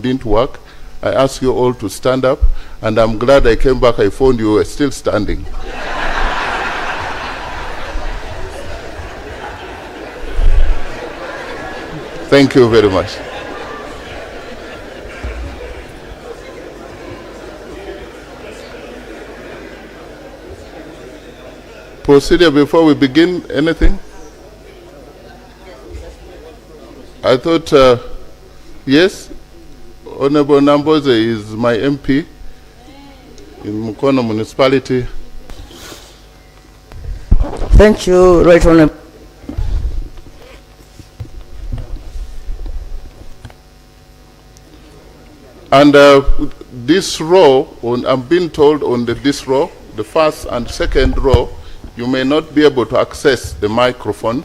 didn't work, I asked you all to stand up, and I'm glad I came back, I found you were still standing. Thank you very much. Procedure before we begin, anything? I thought, yes, Honorable Namboze is my MP in Mukono municipality. Thank you, Right Honorable. And this row, I'm being told on this row, the first and second row, you may not be able to access the microphone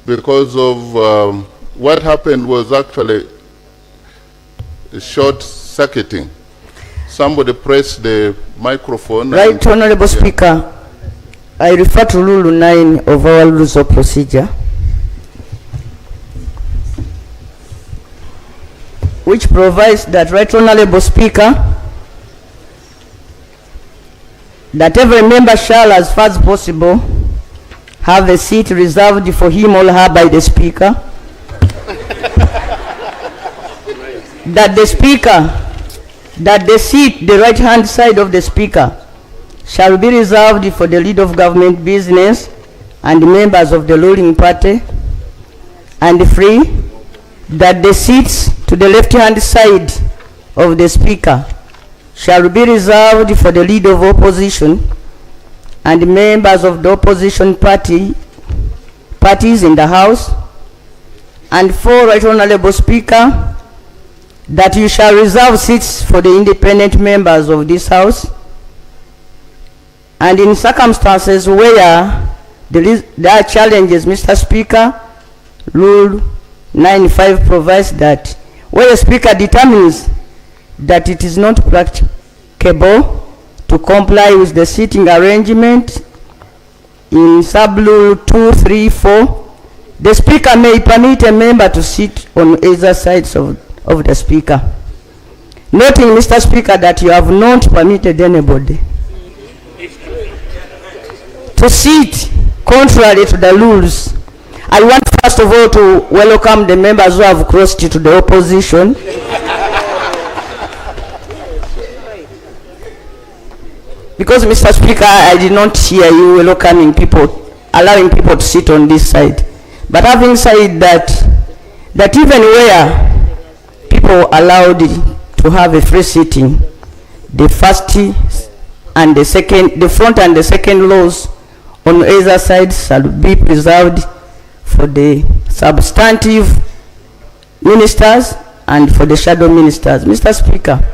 because of what happened was actually short circuiting. Somebody pressed the microphone. Right Honorable Speaker, I refer to Rule 9 of our Rules of Procedure, which provides that, Right Honorable Speaker, that every member shall, as far as possible, have a seat reserved for him or her by the Speaker. That the seat, the right-hand side of the Speaker, shall be reserved for the lead of government business and members of the ruling party, and free, that the seats to the left-hand side of the Speaker shall be reserved for the leader of opposition and members of the opposition parties in the House, and for, Right Honorable Speaker, that you shall reserve seats for the independent members of this House, and in circumstances where there are challenges, Mr. Speaker, Rule 9(5) provides that where the Speaker determines that it is not practicable to comply with the seating arrangement in sub-rule 2, 3, 4, the Speaker may permit a member to sit on either sides of the Speaker. Noting, Mr. Speaker, that you have not permitted anybody to sit contrary to the rules. I want first of all to welcome the members who have crossed to the opposition. Because, Mr. Speaker, I did not hear you welcoming people, allowing people to sit on this side. But having said that even where people allowed to have a free sitting, the first and the second, the front and the second rows on either side shall be preserved for the substantive ministers and for the shadow ministers. Mr. Speaker,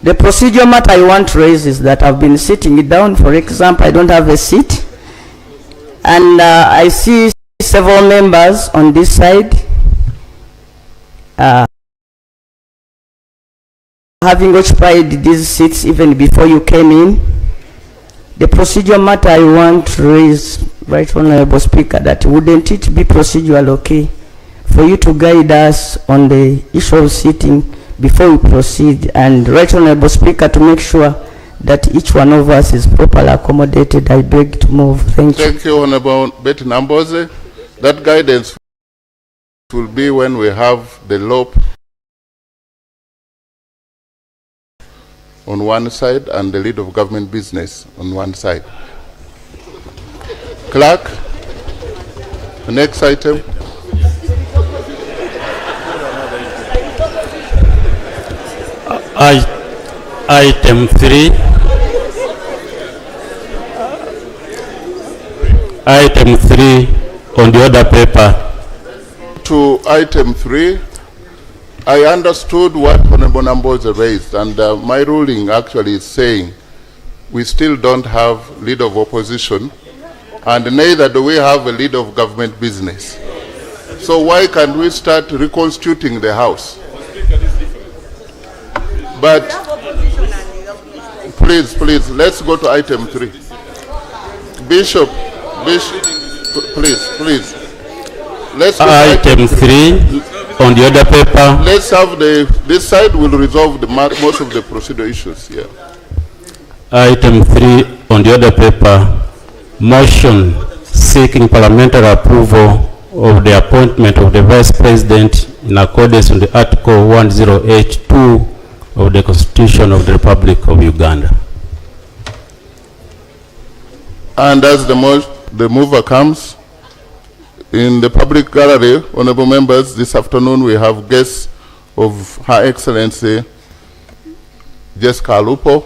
the procedure matter I want to raise is that I've been sitting down. For example, I don't have a seat, and I see several members on this side having occupied these seats even before you came in. The procedure matter I want to raise, Right Honorable Speaker, that wouldn't it be procedural okay for you to guide us on the issue of seating before we proceed, and, Right Honorable Speaker, to make sure that each one of us is properly accommodated? I beg to move. Thank you. Thank you, Honorable Betty Namboze. That guidance will be when we have the lope on one side and the lead of government business on one side. Clerk, the next item. Item 3. Item 3 on the order paper. To item 3, I understood what Honorable Namboze raised, and my ruling actually is saying we still don't have leader of opposition, and neither do we have a leader of government business. So why can't we start reconstituting the House? But please, let's go to item 3. Bishop, please. Let's go to item 3. on the other paper. Let's have this side will resolve most of the procedure issues here. Item 3 on the other paper, motion seeking parliamentary approval of the appointment of the Vice President in accordance with the Article 1082 of the Constitution of the Republic of Uganda. And as the mover comes, in the public gallery, honorable members, this afternoon we have guests of Her Excellency Jessica Alupo,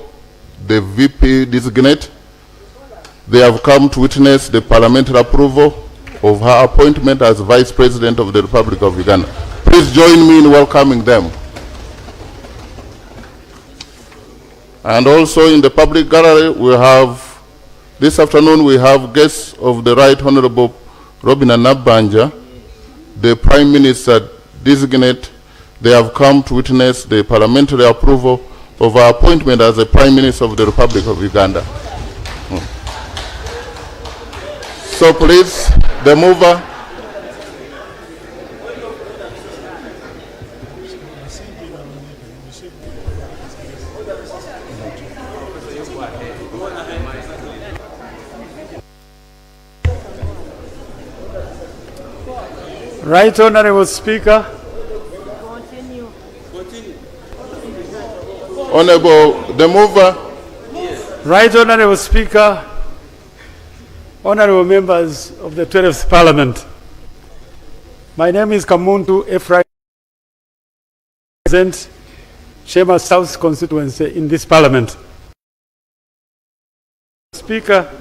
the VP designate. They have come to witness the parliamentary approval of her appointment as Vice President of the Republic of Uganda. Please join me in welcoming them. And also in the public gallery, this afternoon we have guests of the Right Honorable Robin Anabanja, the Prime Minister designate. They have come to witness the parliamentary approval of her appointment as the Prime Minister of the Republic of Uganda. So please, the mover. Right Honorable Speaker. Honorable, the mover. Right Honorable Speaker, honorable members of the 12th Parliament. My name is Kamuntu Ephraim, I represent Shema South constituency in this Parliament. Speaker,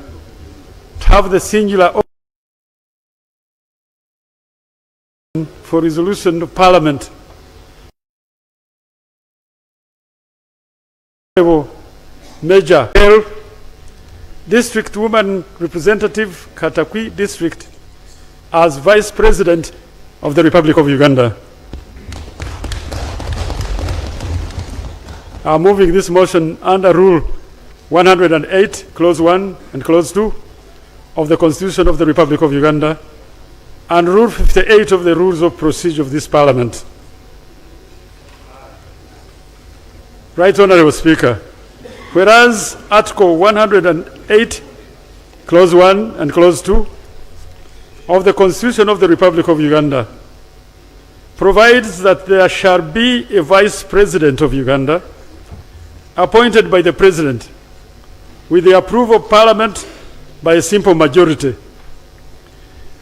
to have the singular for resolution of Parliament. Major District Woman Representative Katakwi District as Vice President of the Republic of Uganda. I'm moving this motion under Rule 108, Clause 1 and Clause 2 of the Constitution of the Republic of Uganda and Rule 58 of the Rules of Procedure of this Parliament. Right Honorable Speaker, whereas Article 108, Clause 1 and Clause 2 of the Constitution of the Republic of Uganda provides that there shall be a Vice President of Uganda appointed by the President with the approval of Parliament by a simple majority.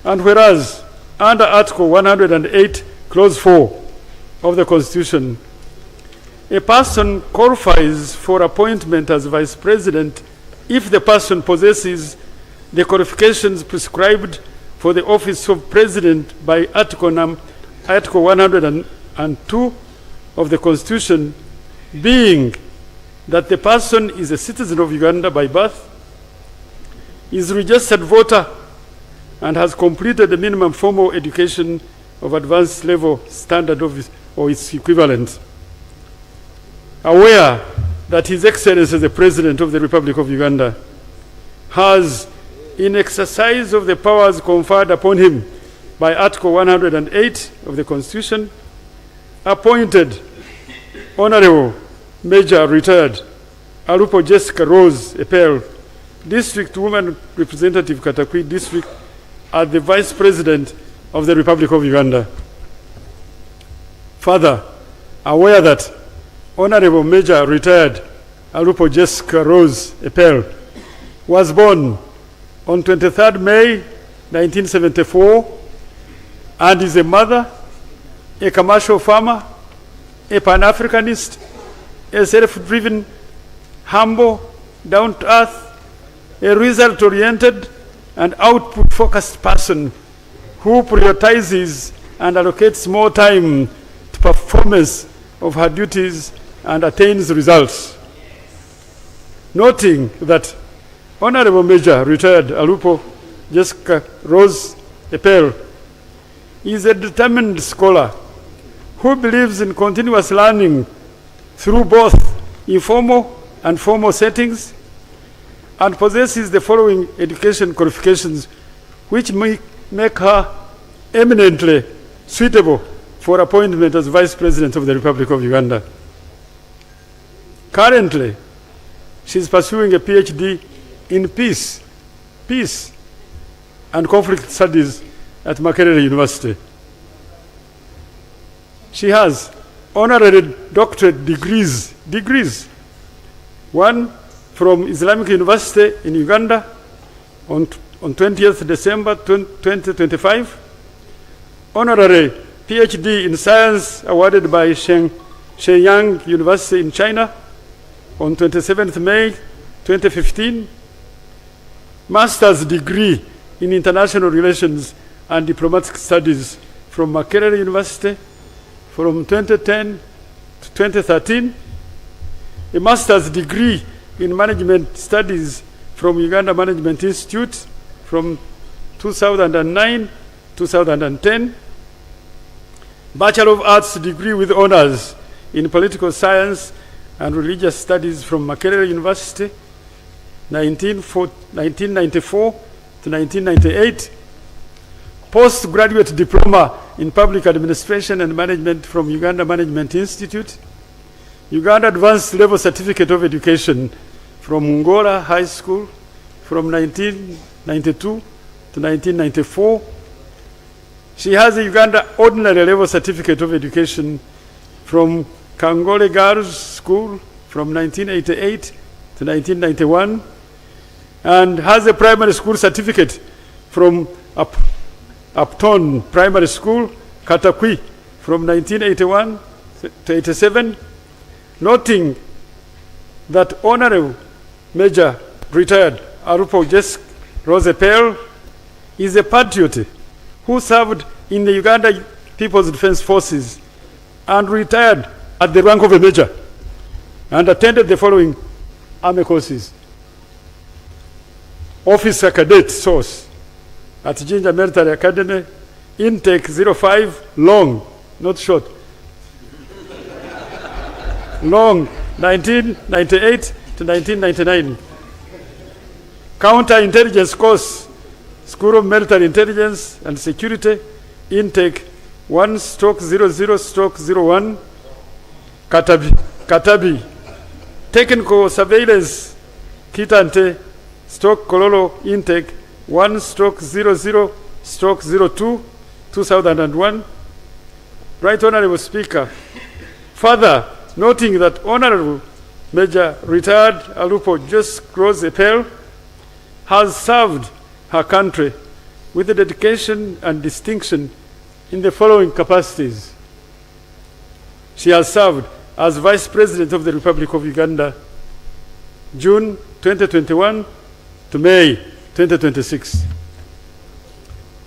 And whereas under Article 108, Clause 4 of the Constitution, a person qualifies for appointment as Vice President if the person possesses the qualifications prescribed for the office of President by Article 102 of the Constitution, being that the person is a citizen of Uganda by birth, is a registered voter, and has completed the minimum formal education of advanced level standard of or its equivalent. Aware that His Excellency the President of the Republic of Uganda has, in exercise of the powers conferred upon him by Article 108 of the Constitution, appointed Honorable Major Retired Alupo Jessica Rose Epel, District Woman Representative Katakwi District, as the Vice President of the Republic of Uganda. Further, aware that Honorable Major Retired Alupo Jessica Rose Epel was born on 23rd May 1974 and is a mother, a commercial farmer, a Pan-Africanist, a self-driven, humble, down-to-earth, a result-oriented and output-focused person who prioritizes and allocates more time to performance of her duties and attains results. Noting that Honorable Major Retired Alupo Jessica Rose Epel is a determined scholar who believes in continuous learning through both informal and formal settings, and possesses the following education qualifications which make her eminently suitable for appointment as Vice President of the Republic of Uganda. Currently, she's pursuing a PhD in peace and conflict studies at Makerere University. She has honorary doctorate degrees. One from Islamic University in Uganda on 20th December 2025. Honorary PhD in science awarded by Shenyang University in China on 27th May 2015. Master's degree in international relations and diplomatic studies from Makerere University from 2010 to 2013. A master's degree in management studies from Uganda Management Institute from 2009-2010. Bachelor of Arts degree with honors in political science and religious studies from Makerere University, 1994 to 1998. Postgraduate diploma in public administration and management from Uganda Management Institute. Uganda Advanced Level Certificate of Education from Ngola High School from 1992 to 1994. She has a Uganda Ordinary Level Certificate of Education from Kangole Girls School from 1988 to 1991, and has a primary school certificate from Upton Primary School, Katakwi, from 1981 to 87, noting that Honorable Major Retired Arupo Jesk Rosepel is a patriot who served in the Uganda People's Defense Forces and retired at the rank of a major and attended the following army courses. Officer Cadet Source at Jinja Military Academy, intake 05, long, not short. Long, 1998 to 1999. Counterintelligence course, School of Military Intelligence and Security, intake 1/00/01, Katabi. Technical Surveillance, Kitante, Kololo, intake 1/00/02, 2001. Right Honorable Speaker, further noting that Honorable Major Retired Alupo Just Rose Epel has served her country with dedication and distinction in the following capacities. She has served as Vice President of the Republic of Uganda, June 2021 to May 2026.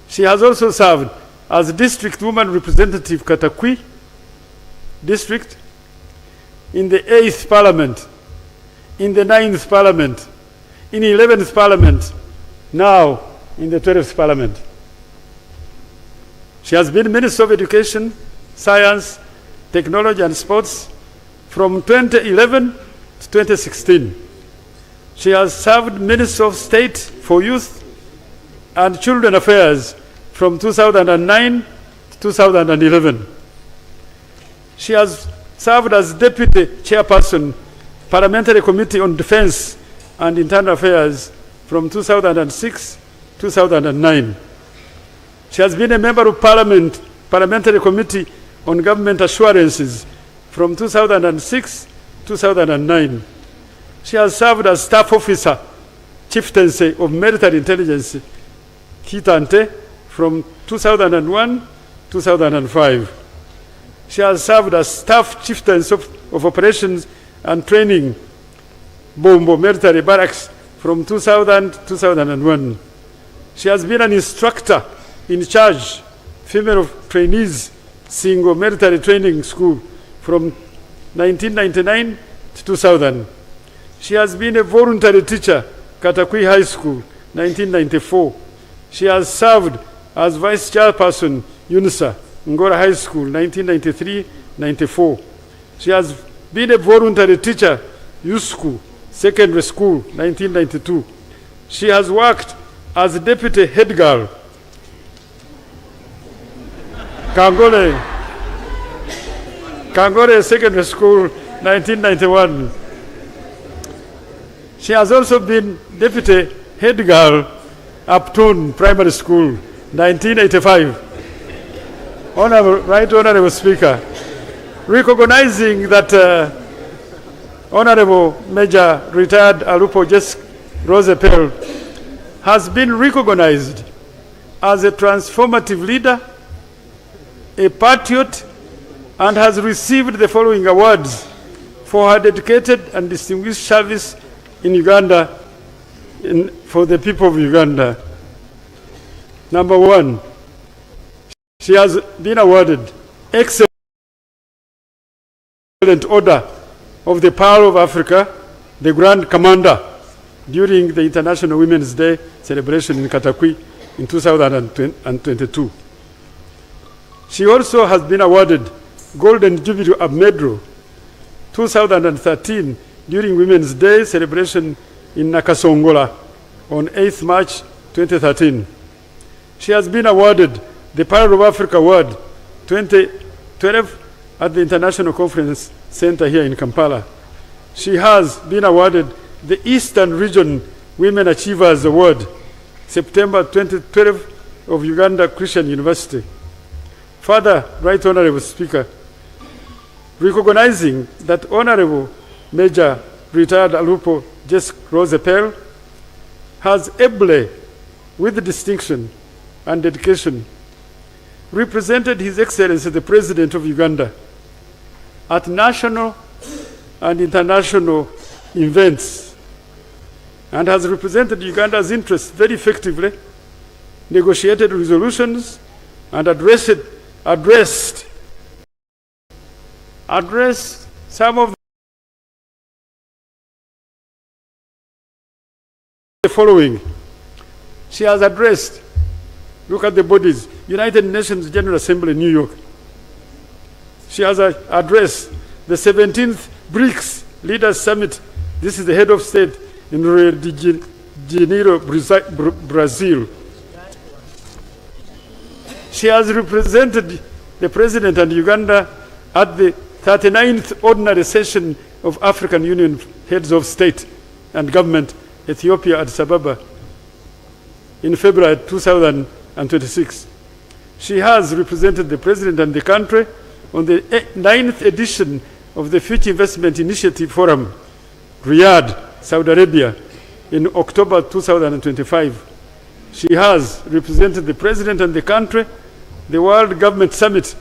She has also served as District Woman Representative Katakwi District in the 8th Parliament, in the 9th Parliament, in the 11th Parliament, now in the 12th Parliament. She has been Minister of Education, Science, Technology and Sports from 2011 to 2016. She has served Minister of State for Youth and Children Affairs from 2009 to 2011. She has served as Deputy Chairperson, Parliamentary Committee on Defense and Internal Affairs from 2006 to 2009. She has been a member of Parliament, Parliamentary Committee on Government Assurances from 2006 to 2009. She has served as Staff Officer, Chieftaincy of Military Intelligence, Kitante, from 2001 to 2005. She has served as Staff Chieftaincy of Operations and Training, Bombo Military Barracks, from 2000 to 2001. She has been an instructor in charge, female of trainees, Single Military Training School, from 1999 to 2000. She has been a voluntary teacher, Katakwi High School, 1994. She has served as Vice Chairperson, UNISA, Ngora High School, 1993-94. She has been a voluntary teacher, Youth School, Secondary School, 1992. She has worked as Deputy Head Girl, Kangole Kangore Secondary School, 1991. She has also been deputy head girl, Uptown Primary School, 1985. Right Honorable Speaker, recognizing that Honorable Major retired Alupo Jess Rosepel has been recognized as a transformative leader, a patriot, and has received the following awards for her dedicated and distinguished service in Uganda for the people of Uganda. Number one, she has been awarded Excellent Order of the Pearl of Africa, the Grand Commander, during the International Women's Day celebration in Katakwi in 2022. She also has been awarded Golden Jubilee Medal 2013 during Women's Day celebration in Nakasongola on 8th March 2013. She has been awarded the Pearl of Africa Award 2012 at the International Conference Center here in Kampala. She has been awarded the Eastern Region Women Achievers Award, September 2012 of Uganda Christian University. Further, Right Honorable Speaker, recognizing that Honorable Major retired Alupo Jess Rosepel has ably, with distinction and dedication, represented His Excellency the President of Uganda at national and international events, and has represented Uganda's interests very effectively, negotiated resolutions, and addressed some of the following. She has addressed, look at the bodies, United Nations General Assembly in New York. She has addressed the 17th BRICS Leaders Summit. This is the head of state in Rio de Janeiro, Brazil. She has represented the President and Uganda at the 39th Ordinary Session of African Union Heads of State and Government, Ethiopia, Addis Ababa, in February 2026. She has represented the President and the country on the 9th edition of the Future Investment Initiative Forum, Riyadh, Saudi Arabia, in October 2025. She has represented the President and the country, the World Government Summit,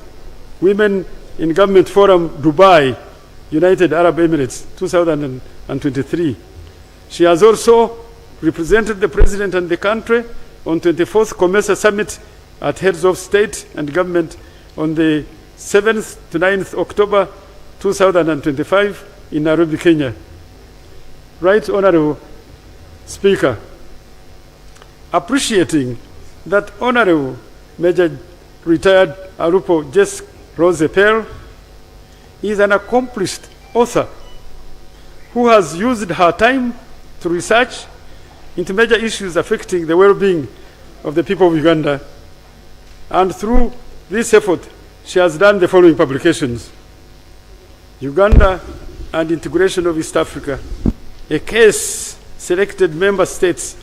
Women in Government Forum, Dubai, United Arab Emirates, 2023. She has also represented the President and the country on 24th COMESA Summit at Heads of State and Government on the 7th to 9th October 2025 in Nairobi, Kenya. Right Honorable Speaker, appreciating that Honorable Major retired Alupo Jess Rosepel is an accomplished author who has used her time to research into major issues affecting the well-being of the people of Uganda. And through this effort, she has done the following publications: Uganda and Integration of East Africa, a case, selected member states,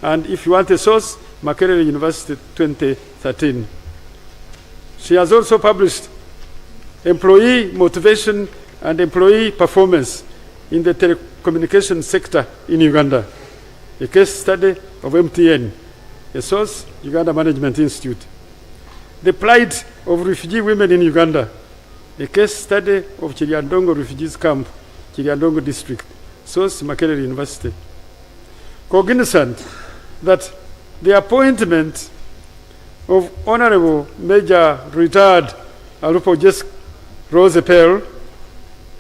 and if you want a source, Makerere University, 2013. She has also published Employee Motivation and Employee Performance in the Telecommunications Sector in Uganda, a case study of MTN, a source, Uganda Management Institute. The Plight of Refugee Women in Uganda, a case study of Chiriandongo Refugees Camp, Chiriandongo District, source, Makerere University. Cognizant that the appointment of Honorable Major retired Alupo Jess Rosepel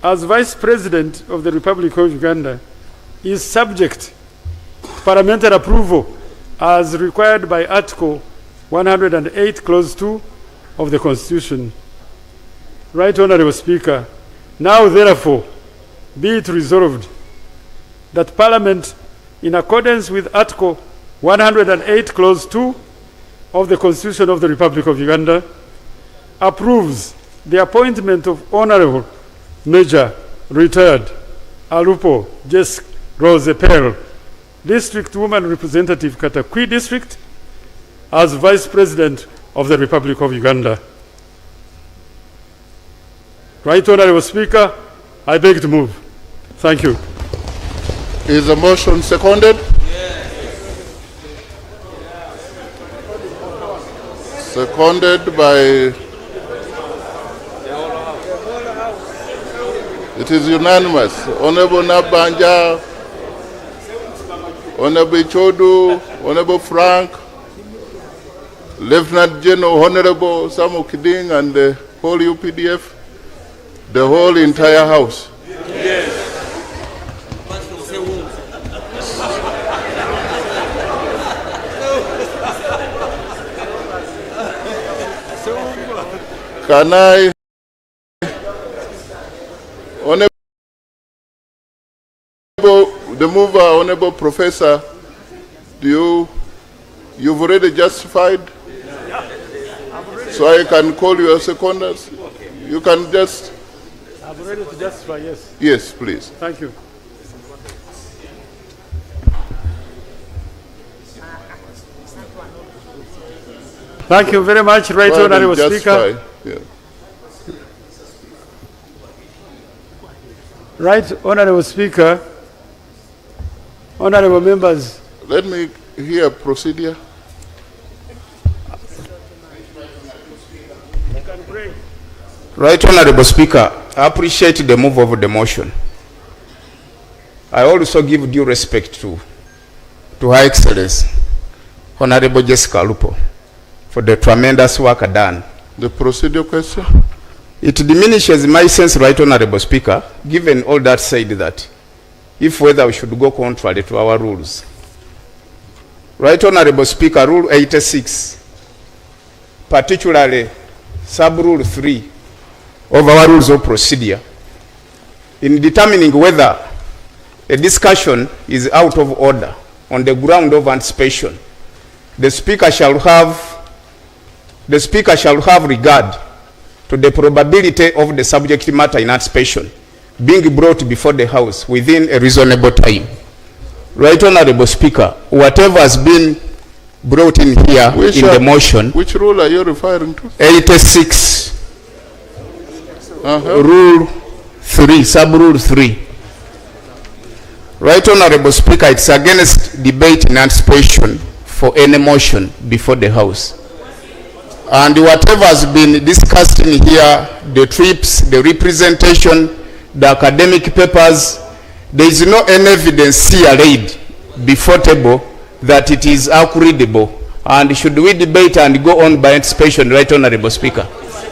as Vice President of the Republic of Uganda is subject to parliamentary approval as required by Article 108, Clause 2 of the Constitution. Right Honorable Speaker, now therefore be it resolved that Parliament, in accordance with Article 108, Clause 2 of the Constitution of the Republic of Uganda, approves the appointment of Honorable Major Retired Alupo Jess Rose Pearl, District Woman Representative Katakwi District, as Vice President of the Republic of Uganda. Right Honorable Speaker, I beg to move. Thank you. Is the motion seconded? Seconded by, it is unanimous. Honorable Nabanja, Honorable Chodu, Honorable Frank, Lieutenant General Honorable Samu Kiding, and the whole UPDF, the whole entire House. Yes. Can I, Honorable, the mover, Honorable Professor, you've already justified? So I can call you a seconders? You can just... I'm ready to justify, yes. Yes, please. Thank you. Thank you very much, Right Well, Honorable justify, Speaker. yeah. Right Honorable Speaker, honorable members, Let me hear procedure. Right Honorable Speaker, I appreciate the move of the motion. I also give due respect to Her Excellency, Honorable Jessica Lupo, for the tremendous work done. The procedure question? It diminishes my sense, Right Honorable Speaker, given all that said, that if whether we should go contrary to our rules. Right Honorable Speaker, Rule 86, particularly Sub-Rule 3 of our Rules of Procedure, in determining whether a discussion is out of order on the ground of anticipation, the Speaker shall have regard to the probability of the subject matter in anticipation being brought before the House within a reasonable time. Right Honorable Speaker, whatever has been brought in here in the motion. Which rule are you referring to? 86, Rule 3, Sub-Rule 3. Right Honorable Speaker, it's against debate in anticipation for any motion before the House. And whatever has been discussed in here, the trips, the representation, the academic papers, there is no any evidence here laid before table that it is accreditable. And should we debate and go on by anticipation, Right Honorable Speaker?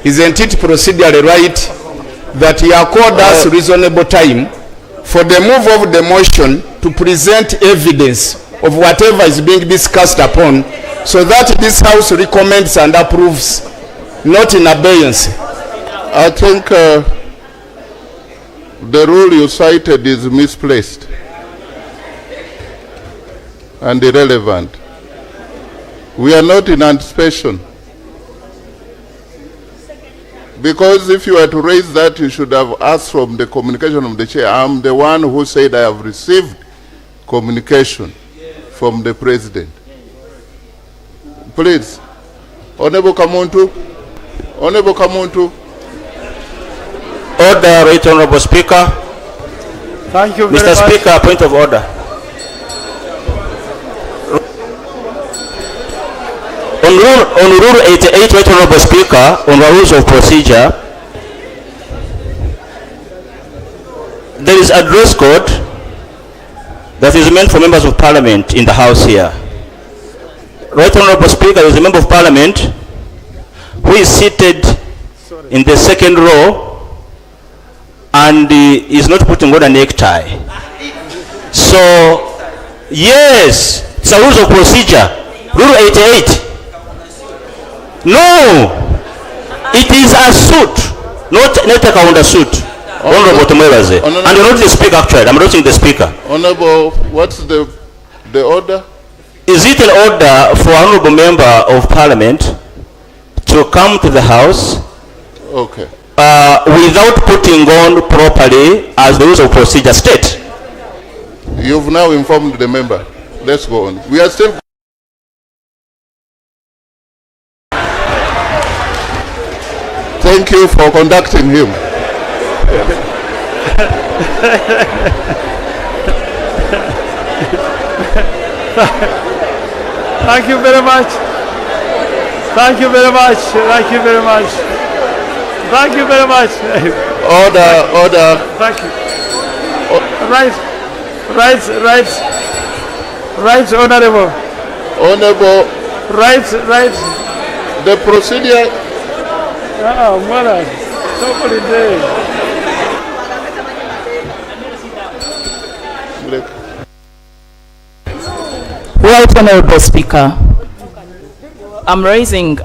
Isn't it procedurally right that he accord us reasonable time for the move of the motion to present evidence of whatever is being discussed upon, so that this House recommends and approves, not in abeyance? I think the rule you cited is misplaced and irrelevant. We are not in anticipation. Because if you were to raise that, you should have asked from the communication of the chair. I'm the one who said I have received communication from the president. Please, Honorable Kamuntu. Honorable Kamuntu. Order, Right Honorable Speaker. thank you very Mr. much. Speaker, point of order. On Rule 88, Right Honorable Speaker, on the rules of procedure, there is a dress code that is meant for members of Parliament in the House here. Right Honorable Speaker, there is a member of Parliament who is seated in the second row and is not putting on a necktie. So, yes, it's a rules of procedure. Rule 88. No, it is a suit, not a counter suit. Honorable Tumelaze. And you're not the speaker actually, I'm not the speaker. Honorable, what's the order? Is it an order for honorable member of Parliament to come to the House Okay. without putting on properly as the rules of procedure state. You've now informed the member. Let's go on. We are still... Thank you for conducting him. Thank you very much. Thank you very much. Thank you very much. Thank you very much. Order, order. Thank you. Right, honorable. Honorable, Right. the procedure... Mwana, somebody there. Right, Honorable Speaker. I'm raising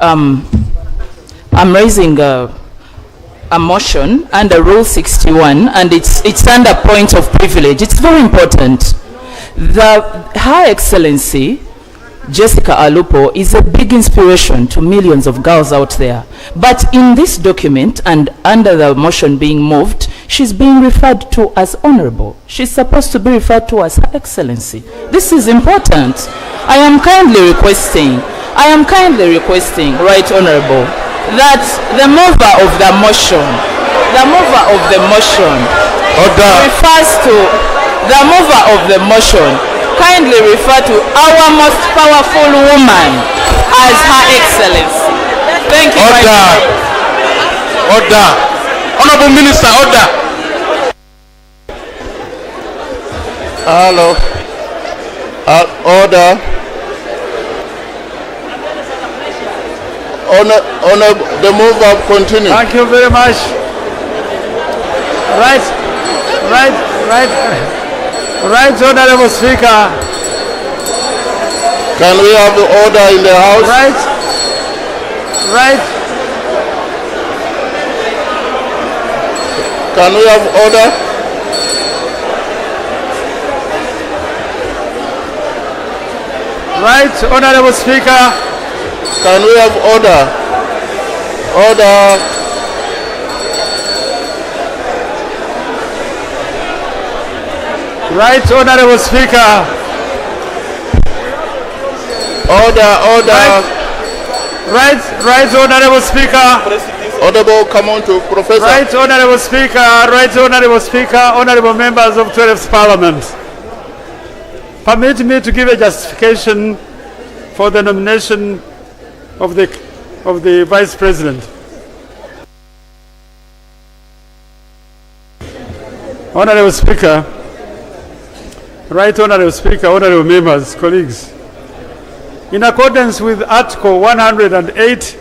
a motion under Rule 61, and it's under point of privilege. It's very important. Her Excellency Jessica Alupo is a big inspiration to millions of girls out there. But in this document and under the motion being moved, she's being referred to as Honorable. She's supposed to be referred to as Her Excellency. This is important. I am kindly requesting, Right Honorable, that the mover of the motion Order. refers to the mover of the motion kindly refer to our most powerful woman as Her Excellency. Thank you. Order. Honorable Minister, order. Hello. Order. Honor, the mover continue. Thank you very much. Right, Honorable Speaker. Can we have the order in the house? Right. Can we have order? Right, Honorable Speaker. Can we have order? Order. Right, Honorable Speaker. Order. Right, Honorable Speaker. Honorable, come on to Professor. Right, Honorable Speaker, Honorable members of 12th Parliament. Permit me to give a justification for the nomination of the Vice President. Honorable Speaker, Right Honorable Speaker, Honorable members, colleagues. In accordance with Article 108,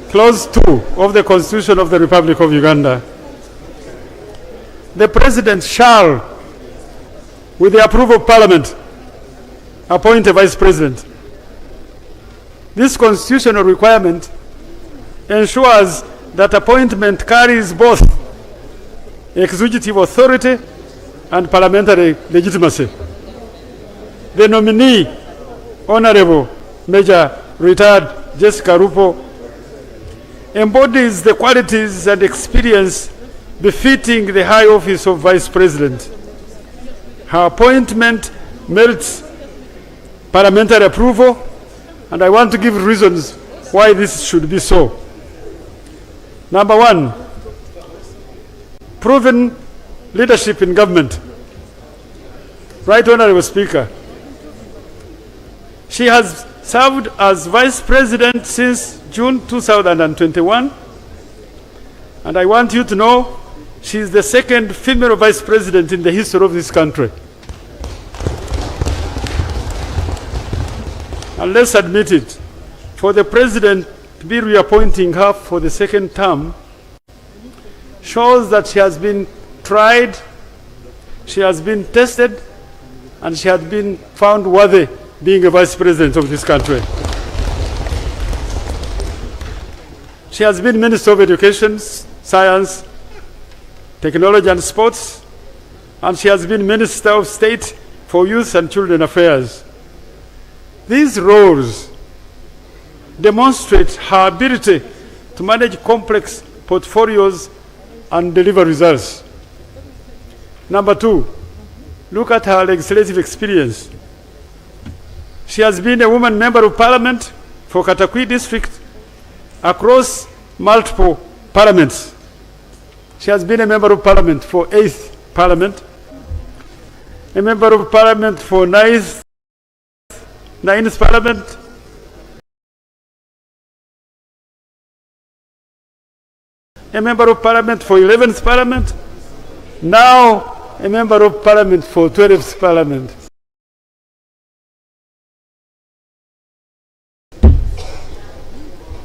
Clause 2 of the Constitution of the Republic of Uganda, the President shall, with the approval of Parliament, appoint a Vice President. This constitutional requirement ensures that appointment carries both executive authority and parliamentary legitimacy. The nominee, Honorable Major Retired Jessica Alupo, embodies the qualities and experience befitting the high office of Vice President. Her appointment merits parliamentary approval, and I want to give reasons why this should be so. Number one, proven leadership in government. Right Honorable Speaker, she has served as Vice President since June 2021, and I want you to know she is the second female Vice President in the history of this country. And let's admit it, for the President to be reappointing her for the second term shows that she has been tried, she has been tested, and she has been found worthy being a Vice President of this country. She has been Minister of Education, Science, Technology and Sports, and she has been Minister of State for Youth and Children Affairs. These roles demonstrate her ability to manage complex portfolios and deliver results. Number two, look at her legislative experience. She has been a woman member of parliament for Katakwi district across multiple parliaments. She has been a member of parliament for 8th parliament, a member of parliament for 9th parliament, a member of parliament for 11th parliament, now a member of parliament for 12th parliament.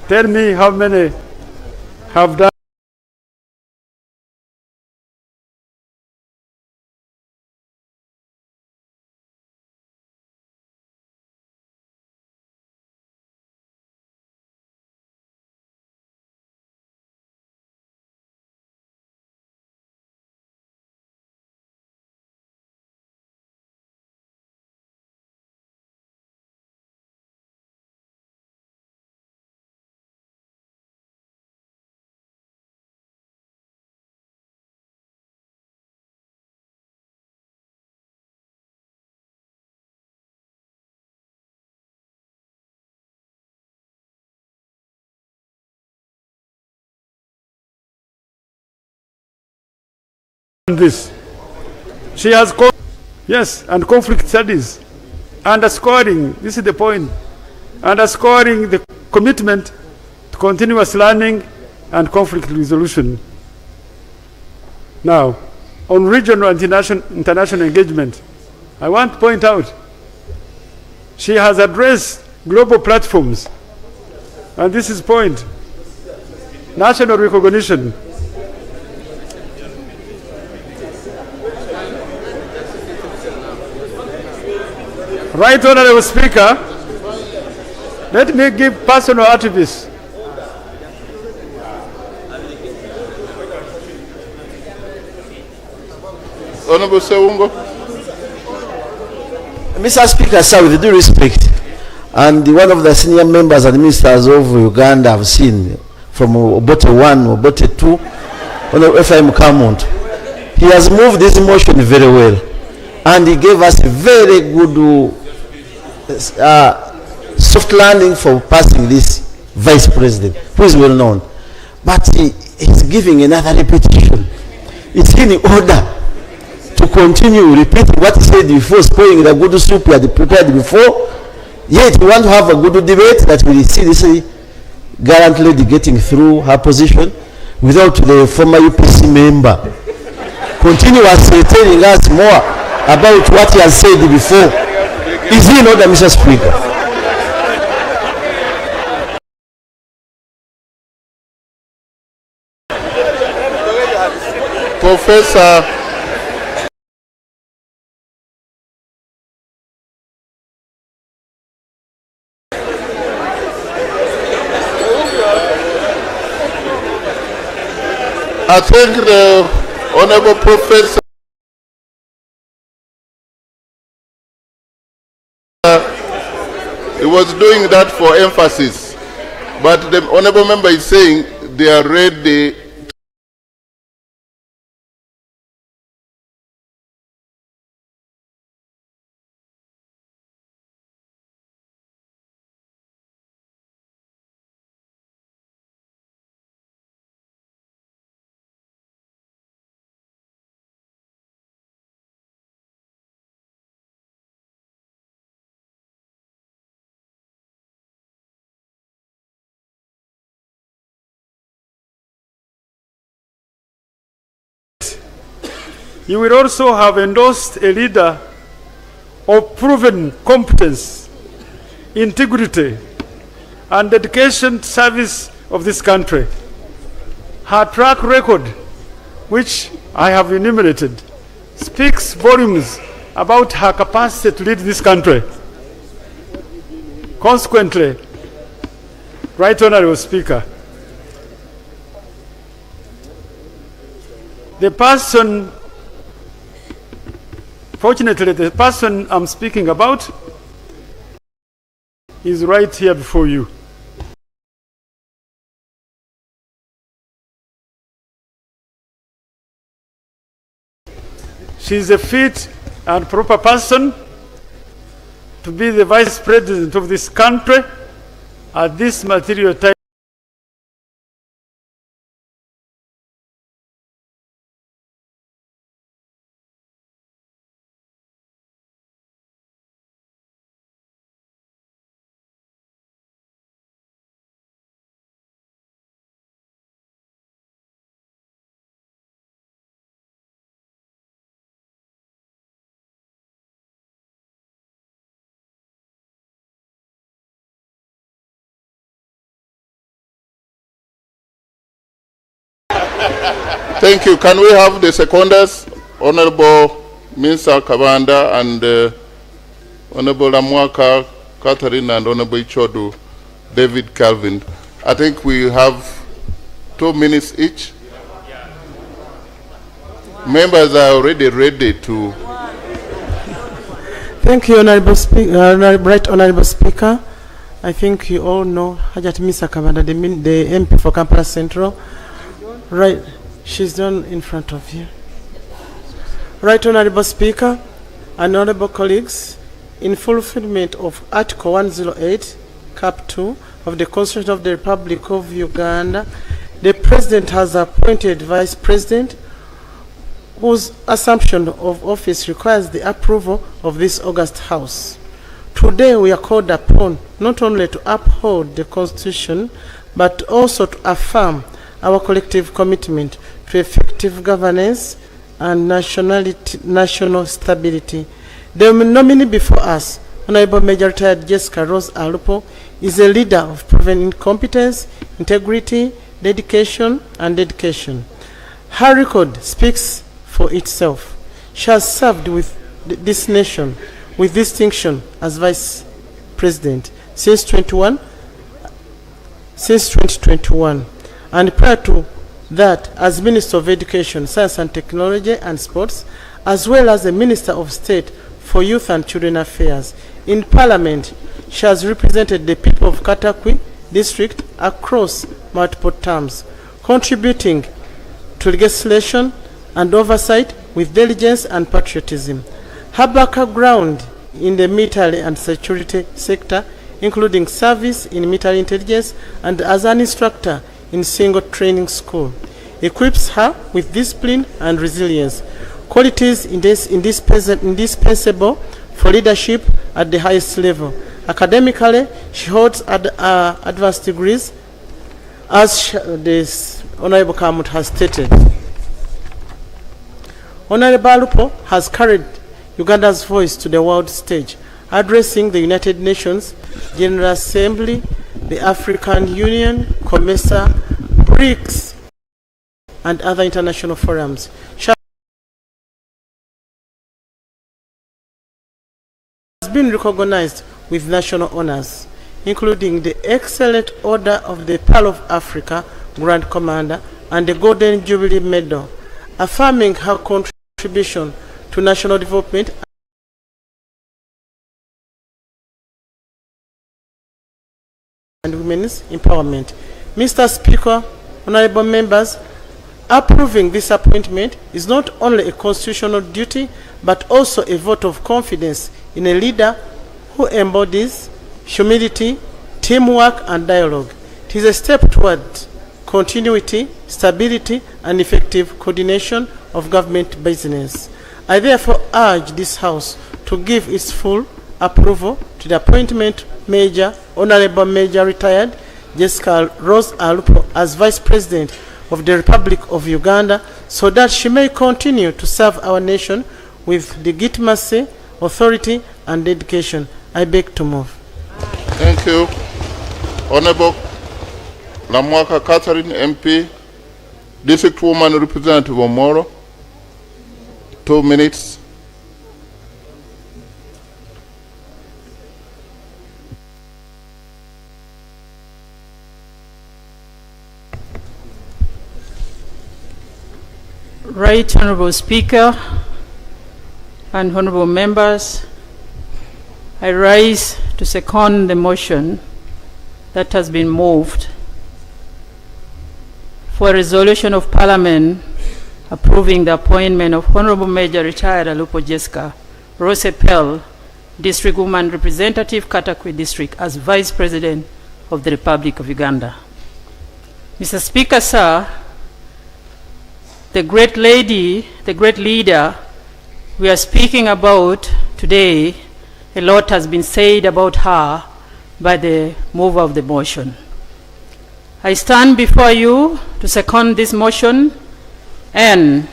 Tell me how many have done this. She has and conflict studies, underscoring, this is the point, underscoring the commitment to continuous learning and conflict resolution. Now, on regional and international engagement, I want to point out she has addressed global platforms, and this is point, national recognition. Right Honorable Speaker, let me give personal attributes. Honorable Sewungo. Mr. Speaker, sir, with due respect, and one of the senior members and ministers of Uganda have seen from Obote 1, Obote 2, Honorable F.I.M. Kamont, he has moved this motion very well, and he gave us a very good soft landing for passing this vice president, who is well known. But he's giving another repetition. It's in order to continue repeating what he said before, spoiling the good soup he had prepared before. Yet we want to have a good debate that will see this Garant lady getting through her position without the former UPC member continuously telling us more about what he has said before. Is he in order, Mr. Speaker? Professor I think the Honorable Professor he was doing that for emphasis, but the Honorable Member is saying they are ready. You will also have endorsed a leader of proven competence, integrity, and dedication to service of this country. Her track record, which I have enumerated, speaks volumes about her capacity to lead this country. Consequently, Right Honorable Speaker, fortunately, the person I'm speaking about is right here before you. She is a fit and proper person to be the Vice President of this country at this material time. Thank you. Can we have the seconders, Honorable Minister Kabanda and Honorable Lamwaka Catherine and Honorable Ichodu David Calvin? I think we have 2 minutes each. Members are already ready to. Thank you, Honorable Speaker. Right Honorable Speaker. I think you all know Hajat Misa Kabanda, the MP for Kampala Central. Right, she's done in front of you. Right Honorable Speaker and honorable colleagues, in fulfillment of Article 108, Cap 2 of the Constitution of the Republic of Uganda, the President has appointed Vice President whose assumption of office requires the approval of this August House. Today we are called upon not only to uphold the Constitution but also to affirm our collective commitment to effective governance and national stability. The nominee before us, Honorable Major Retired Jessica Rose Alupo, is a leader of proven competence, integrity, dedication, and dedication. Her record speaks for itself. She has served with this nation with distinction as Vice President since 2021. And prior to that, as Minister of Education, Science and Technology and Sports, as well as the Minister of State for Youth and Children Affairs. In Parliament, she has represented the people of Katakwi district across multiple terms, contributing to legislation and oversight with diligence and patriotism. Her background in the military and security sector, including service in military intelligence and as an instructor in single training school, equips her with discipline and resilience, qualities indispensable for leadership at the highest level. Academically, she holds advanced degrees, as this Honorable Kamut has stated. Honorable Alupo has carried Uganda's voice to the world stage, addressing the United Nations General Assembly, the African Union, COMESA, BRICS, and other international forums. She has been recognized with national honors, including the Excellent Order of the Pearl of Africa Grand Commander and the Golden Jubilee Medal, affirming her contribution to national development and women's empowerment. Mr. Speaker, honorable members, approving this appointment is not only a constitutional duty but also a vote of confidence in a leader who embodies humility, teamwork, and dialogue. It is a step toward continuity, stability, and effective coordination of government business. I therefore urge this House to give its full approval to the appointment Honorable Major Retired Jessica Rose Alupo as Vice President of the Republic of Uganda, so that she may continue to serve our nation with legitimacy, authority, and dedication. I beg to move. Thank you. Honorable Lamwaka Catherine, MP, District Woman Representative Omoro. 2 minutes. Right Honorable Speaker and honorable members, I rise to second the motion that has been moved for a resolution of Parliament approving the appointment of Honorable Major Retired Alupo Jessica Rose Pell, District Woman Representative, Katakwi District, as Vice President of the Republic of Uganda. Mr. Speaker, sir, the great lady, the great leader we are speaking about today, a lot has been said about her by the mover of the motion. I stand before you to second this motion and,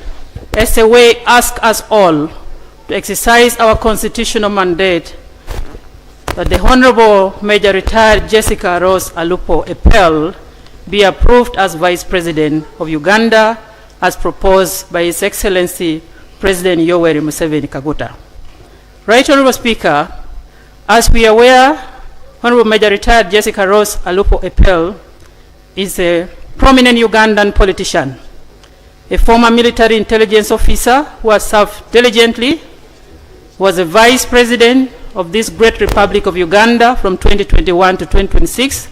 as a way, ask us all to exercise our constitutional mandate that the Honorable Major Retired Jessica Rose Alupo Epel be approved as Vice President of Uganda as proposed by His Excellency President Yoweri Museveni Kaguta. Right Honorable Speaker, as we are aware, Honorable Major Retired Jessica Rose Alupo Epel is a prominent Ugandan politician, a former military intelligence officer who has served diligently, was a Vice President of this great Republic of Uganda from 2021 to 2026.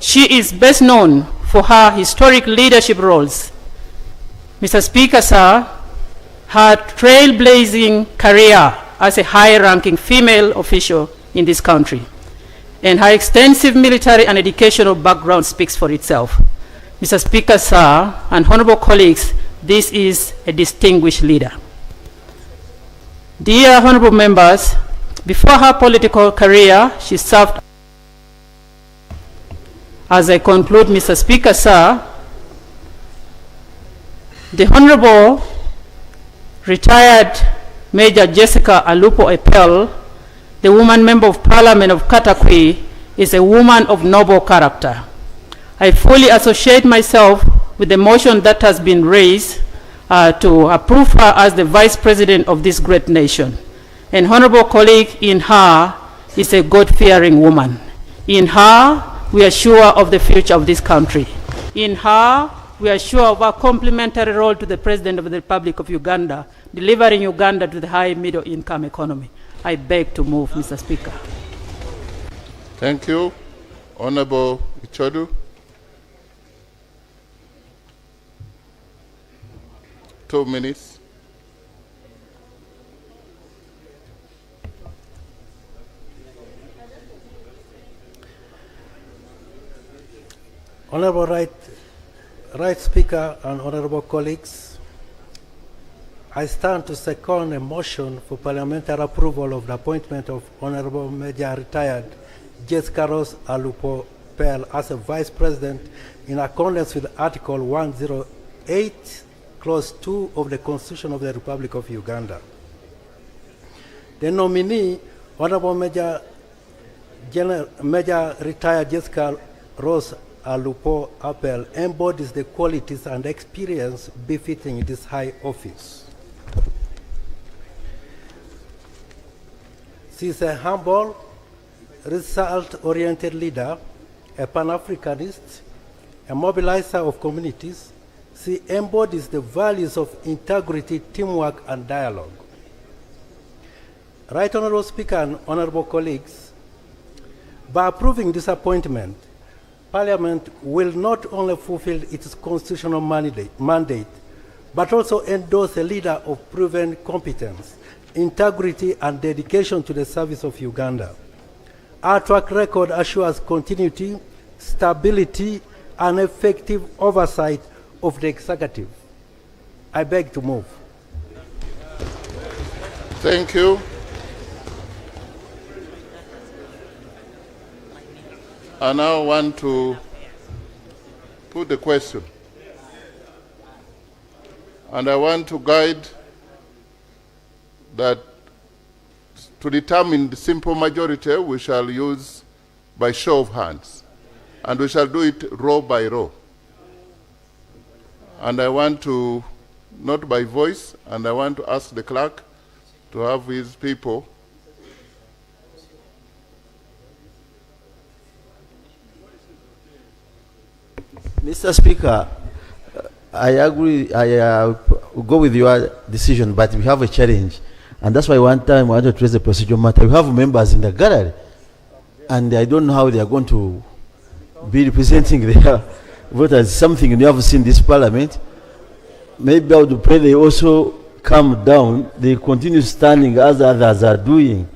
She is best known for her historic leadership roles. Mr. Speaker, sir, her trailblazing career as a high-ranking female official in this country and her extensive military and educational background speaks for itself. Mr. Speaker, sir, and honorable colleagues, this is a distinguished leader. Dear honorable members, before her political career, she served. As I conclude, Mr. Speaker, sir, the Honorable Retired Major Jessica Alupo Epel, the woman member of Parliament of Katakwi, is a woman of noble character. I fully associate myself with the motion that has been raised to approve her as the Vice President of this great nation. An honorable colleague, in her is a God-fearing woman. In her, we are sure of the future of this country. In her, we are sure of our complementary role to the President of the Republic of Uganda, delivering Uganda to the high middle income economy. I beg to move, Mr. Speaker. Thank you. Honorable Ichodu. Two minutes. Honorable Right Speaker and honorable colleagues, I stand to second a motion for parliamentary approval of the appointment of Honorable Major Retired Jessica Rose Alupo Pell as a Vice President in accordance with Article 108, Clause 2 of the Constitution of the Republic of Uganda. The nominee, Honorable Major Retired Jessica Rose Alupo Epel, embodies the qualities and experience befitting this high office. She is a humble, result-oriented leader, a Pan-Africanist, a mobilizer of communities. She embodies the values of integrity, teamwork, and dialogue. Right Honorable Speaker and honorable colleagues, by approving this appointment, Parliament will not only fulfill its constitutional mandate, but also endorse a leader of proven competence, integrity, and dedication to the service of Uganda. Our track record assures continuity, stability, and effective oversight of the executive. I beg to move. Thank you. I now want to put the question. And I want to guide that to determine the simple majority, we shall use by show of hands. And we shall do it row by row. And I want to, not by voice, and I want to ask the clerk to have his people. Mr. Speaker, I agree, I go with your decision, but we have a challenge. And that's why one time I wanted to raise the procedure matter. We have members in the gallery, and I don't know how they are going to be representing their voters, something you have seen in this parliament. maybe I would pray they also calm down. They continue standing as others are doing,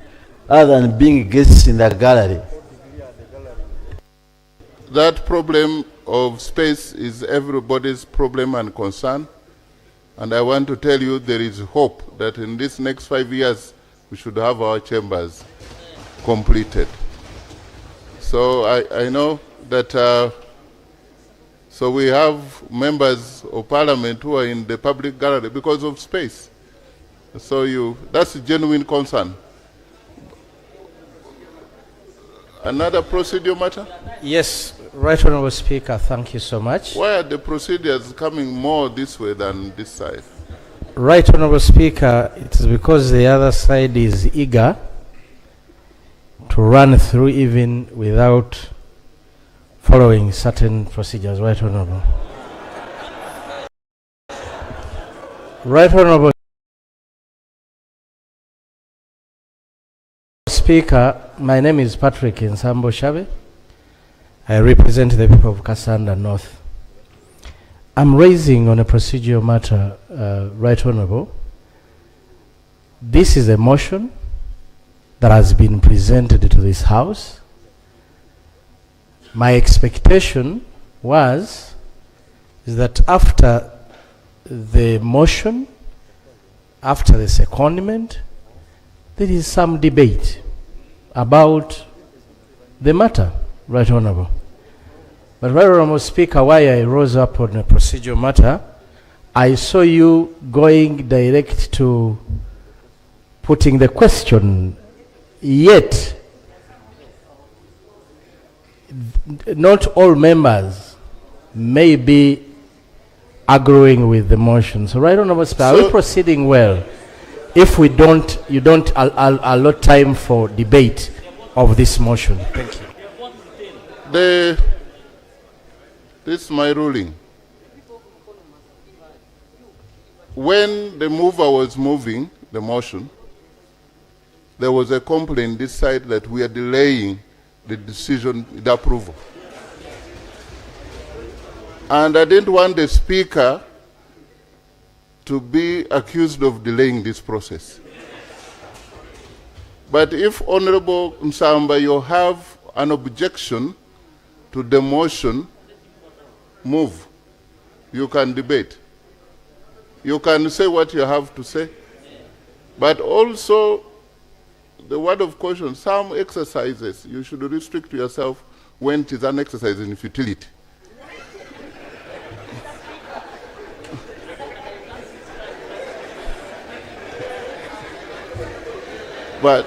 other than being guests in the gallery. That problem of space is everybody's problem and concern. And I want to tell you there is hope that in this next 5 years, we should have our chambers completed. So I know that, so we have members of parliament who are in the public gallery because of space. So that's a genuine concern. Another procedure matter? Yes, Right Honourable Speaker, thank you so much. Why are the procedures coming more this way than this side? Right Honourable Speaker, it is because the other side is eager to run through even without following certain procedures. Right Honourable. Right Honourable Speaker, my name is Patrick Nsambo Shabe. I represent the people of Kasanda North. I'm raising on a procedural matter, Right Honourable. This is a motion that has been presented to this House. My expectation is that after the motion, after the secondment, there is some debate about the matter, Right Honourable. But Right Honourable Speaker, why I rose up on a procedural matter, I saw you going direct to putting the question, yet not all members may be agreeing with the motion. So Right Honourable Speaker, are we proceeding well if you don't allot time for debate of this motion? Thank you. This is my ruling. When the mover was moving the motion, there was a complaint this side that we are delaying the decision, the approval. And I didn't want the speaker to be accused of delaying this process. But if Honorable Nsamba, you have an objection to the motion, move. You can debate. You can say what you have to say. But also, the word of caution, some exercises, you should restrict yourself when it is an exercise in futility. But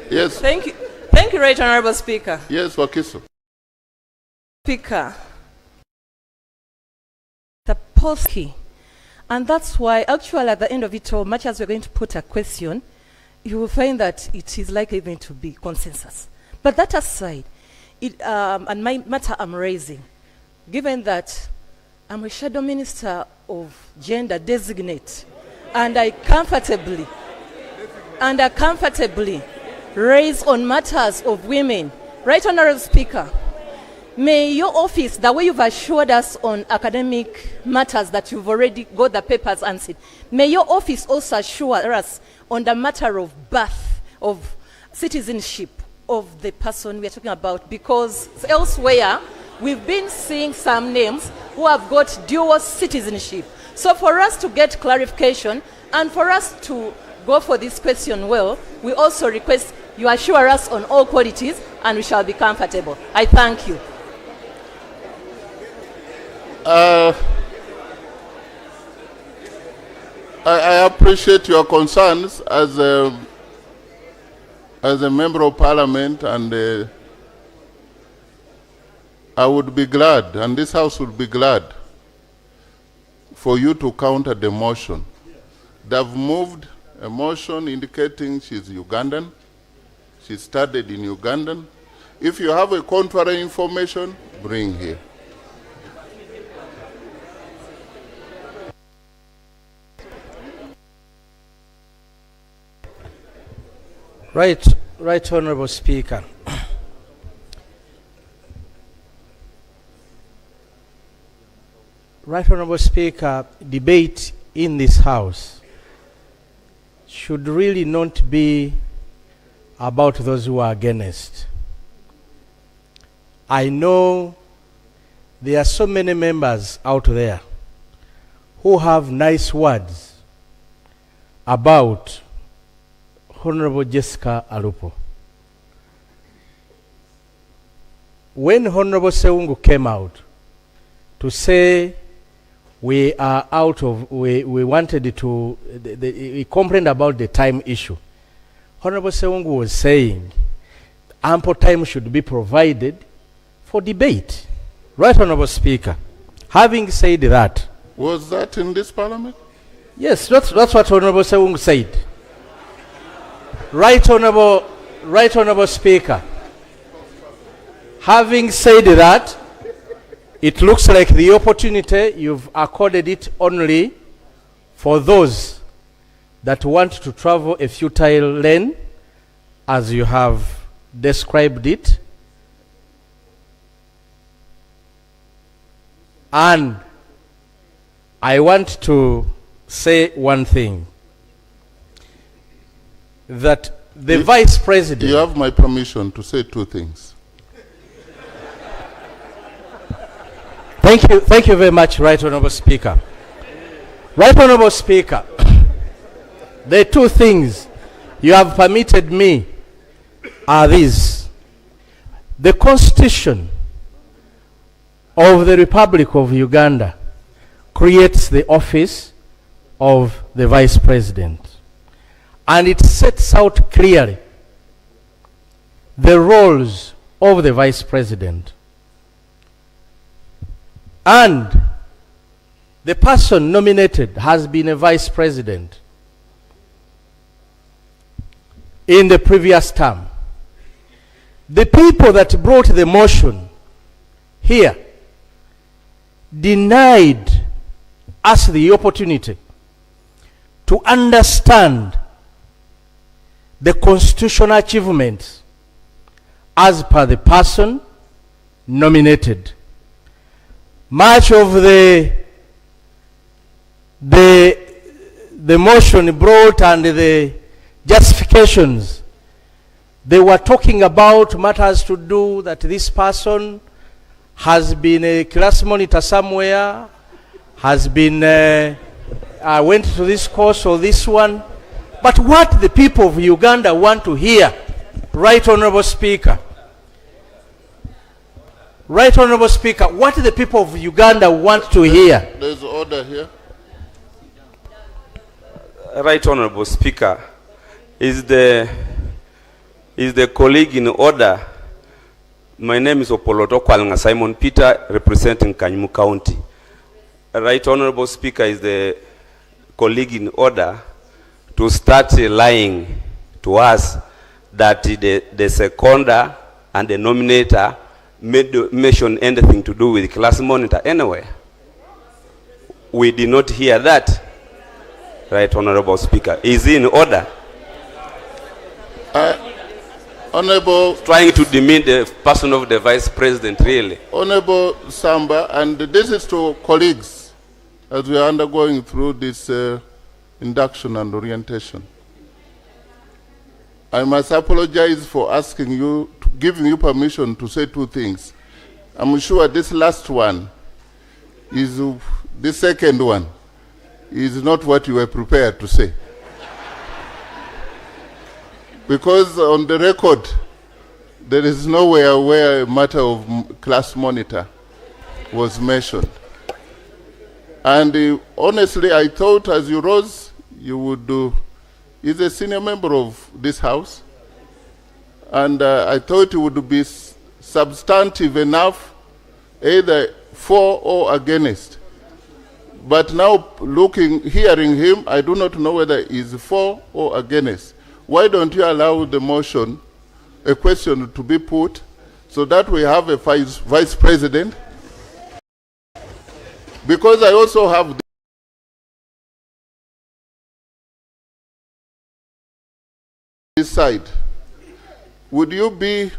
yes. Thank you, Right Honourable Speaker. Yes, Wakiso. Speaker, the pulse key, and that's why actually at the end of it all, much as we're going to put a question, you will find that it is likely going to be consensus. But that aside, and my matter I'm raising, given that I'm a shadow minister of gender designate, and I comfortably raise on matters of women. Right Honourable Speaker, may your office, the way you've assured us on academic matters that you've already got the papers answered, may your office also assure us on the matter of birth, of citizenship of the person we are talking about, because elsewhere we've been seeing some names who have got dual citizenship. So for us to get clarification and for us to go for this question well, we also request you assure us on all qualities and we shall be comfortable. I thank you. I appreciate your concerns as a member of parliament, and I would be glad, and this house would be glad, for you to counter the motion. They've moved a motion indicating she's Ugandan. She studied in Ugandan. If you have a contrary information, bring here. Right Honourable Speaker. Right Honorable Speaker, debate in this House should really not be about those who are against. I know there are so many members out there who have nice words about Honorable Jessica Alupo. When Honorable Seungu came out to say we are out of, we wanted to, we complained about the time issue. Honorable Seungu was saying ample time should be provided for debate. Right, Honorable Speaker. Having said that. Was that in this parliament? Yes, that's what Honorable Seungu said. Right, Honorable Speaker. Having said that, it looks like the opportunity you've accorded it only for those that want to travel a futile lane, as you have described it. And I want to say one thing, that the Vice President... You have my permission to say two things. Thank you very much, Right Honorable Speaker. Right Honorable Speaker, the two things you have permitted me are these. The Constitution of the Republic of Uganda creates the office of the Vice President, and it sets out clearly the roles of the Vice President. And the person nominated has been a Vice President in the previous term. The people that brought the motion here denied us the opportunity to understand the constitutional achievements as per the person nominated. Much of the motion brought and the justifications, they were talking about matters to do that this person has been a class monitor somewhere, has been went to this course or this one. But what the people of Uganda want to hear, Right Honorable Speaker, Right Honorable Speaker, what the people of Uganda want to hear. There's order here. Right Honorable Speaker, is the colleague in order? My name is Opoloto Kwalanga Simon Peter, representing Kanyumu County. Right Honorable Speaker, is the colleague in order to start lying to us that the seconder and the nominator mention anything to do with class monitor anywhere? We did not hear that. Right Honorable Speaker, is he in order? Honorable, trying to demean the person of the Vice President, really. Honorable Samba, and this is to colleagues as we are undergoing through this induction and orientation. I must apologize for asking you, giving you permission to say two things. I'm sure this last one is, the second one is not what you were prepared to say. Because on the record, there is nowhere where a matter of class monitor was mentioned. And honestly, I thought as you rose, you would do, is a senior member of this House, and I thought it would be substantive enough, either for or against. But now hearing him, I do not know whether he's for or against. Why don't you allow the motion, a question to be put, so that we have a vice president? Because I also have this side. Would you be,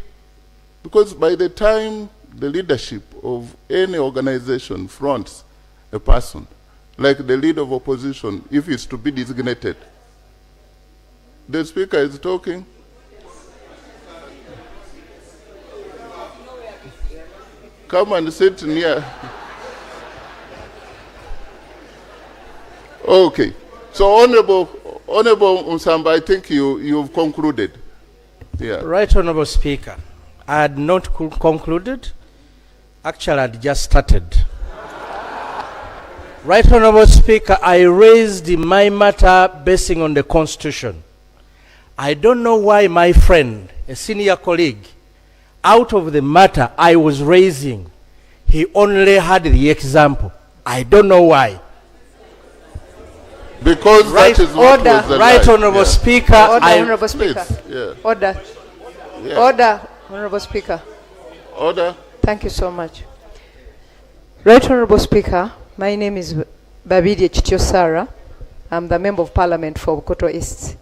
because by the time the leadership of any organization fronts a person, like the leader of opposition, if he's to be designated. The Speaker is talking. Come and sit near. Okay. So, Honorable Musamba, I think you've concluded. Yeah. Right, Honorable Speaker. I had not concluded. Actually, I had just started. Right, Honorable Speaker, I raised my matter basing on the Constitution. I don't know why my friend, a senior colleague, out of the matter I was raising, he only had the example. I don't know why. Because right, that is what order, was the right, lie. Honorable Yeah. Speaker. Order, Honorable Speaker. Please, yeah. Order. Yeah. Order, Honorable Speaker. Order. Thank you so much. Right, Honorable Speaker, my name is Babidi Chitiosara. I'm the Member of Parliament for Koto East.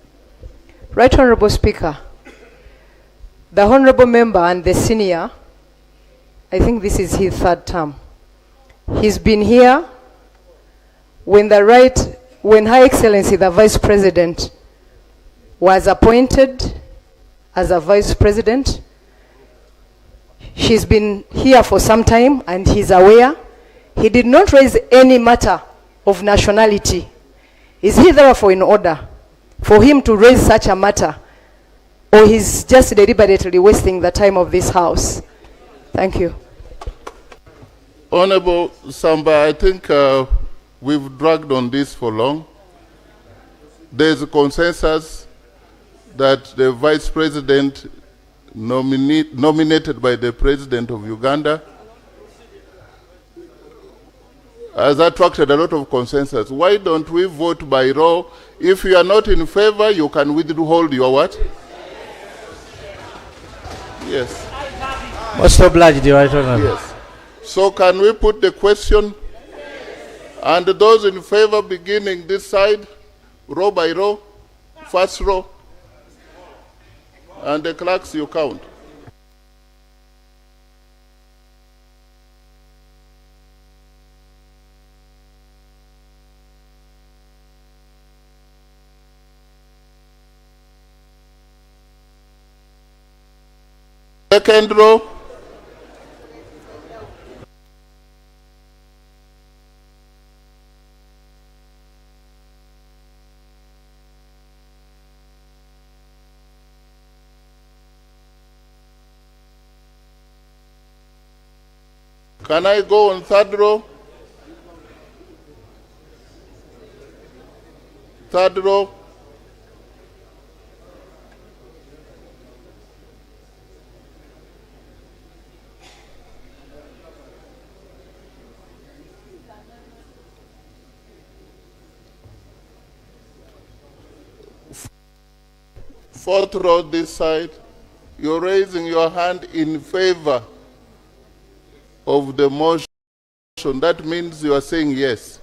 Right, Honorable Speaker, the Honorable Member and the Senior, I think this is his third term. He's been here when Her Excellency the Vice President was appointed as a Vice President. She's been here for some time and he's aware. He did not raise any matter of nationality. Is he therefore in order for him to raise such a matter, or he's just deliberately wasting the time of this House? Thank you. Honorable Samba, I think we've dragged on this for long. There's a consensus that the Vice President nominated by the President of Uganda has attracted a lot of consensus. Why don't we vote by roll? If you are not in favor, you can withhold your what? Yes. Most obliged, Your Right Honour. Yes. So can we put the question? And those in favor beginning this side, row by row, first row, and the clerks you count. Second row. Can I go on third row? Third row. Fourth row this side. You're raising your hand in favor of the motion. That means you are saying yes.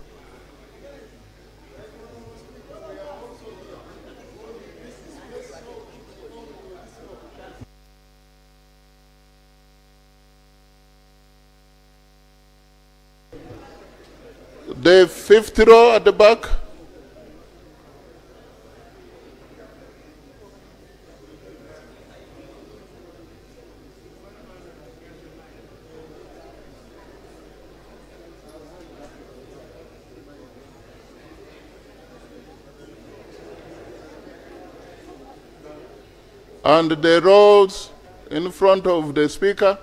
The fifth row at the back. And the rows in front of the speaker.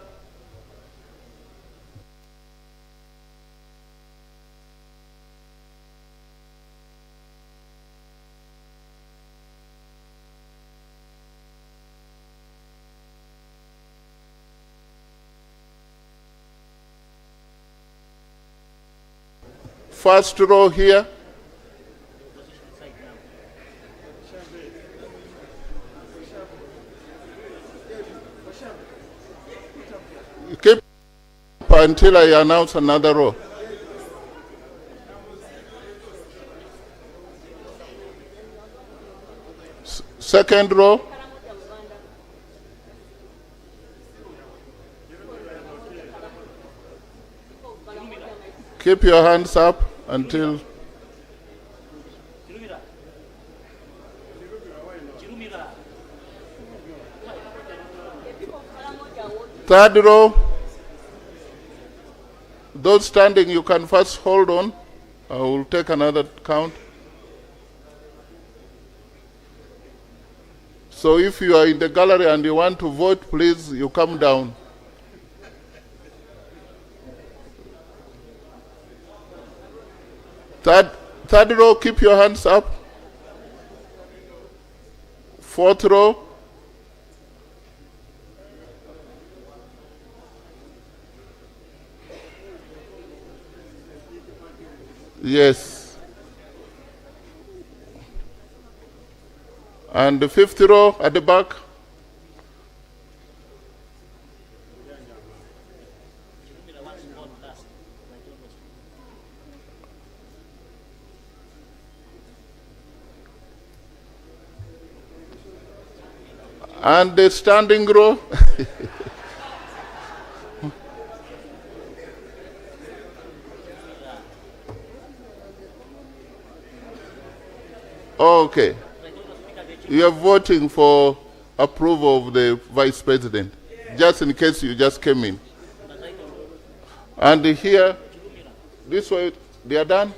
First row here. Keep until I announce another row. Second row. Keep your hands up until... Third row. Those standing, you can first hold on. I will take another count. So if you are in the gallery and you want to vote, please, you come down. Third row, keep your hands up. Fourth row. Yes. And the fifth row at the back. And the standing row. Okay. You are voting for approval of the Vice President, just in case you just came in. And here, this way, they are done?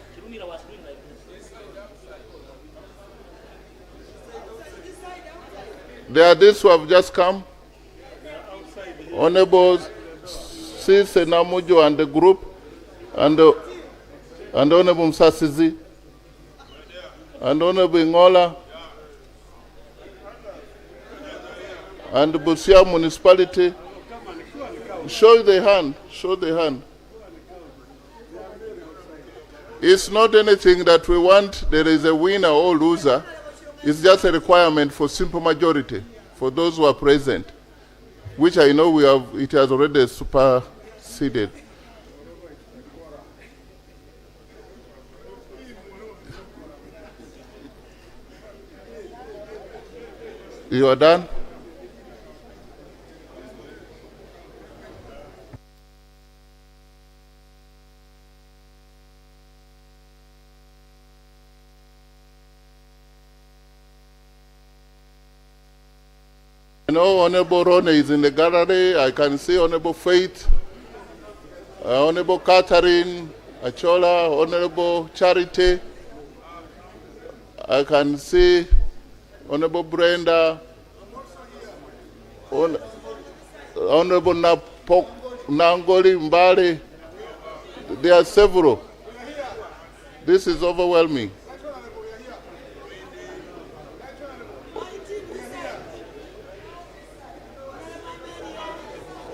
There are these who have just come. Honorable Sis Namujo and the group, and Honorable Msasizi, and Honorable Ngola, and the Busia municipality. Show the hand, show the hand. It's not anything that we want, there is a winner or loser. It's just a requirement for simple majority for those who are present, which I know we have, it has already superseded. You are done? I know Honorable Rone is in the gallery. I can see Honorable Faith, Honorable Catherine Achola, Honorable Charity. I can see Honorable Brenda, Honorable Nangoli Mbali. There are several. This is overwhelming.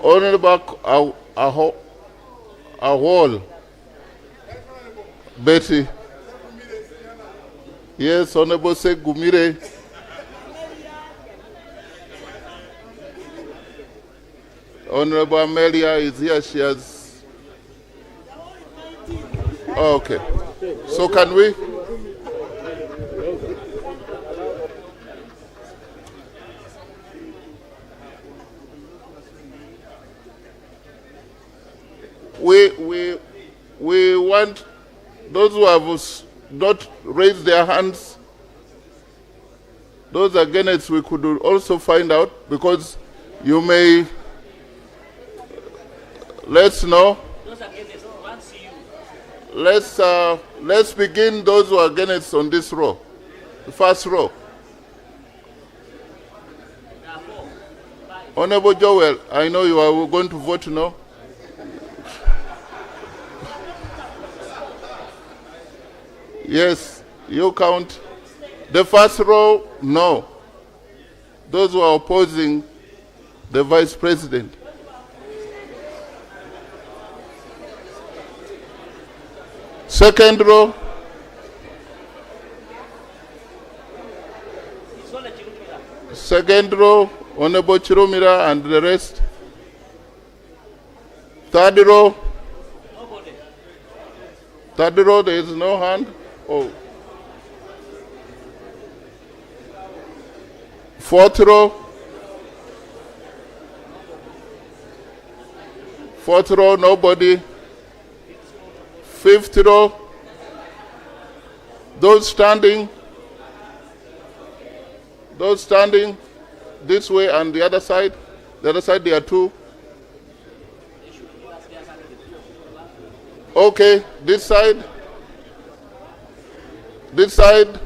Honorable Ahol, Betty. Yes, Honorable Segumire. Honorable Amelia is here. She has. Oh, okay. So can we? We want those who have not raised their hands, those against, we could also find out, because you may, let's know. Let's begin those who are against on this row, the first row. Honorable Joel, I know you are going to vote no. Yes, you count. The first row, no. Those who are opposing the Vice President. Second row. Second row, Honorable Chirumira and the rest. Third row. Third row, there is no hand. Oh. Fourth row. Fourth row, nobody. Fifth row. Those standing this way and the other side. The other side, there are two. Okay, this side. This side.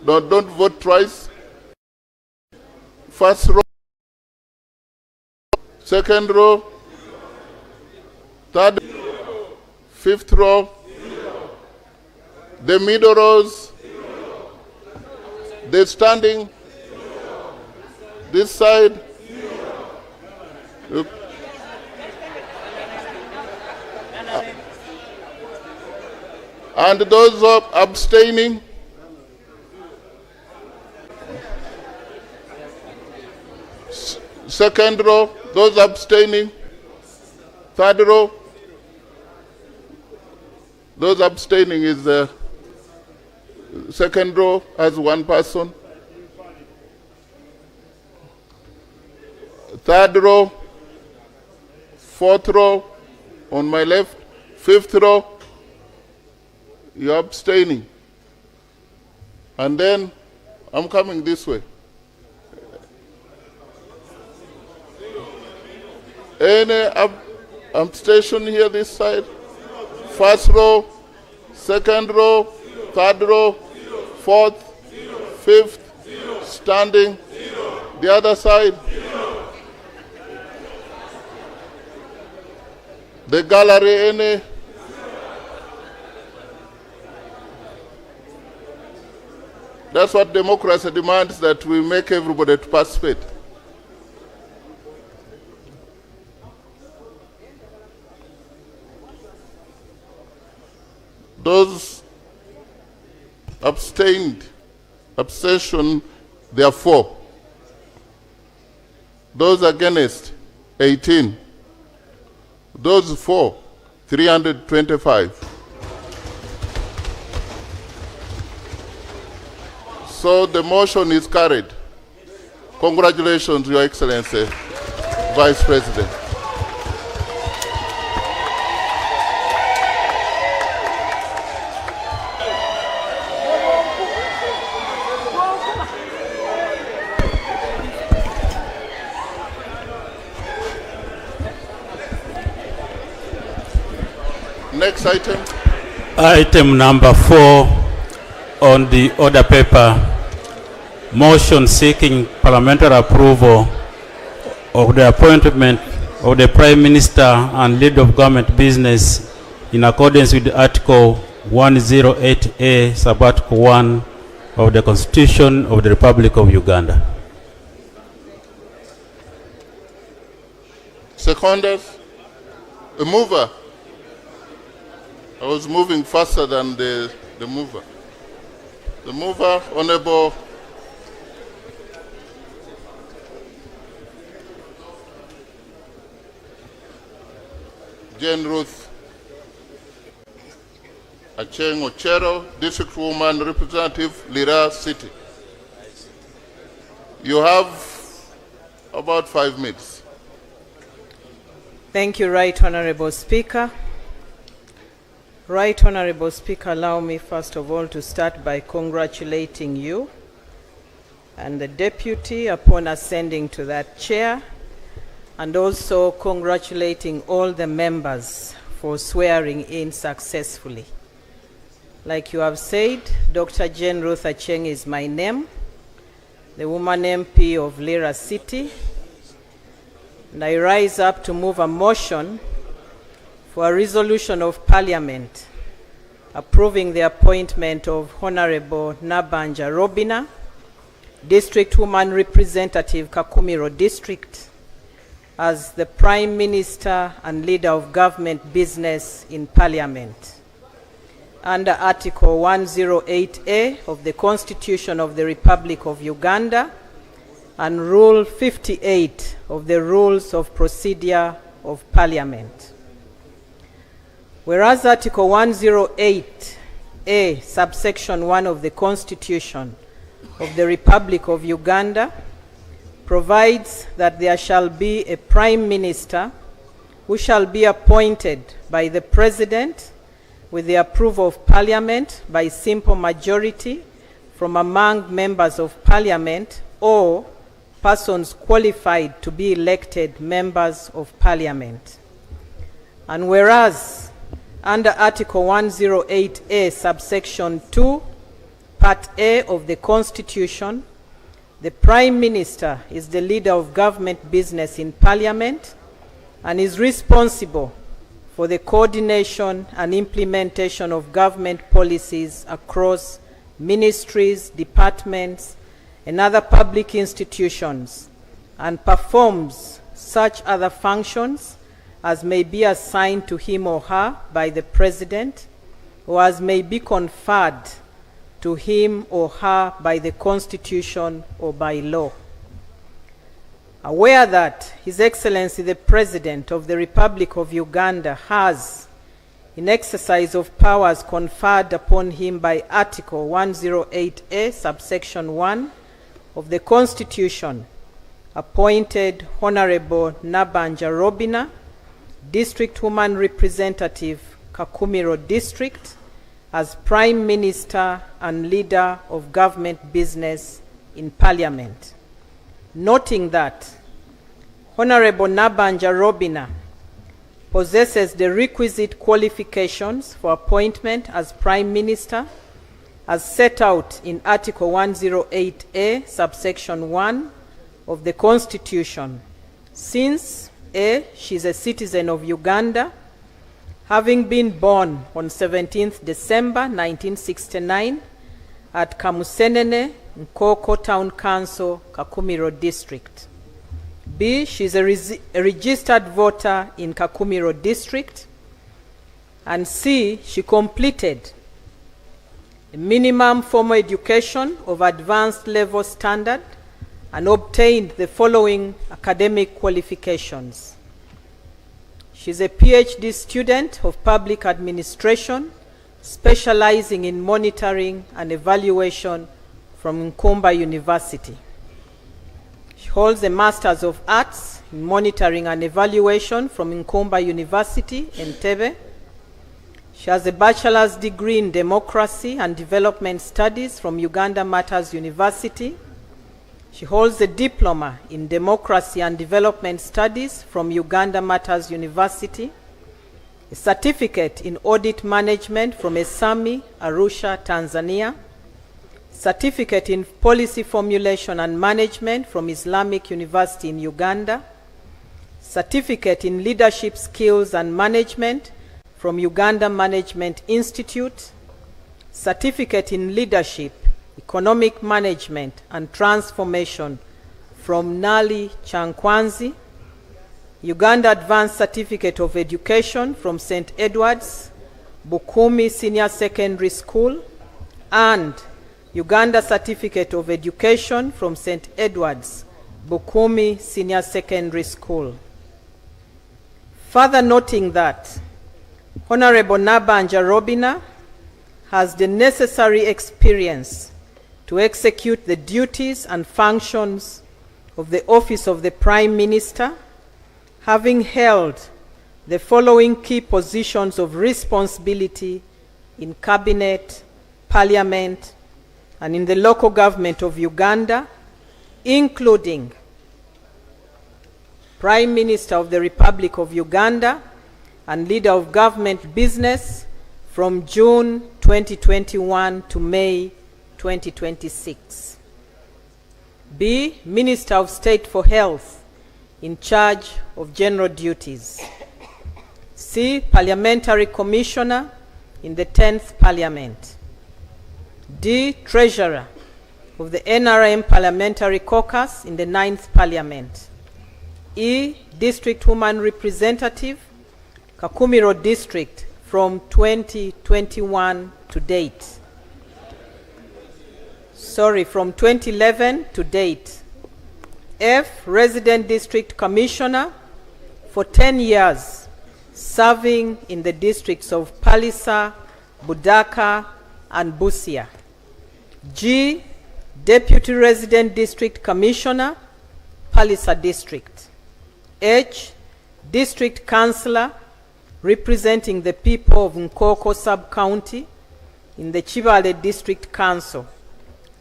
Don't vote twice. First row. Second row. Third. Fifth row. The middle rows. The standing. This side. Look. And those abstaining. Second row, those abstaining. Third row, those abstaining is the second row has one person. Third row, fourth row on my left, fifth row, you're abstaining. And then I'm coming this way. Any abstention here this side? First row, second row, third row, fourth, fifth, standing. The other side. The gallery, any? That's what democracy demands, that we make everybody to participate. Those abstention, there are 4. Those against, 18. Those for, 325. So the motion is carried. Congratulations, Your Excellency, Vice President. Next item. Item number 4 on the order paper, motion seeking parliamentary approval of the appointment of the Prime Minister and lead of government business in accordance with Article 108A, Sub-Article 1 of the Constitution of the Republic of Uganda. Seconders, a mover. I was moving faster than the mover. The mover, Honorable Jane Ruth Acheng Ochero, District Woman Representative, Lira City. You have about 5 minutes. Thank you, Right Honorable Speaker. Right Honorable Speaker, allow me first of all to start by congratulating you and the Deputy upon ascending to that chair, and also congratulating all the members for swearing in successfully. Like you have said, Dr. Jane Ruth Acheng is my name, the woman MP of Lira City, and I rise up to move a motion for a resolution of Parliament approving the appointment of Honorable Nabanja Robina, District Woman Representative, Kakumiro District, as the Prime Minister and Leader of Government Business in Parliament, under Article 108A of the Constitution of the Republic of Uganda and Rule 58 of the Rules of Procedure of Parliament. Whereas Article 108A, subsection 1 of the Constitution of the Republic of Uganda provides that there shall be a Prime Minister who shall be appointed by the President with the approval of Parliament by simple majority from among members of Parliament or persons qualified to be elected members of Parliament. And whereas under Article 108A, subsection 2, Part A of the Constitution, the Prime Minister is the leader of government business in Parliament and is responsible for the coordination and implementation of government policies across ministries, departments, and other public institutions, and performs such other functions as may be assigned to him or her by the President, or as may be conferred to him or her by the Constitution or by law. Aware that His Excellency the President of the Republic of Uganda has, in exercise of powers conferred upon him by Article 108A, subsection 1 of the Constitution, appointed Honorable Nabanja Robina, District Woman Representative, Kakumiro District, as Prime Minister and leader of government business in Parliament. Noting that Honorable Nabanja Robina possesses the requisite qualifications for appointment as Prime Minister as set out in Article 108A, subsection 1 of the Constitution, since A, she is a citizen of Uganda, having been born on 17th December 1969 at Kamusenene, Nkoko Town Council, Kakumiro District. B, she is a registered voter in Kakumiro District. And C, she completed a minimum formal education of advanced level standard and obtained the following academic qualifications. She is a PhD student of public administration, specializing in monitoring and evaluation from Nkumba University. She holds a Master's of Arts in monitoring and evaluation from Nkumba University, Entebbe. She has a bachelor's degree in democracy and development studies from Uganda Matters University. She holds a diploma in democracy and development studies from Uganda Matters University, a certificate in audit management from ESAMI, Arusha, Tanzania, certificate in policy formulation and management from Islamic University in Uganda, certificate in leadership skills and management from Uganda Management Institute, certificate in leadership, economic management and transformation from Nali Chankwanzi, Uganda Advanced Certificate of Education from St. Edward's, Bukumi Senior Secondary School, and Uganda Certificate of Education from St. Edward's, Bukumi Senior Secondary School. Further noting that Honorable Nabanja Robina has the necessary experience to execute the duties and functions of the office of the Prime Minister, having held the following key positions of responsibility in Cabinet, Parliament, and in the local government of Uganda, including Prime Minister of the Republic of Uganda and leader of government business from June 2021 to May 2026. B, Minister of State for Health in charge of general duties. C, Parliamentary Commissioner in the 10th Parliament. D, Treasurer of the NRM Parliamentary Caucus in the 9th Parliament. E, District Woman Representative, Kakumiro District from 2021 to date. From 2011 to date. F, Resident District Commissioner for 10 years, serving in the districts of Palisa, Budaka, and Busia. G, Deputy Resident District Commissioner Palisa District. H, District Councillor representing the people of Nkoko Sub-County in the Chibale District Council,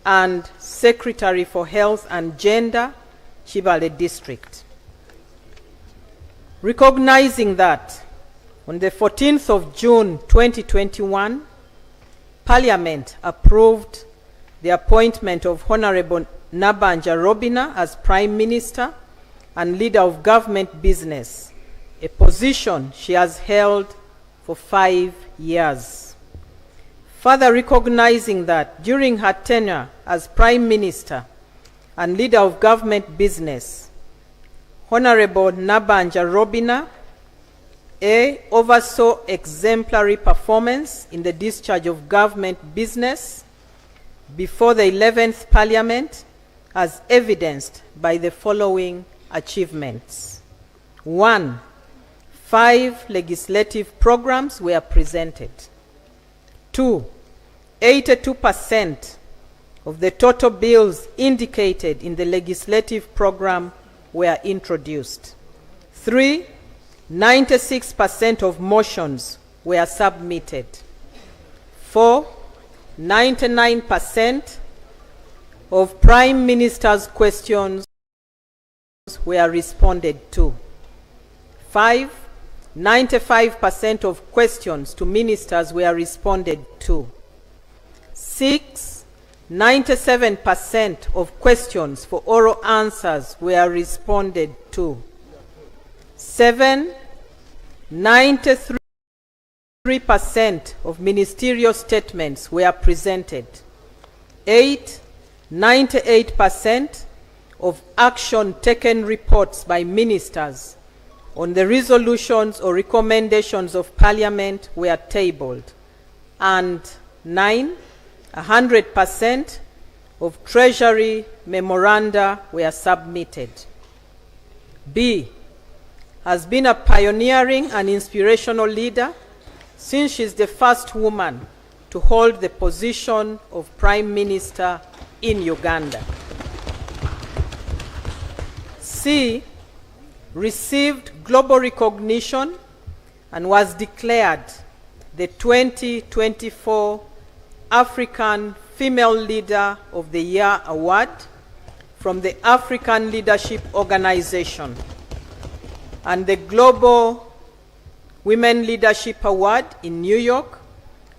and Secretary for Health and Gender, Chibale District. Recognizing that on the 14th of June 2021, Parliament approved the appointment of Honorable Nabanja Robina as Prime Minister and Leader of Government Business, a position she has held for 5 years. Further recognizing that during her tenure as Prime Minister and Leader of Government Business, Honorable Nabanja Robina A, oversaw exemplary performance in the discharge of government business before the 11th Parliament, as evidenced by the following achievements. 1, 5 legislative programs were presented. 2, 82% of the total bills indicated in the legislative program were introduced. 3, 96% of motions were submitted. 4, 99% of Prime Minister's questions were responded to. 5, 95% of questions to ministers were responded to. 6, 97% of questions for oral answers were responded to. 7, 93% of ministerial statements were presented. 8, 98% of action taken reports by ministers on the resolutions or recommendations of Parliament were tabled. And 9, 100% of Treasury memoranda were submitted. B, has been a pioneering and inspirational leader since she is the first woman to hold the position of Prime Minister in Uganda. C, received global recognition and was declared the 2024 African Female Leader of the Year Award from the African Leadership Organization and the Global Women Leadership Award in New York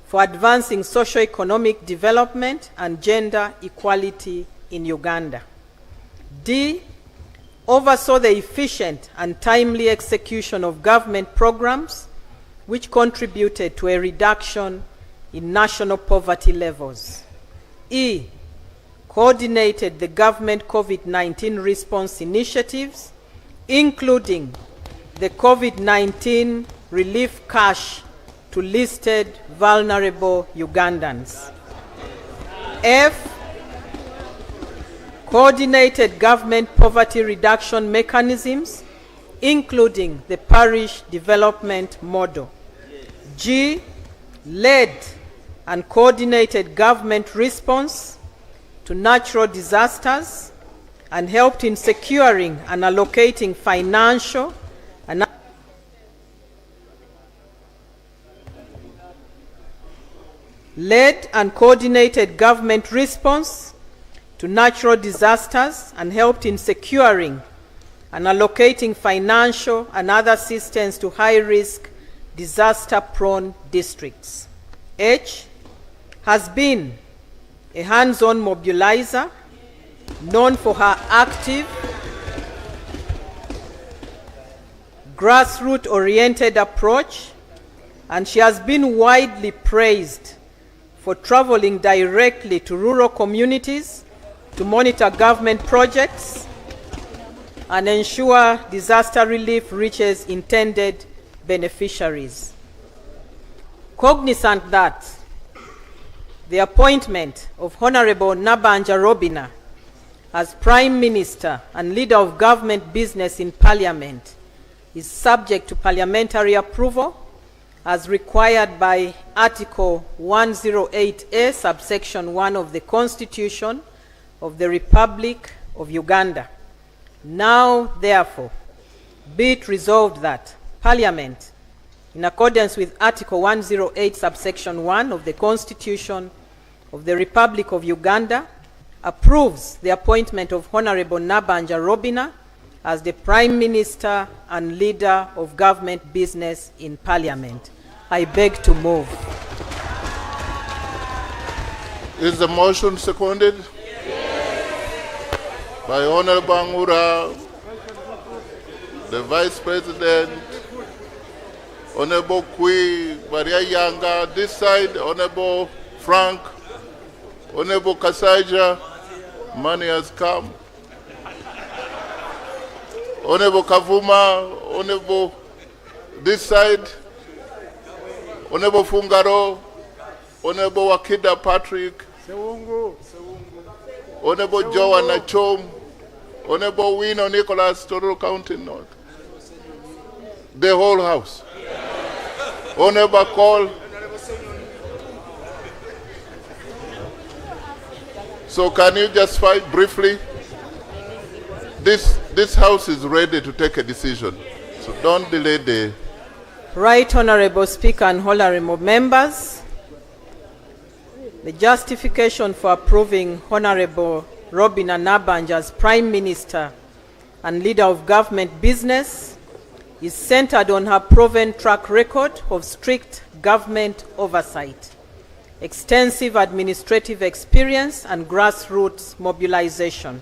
for advancing socio-economic development and gender equality in Uganda. D, oversaw the efficient and timely execution of government programs which contributed to a reduction in national poverty levels. E, coordinated the government COVID-19 response initiatives, including the COVID-19 relief cash to listed vulnerable Ugandans. F, coordinated government poverty reduction mechanisms, including the parish development model. G, led and coordinated government response to natural disasters and helped in securing and allocating financial and led and coordinated government response to natural disasters and helped in securing and allocating financial and other assistance to high-risk, disaster-prone districts. H, has been a hands-on mobilizer known for her active, grassroots-oriented approach, and she has been widely praised for traveling directly to rural communities to monitor government projects and ensure disaster relief reaches intended beneficiaries. Cognizant that the appointment of Honorable Nabanja Robina as Prime Minister and Leader of Government Business in Parliament is subject to parliamentary approval as required by Article 108A, subsection 1 of the Constitution of the Republic of Uganda. Now, therefore, be it resolved that Parliament, in accordance with Article 108, subsection 1 of the Constitution of the Republic of Uganda, approves the appointment of Honorable Nabanja Robina as the Prime Minister and Leader of Government Business in Parliament. I beg to move. Is the motion seconded? Yes. By Honorable Angura, the Vice President, Honorable Kui, Maria Yanga, this side, Honorable Frank, Honorable Kasaija, money has come. Honorable Kavuma, Honorable this side, Honorable Fungaro, Honorable Wakida Patrick, Honorable Joanna Chom, Honorable Wino Nicholas, Toro County North. The whole house. Honorable Call. So can you just fight briefly? This house is ready to take a decision. So don't delay the... Right Honorable Speaker and honorable members, the justification for approving Honorable Robina Nabanja as Prime Minister and Leader of Government Business is centered on her proven track record of strict government oversight, extensive administrative experience, and grassroots mobilization.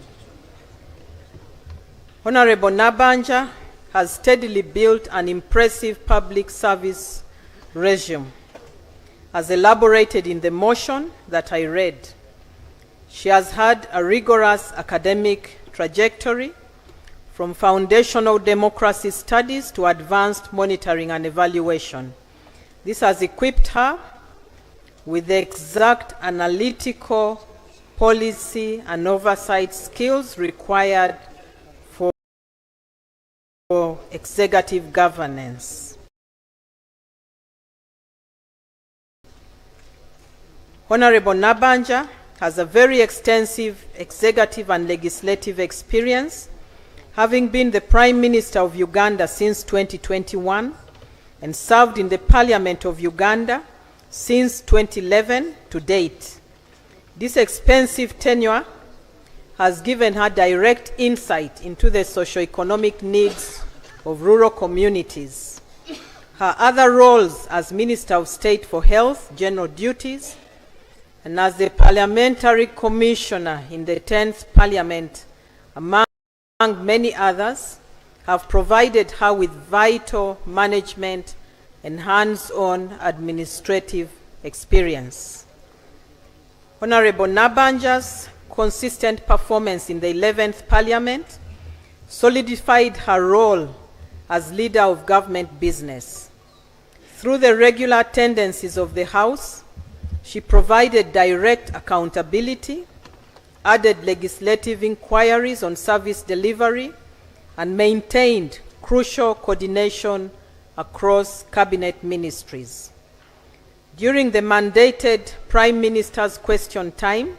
Honorable Nabanja has steadily built an impressive public service regime, as elaborated in the motion that I read. She has had a rigorous academic trajectory, from foundational democracy studies to advanced monitoring and evaluation. This has equipped her with the exact analytical, policy, and oversight skills required for executive governance. Honorable Nabanja has a very extensive executive and legislative experience, having been the Prime Minister of Uganda since 2021 and served in the Parliament of Uganda since 2011 to date. This extensive tenure has given her direct insight into the socio-economic needs of rural communities. Her other roles as Minister of State for Health, General Duties, and as the Parliamentary Commissioner in the 10th Parliament, among many others, have provided her with vital management and hands-on administrative experience. Honorable Nabanja's consistent performance in the 11th Parliament solidified her role as leader of government business. Through the regular tendencies of the House, she provided direct accountability, added legislative inquiries on service delivery, and maintained crucial coordination across cabinet ministries. During the mandated Prime Minister's question time,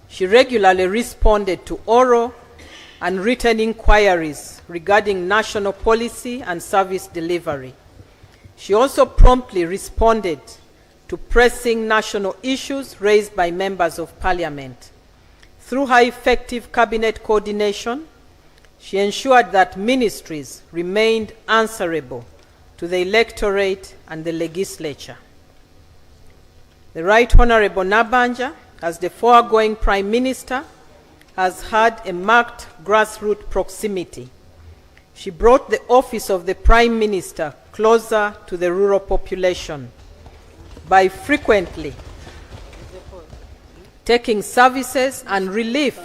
she regularly responded to oral and written inquiries regarding national policy and service delivery. She also promptly responded to pressing national issues raised by members of Parliament. Through her effective cabinet coordination, she ensured that ministries remained answerable to the electorate and the legislature. The Right Honorable Nabanja, as the foregoing Prime Minister, has had a marked grassroots proximity. She brought the office of the Prime Minister closer to the rural population by frequently taking services and relief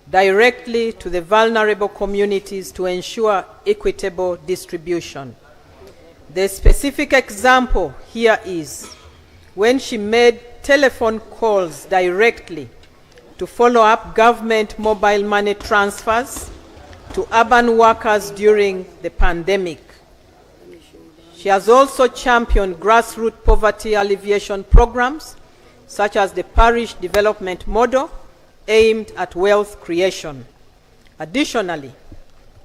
directly to the vulnerable communities to ensure equitable distribution. The specific example here is when she made telephone calls directly to follow up government mobile money transfers to urban workers during the pandemic. She has also championed grassroots poverty alleviation programs, such as the Parish Development Model, aimed at wealth creation. Additionally,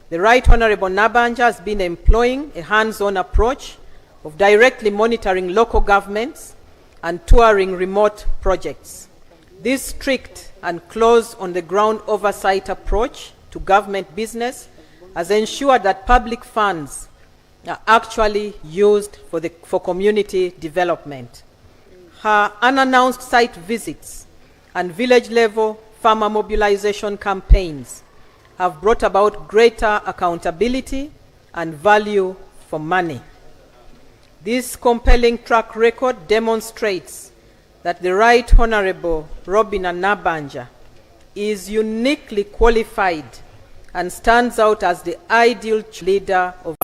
the Right Honorable Nabanja has been employing a hands-on approach of directly monitoring local governments and touring remote projects. This strict and close on-the-ground oversight approach to government business has ensured that public funds are actually used for community development. Her unannounced site visits and village-level farmer mobilization campaigns have brought about greater accountability and value for money. This compelling track record demonstrates that the Right Honorable Robina Nabanja is uniquely qualified and stands out as the ideal leader of.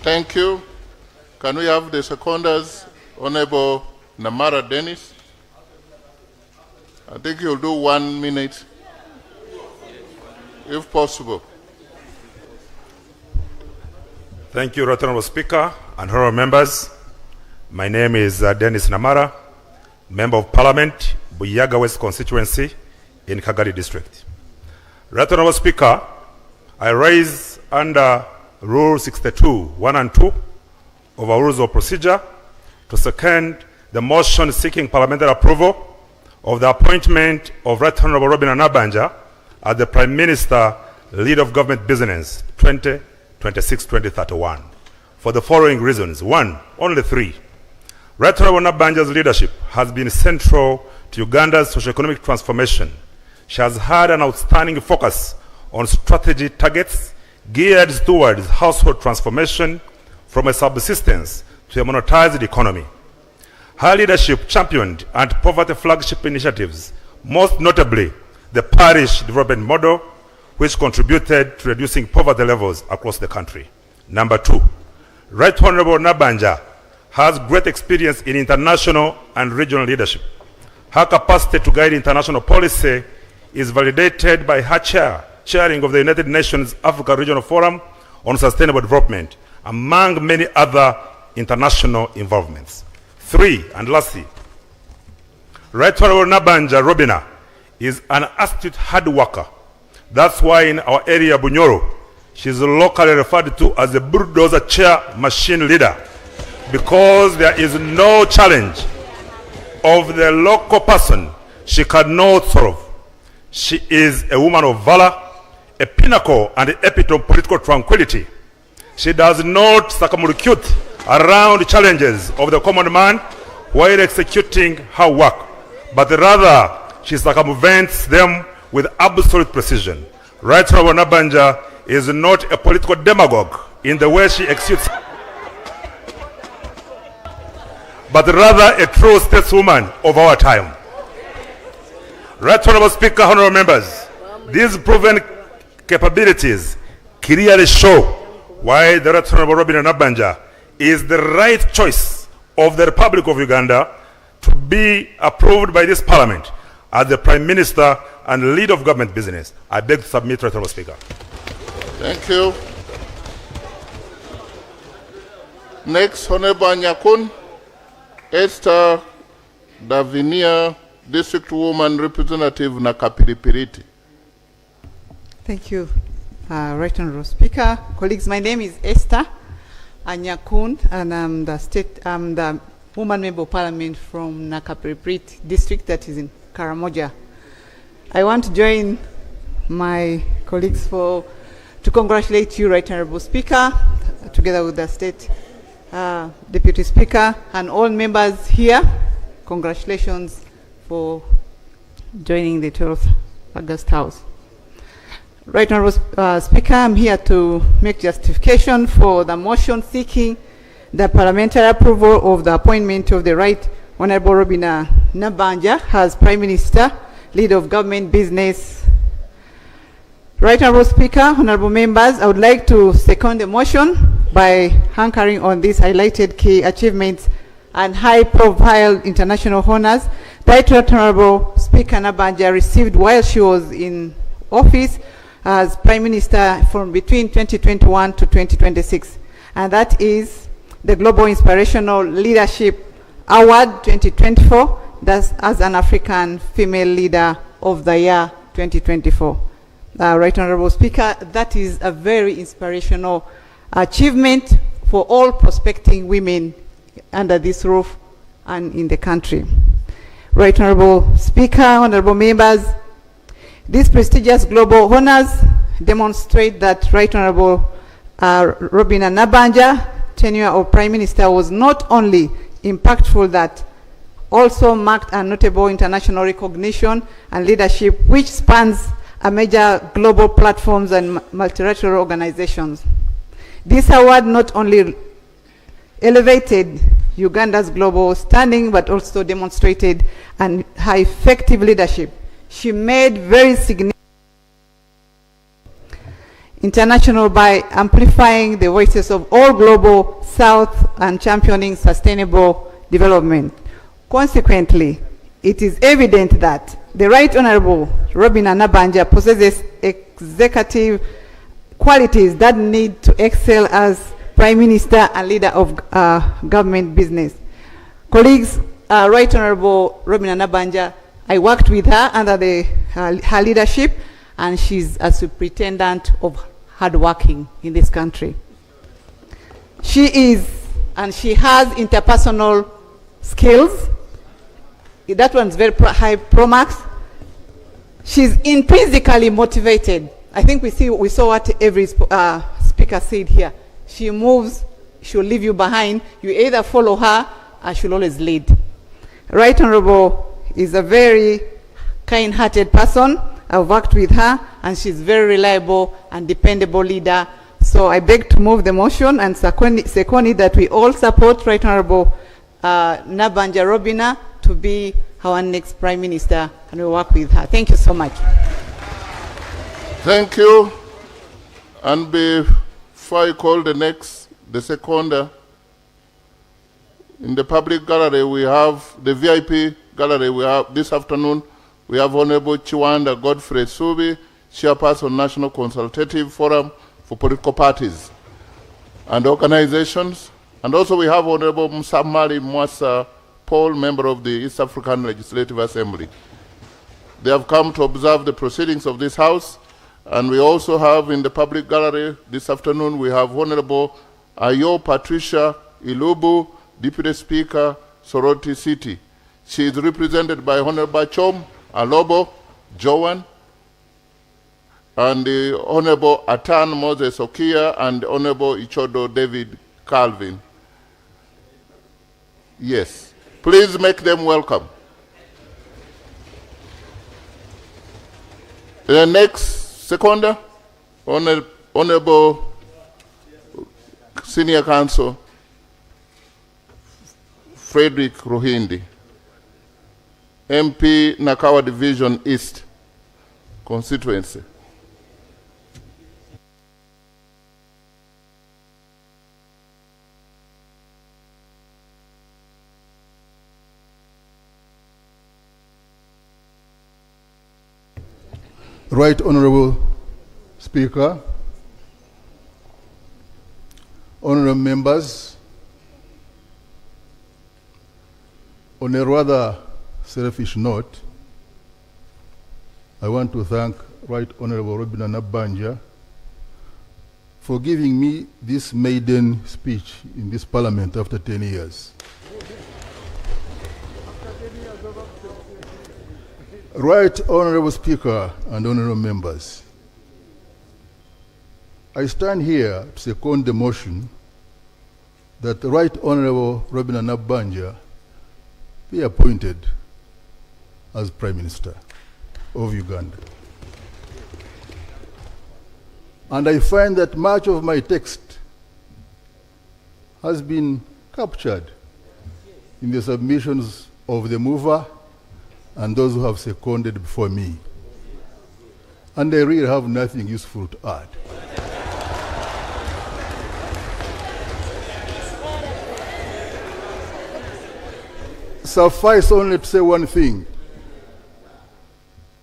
Thank you. Can we have the seconders? Honorable Namara Dennis. I think you'll do 1 minute, if possible. Thank you, Right Honorable Speaker and honorable members. My name is Dennis Namara, Member of Parliament, Buyaga West Constituency in Kagari District. Right Honorable Speaker, I rise under Rule 62, 1 and 2 of our Rules of Procedure to second the motion seeking parliamentary approval of the appointment of Right Honorable Robina Nabanja as the Prime Minister, Lead of Government Business 2026-2031 for the following reasons. 1, only 3. Right Honorable Nabanja's leadership has been central to Uganda's socioeconomic transformation. She has had an outstanding focus on strategy targets geared towards household transformation from a subsistence to a monetized economy. Her leadership championed anti-poverty flagship initiatives, most notably the parish development model, which contributed to reducing poverty levels across the country. Number 2, Right Honorable Nabanja has great experience in international and regional leadership. Her capacity to guide international policy is validated by her chairing of the United Nations Africa Regional Forum on Sustainable Development, among many other international involvements. 3, and lastly, Right Honorable Nabanja Robina is an astute hard worker. That's why in our area, Bunyoro, she is locally referred to as the bulldozer chair machine leader, because there is no challenge of the local person she cannot solve. She is a woman of valor, a pinnacle and epitome of political tranquility. She does not circumambulate around challenges of the common man while executing her work, but rather she circumvents them with absolute precision. Right Honorable Nabanja is not a political demagogue in the way she executes, but rather a true stateswoman of our time. Right Honorable Speaker, honorable members, these proven capabilities clearly show why the Right Honorable Robina Nabanja is the right choice of the Republic of Uganda to be approved by this Parliament as the Prime Minister and Lead of Government Business. I beg to submit, Right Honorable Speaker. Thank you. Next, Honorable Nyakun, Esther Davinia, District Woman Representative Nakapiripiriti. Thank you, Right Honorable Speaker. Colleagues, my name is Esther Anyakun, and I'm the Woman Member of Parliament from Nakapiripiriti District, that is in Karamoja. I want to join my colleagues to congratulate you, Right Honorable Speaker, together with the State Deputy Speaker and all members here. Congratulations for joining the 12th August House. Right Honorable Speaker, I'm here to make justification for the motion seeking the parliamentary approval of the appointment of the Right Honorable Robina Nabanja as Prime Minister, Lead of Government Business. Right Honorable Speaker, honorable members, I would like to second the motion by anchoring on these highlighted key achievements and high-profile international honors that Right Honorable Speaker Nabanja received while she was in office as Prime Minister from between 2021 to 2026, and that is the Global Inspirational Leadership Award 2024, that's as an African female leader of the year 2024. Right Honorable Speaker, that is a very inspirational achievement for all prospecting women under this roof and in the country. Right Honorable Speaker, honorable members, these prestigious global honors demonstrate that Right Honorable Robina Nabanja tenure of Prime Minister was not only impactful, that also marked a notable international recognition and leadership which spans a major global platforms and multilateral organizations. This award not only elevated Uganda's global standing, but also demonstrated her effective leadership. She made very significant international by amplifying the voices of all global South and championing sustainable development. Consequently, it is evident that the Right Honorable Robina Nabanja possesses executive qualities that need to excel as Prime Minister and leader of government business. Colleagues, Right Honorable Robina Nabanja, I worked with her under her leadership, and she's a superintendent of hardworking in this country. She is, and she has interpersonal skills. That one's very high pro max. She's intrinsically motivated. I think we saw what every speaker said here. She moves, she'll leave you behind. You either follow her or she'll always lead. Right Honorable is a very kind-hearted person. I've worked with her, and she's very reliable and dependable leader. So I beg to move the motion and second it that we all support Right Honorable Nabanja Robina to be our next Prime Minister, and we'll work with her. Thank you so much. Thank you. And before I call the seconder, in the public gallery, we have the VIP gallery. We have this afternoon, we have Honorable Chiwanda Godfrey Subi, Chairperson, National Consultative Forum for Political Parties and Organizations. And also we have Honorable Musamali Mwasa Paul, member of the East African Legislative Assembly. They have come to observe the proceedings of this House. And we also have in the public gallery this afternoon, we have Honorable Ayo Patricia Ilubu, Deputy Speaker, Soroti City. She is represented by Honorable Chom Alobo Joan, and the Honorable Atan Moses Okia, and Honorable Ichodo David Calvin. Yes. Please make them welcome. The next seconder, Honorable Senior Counsel Frederick Ruhindi, MP Nakawa Division East constituency. Right Honorable Speaker, honorable members, on a rather selfish note, I want to thank Right Honorable Robina Nabanja for giving me this maiden speech in this parliament after 10 years. Right Honorable Speaker and honorable members, I stand here to second the motion that the Right Honorable Robina Nabanja be appointed as Prime Minister of Uganda. And I find that much of my text has been captured in the submissions of the mover and those who have seconded before me. And I really have nothing useful to add. Suffice only to say one thing,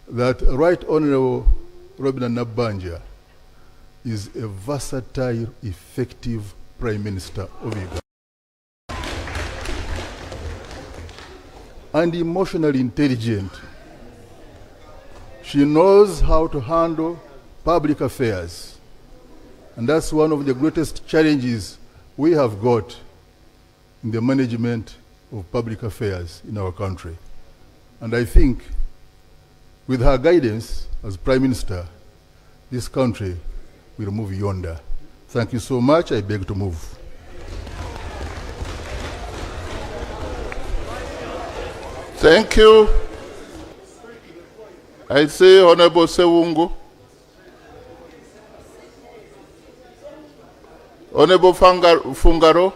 that Right Honorable Robina Nabanja is a versatile, effective Prime Minister of Uganda. And emotionally intelligent. She knows how to handle public affairs. And that's one of the greatest challenges we have got in the management of public affairs in our country. And I think with her guidance as Prime Minister, this country will move yonder. Thank you so much. I beg to move. Thank you. I say Honorable Sewungu. Honorable Fungaro.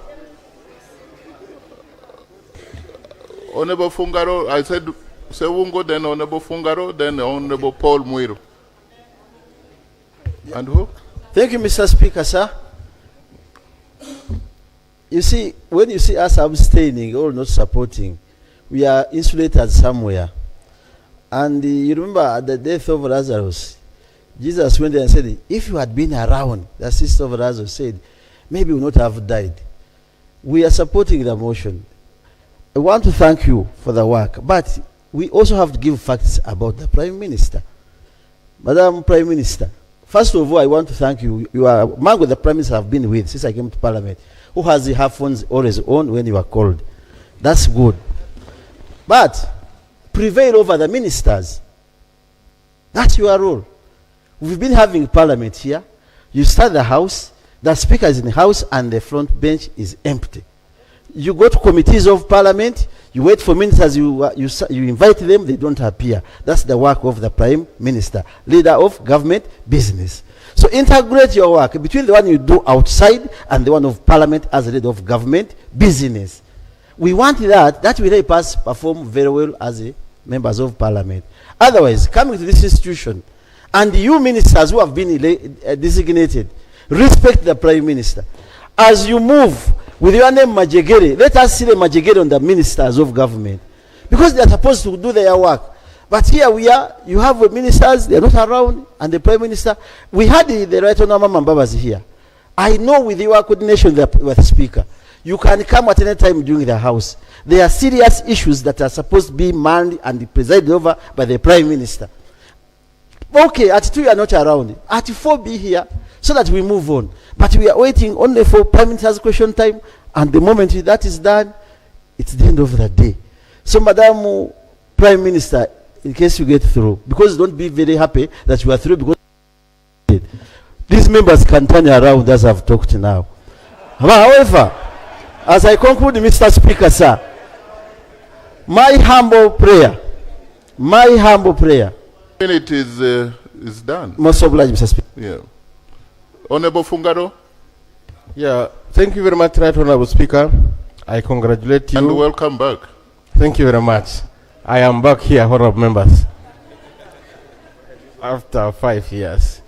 Honorable Fungaro, I said Sewungu, then Honorable Fungaro, then Honorable Paul Muiru. And who? Thank you, Mr. Speaker, sir. You see, when you see us abstaining or not supporting, we are insulated somewhere. And you remember at the death of Lazarus, Jesus went there and said, if you had been around, the sister of Lazarus said, maybe you would not have died. We are supporting the motion. I want to thank you for the work, but we also have to give facts about the Prime Minister. Madam Prime Minister, first of all, I want to thank you. You are among the Prime Minister I've been with since I came to Parliament, who has her phones always on when you are called. That's good. But prevail over the ministers. That's your role. We've been having Parliament here. You start the House, the Speaker is in the House, and the front bench is empty. You go to committees of Parliament, you wait for ministers, you invite them, they don't appear. That's the work of the Prime Minister, leader of government business. So integrate your work between the one you do outside and the one of Parliament as a leader of government business. We want that. That will help us perform very well as a members of Parliament. Otherwise, coming to this institution, and you ministers who have been designated, respect the Prime Minister. As you move with your name Majegere, let us see the Majegere on the ministers of government, because they are supposed to do their work. But here we are, you have ministers, they are not around, and the Prime Minister. We had the Right Honourable Mbabas here. I know with your coordination with the Speaker, you can come at any time during the House. There are serious issues that are supposed to be manned and presided over by the Prime Minister. Okay, at 2 you are not around. At 4 be here so that we move on. But we are waiting only for Prime Minister's question time, and the moment that is done, it's the end of the day. So, Madam Prime Minister, in case you get through, because don't be very happy that you are through, because these members can turn around as I've talked now. However, as I conclude, Mr. Speaker, sir, my humble prayer, It is done. most obliged, Mr. Speaker. Yeah. Honorable Fungaro. Yeah, thank you very much, Right Honorable Speaker. I congratulate you. And welcome back. Thank you very much. I am back here, honorable members, after 5 years.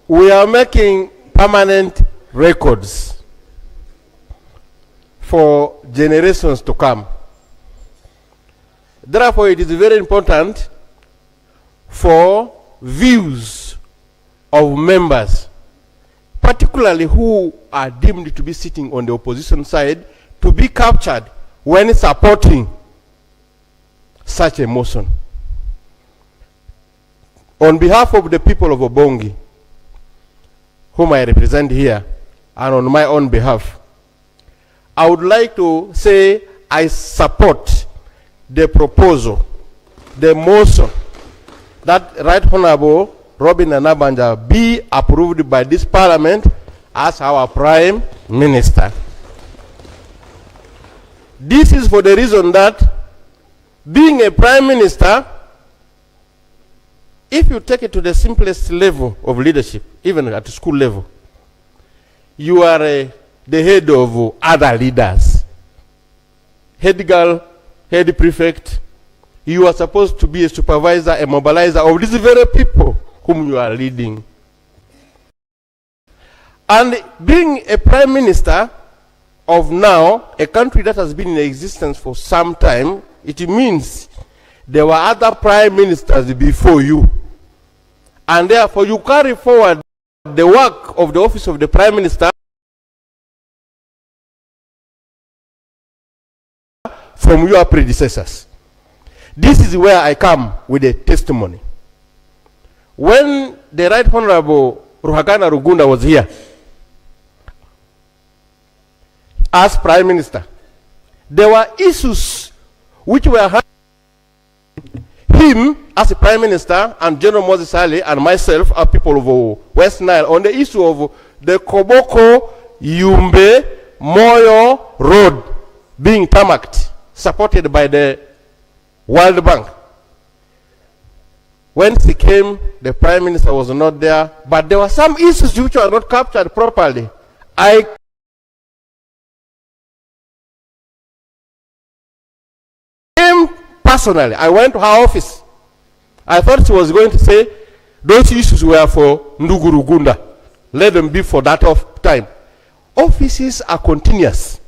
We are making permanent records for generations to come. Therefore, it is very important for views of members, particularly who are deemed to be sitting on the opposition side, to be captured when supporting such a motion. On behalf of the people of Obongi, whom I represent here, and on my own behalf, I would like to say I support the proposal, the motion, that Right Honorable Robin Anabanja be approved by this Parliament as our Prime Minister. This is for the reason that, being a Prime Minister, if you take it to the simplest level of leadership, even at school level, you are the head of other leaders. Head girl, head prefect. You are supposed to be a supervisor, a mobilizer of these very people whom you are leading. And being a Prime Minister of now, a country that has been in existence for some time, it means there were other Prime Ministers before you. And therefore you carry forward the work of the office of the Prime Minister from your predecessors. This is where I come with a testimony. when the Right Honorable Ruhakana Rugunda was here as Prime Minister, there were issues which were him as a Prime Minister and General Moses Ali and myself are people of West Nile on the issue of the Koboko Yumbe Moyo Road being tarmacked, supported by the World Bank. When he came, the Prime Minister was not there, but there were some issues which were not captured properly. I came personally. I went to her office. I thought she was going to say those issues were for Ndugu Rugunda. Let them be for that time. Offices are continuous.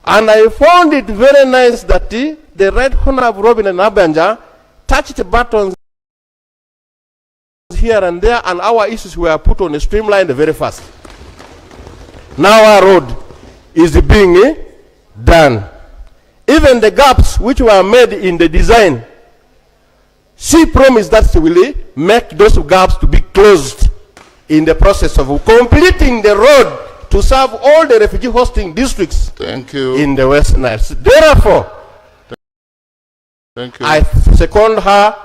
And I found it very nice that the Right Honorable Robin and Abanja touched buttons here and there, and our issues were put on a streamline very fast. Now our road is being done. Even the gaps which were made in the design, she promised that she will make those gaps to be closed in the process of completing the road to serve all the refugee hosting districts in the West Nile. Therefore, I second her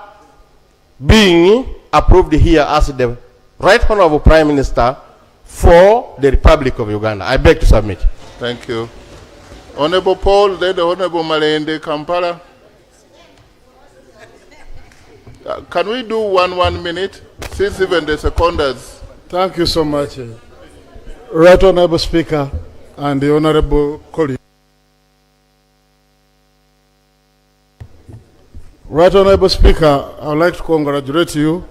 being approved here as the Right Honorable Prime Minister for the Republic of Uganda. I beg to submit. Thank you. Honorable Paul, then the Honorable Malende, Kampala. Can we do 1 minute, since even the seconders? Thank you so much. Right Honorable Speaker and the Honorable colleague. Right Honorable Speaker, I would like to congratulate you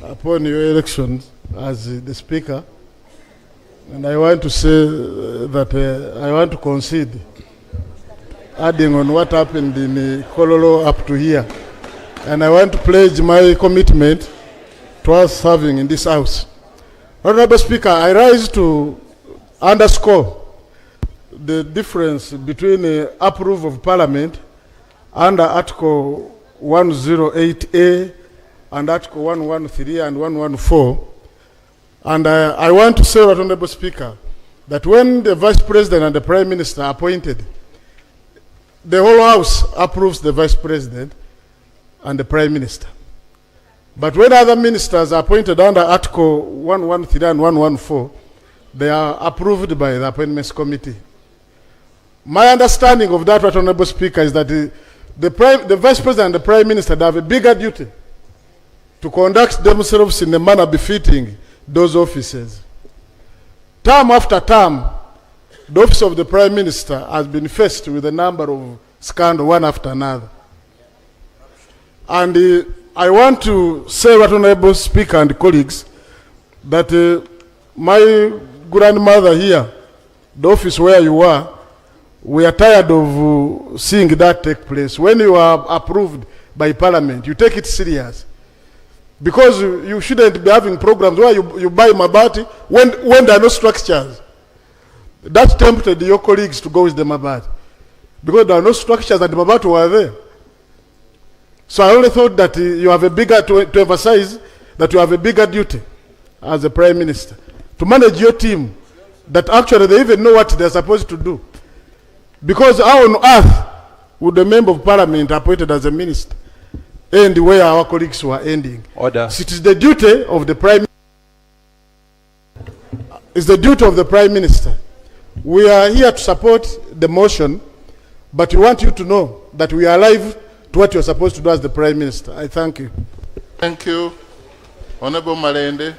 upon your election as the Speaker. And I want to say that I want to concede, adding on what happened in Kololo up to here. And I want to pledge my commitment to us serving in this House. Honorable Speaker, I rise to underscore the difference between approval of Parliament under Article 108A and Article 113 and 114. And I want to say, Honorable Speaker, that when the Vice President and the Prime Minister are appointed, the whole House approves the Vice President and the Prime Minister. But when other ministers are appointed under Article 113 and 114, they are approved by the Appointments Committee. My understanding of that, Honorable Speaker, is that the Vice President and the Prime Minister have a bigger duty to conduct themselves in a manner befitting those offices. Term after term, the office of the Prime Minister has been faced with a number of scandals, one after another. And I want to say, Honorable Speaker and colleagues, that my grandmother here, the office where you are, we are tired of seeing that take place. When you are approved by Parliament, you take it serious. Because you shouldn't be having programs where you buy Mabati when there are no structures. That tempted your colleagues to go with the Mabati. Because there are no structures and the Mabati were there. So I only thought that you have a bigger, to emphasize that you have a bigger duty as a Prime Minister to manage your team, that actually they even know what they're supposed to do. Because how on earth would a member of Parliament appointed as a minister end where our colleagues were ending? Order. So it is the duty of the Prime Minister. It's the duty of the Prime Minister. We are here to support the motion, but we want you to know that we are alive to what you're supposed to do as the Prime Minister. I thank you. Thank you, Honorable Malende.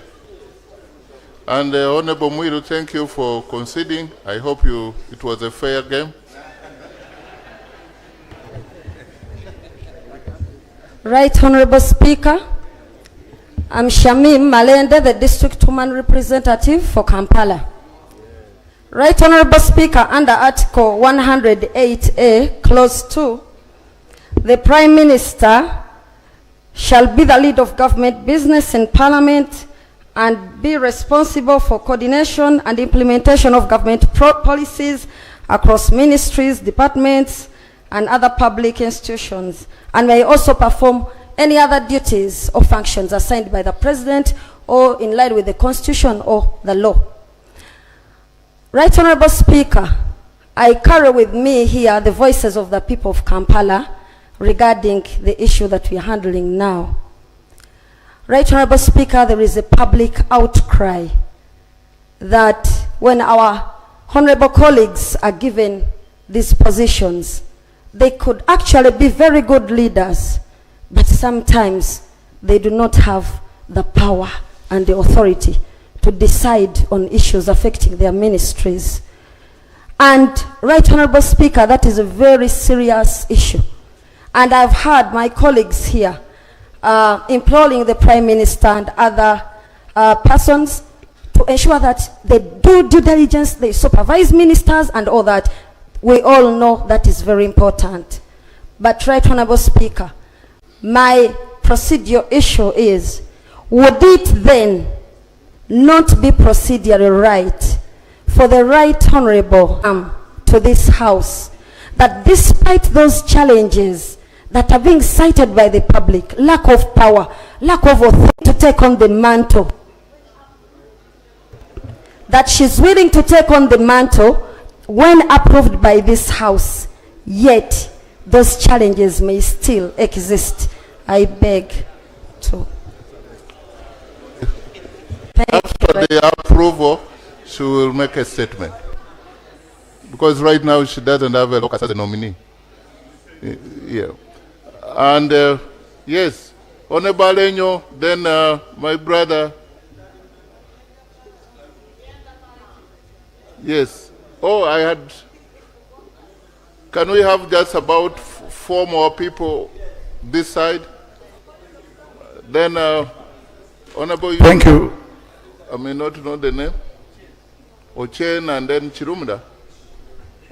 And Honorable Mwiru, thank you for conceding. I hope it was a fair game. Right Honorable Speaker, I'm Shamim Malende, the District Woman Representative for Kampala. Right Honorable Speaker, under Article 108A, Clause 2, the Prime Minister shall be the lead of government business in Parliament and be responsible for coordination and implementation of government policies across ministries, departments, and other public institutions, and may also perform any other duties or functions assigned by the President or in line with the Constitution or the law. Right Honorable Speaker, I carry with me here the voices of the people of Kampala regarding the issue that we are handling now. Right Honorable Speaker, there is a public outcry that when our honorable colleagues are given these positions, they could actually be very good leaders, but sometimes they do not have the power and the authority to decide on issues affecting their ministries. And Right Honorable Speaker, that is a very serious issue. And I've heard my colleagues here imploring the Prime Minister and other persons to ensure that they do due diligence, they supervise ministers and all that. We all know that is very important. But Right Honorable Speaker, my procedural issue is, would it then not be procedurally right for the Right Honorable to this House that despite those challenges that are being cited by the public, lack of power, lack of authority to take on the mantle, that she's willing to take on the mantle when approved by this House, yet those challenges may still exist? I beg to. After the approval, she will make a statement. Because right now she doesn't have a locus as a nominee. Yeah. And yes, Honorable Alenyo, then my brother. Yes. Oh, I had. Can we have just about 4 more people this side? Then, Honorable. Thank you. I may not know the name. Ochen and then Chirumda.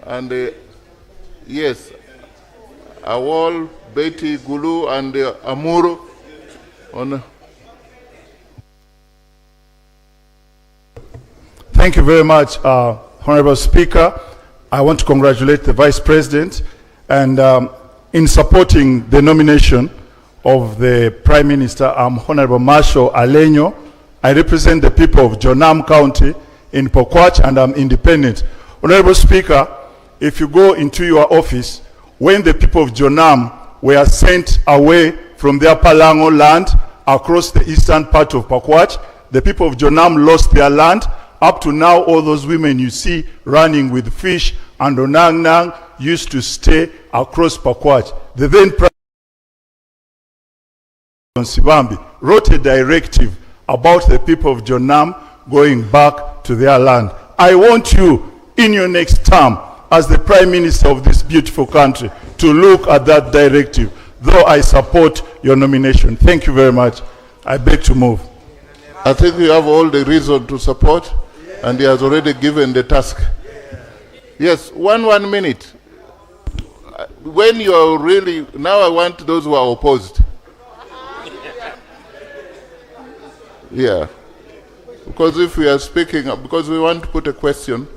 And yes, Awol, Betty, Gulu, and Amuro. Thank you very much, Honorable Speaker. I want to congratulate the Vice President and in supporting the nomination of the Prime Minister, Honorable Marshall Alenyo. I represent the people of Jonam County in Pokwach and I'm independent. Honorable Speaker, if you go into your office, when the people of Jonam were sent away from their Palango land across the eastern part of Pokwach, the people of Jonam lost their land. Up to now, all those women you see running with fish and Onang Nang used to stay across Pokwach. The then President Sibambi wrote a directive about the people of Jonam going back to their land. I want you, in your next term, as the Prime Minister of this beautiful country, to look at that directive, though I support your nomination. Thank you very much. I beg to move. I think you have all the reason to support, and he has already given the task. Yes, one minute. When you are really, now I want those who are opposed. Yeah. Because if we are speaking, because we want to put a question,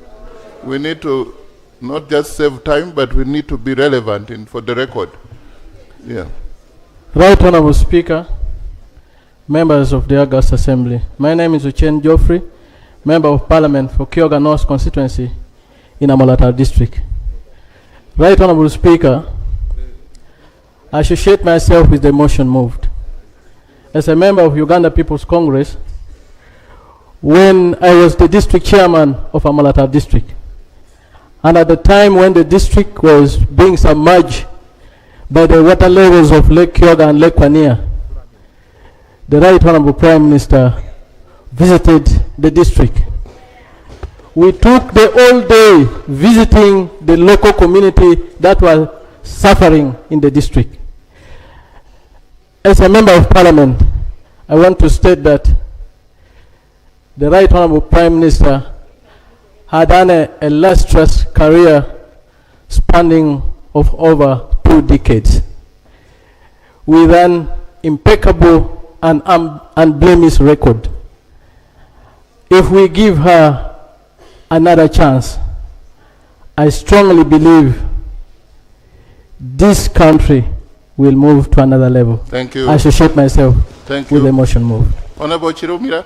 we need to not just save time, but we need to be relevant for the record. Yeah. Right Honorable Speaker, members of the August Assembly, my name is Uchen Geoffrey, Member of Parliament for Kyoga North constituency in Amalatar District. Right Honorable Speaker, I associate myself with the motion moved. As a member of Uganda People's Congress, when I was the district chairman of Amalatar District, and at the time when the district was being submerged by the water levels of Lake Kyoga and Lake Kwania, the Right Honorable Prime Minister visited the district. We took the whole day visiting the local community that was suffering in the district. As a member of Parliament, I want to state that the Right Honorable Prime Minister had done a illustrious career spanning of over 2 decades with an impeccable and unblemished record. If we give her another chance, I strongly believe this country we'll move to another level. Thank you. I associate myself Thank with you. the motion moved. Honorable Chirumira,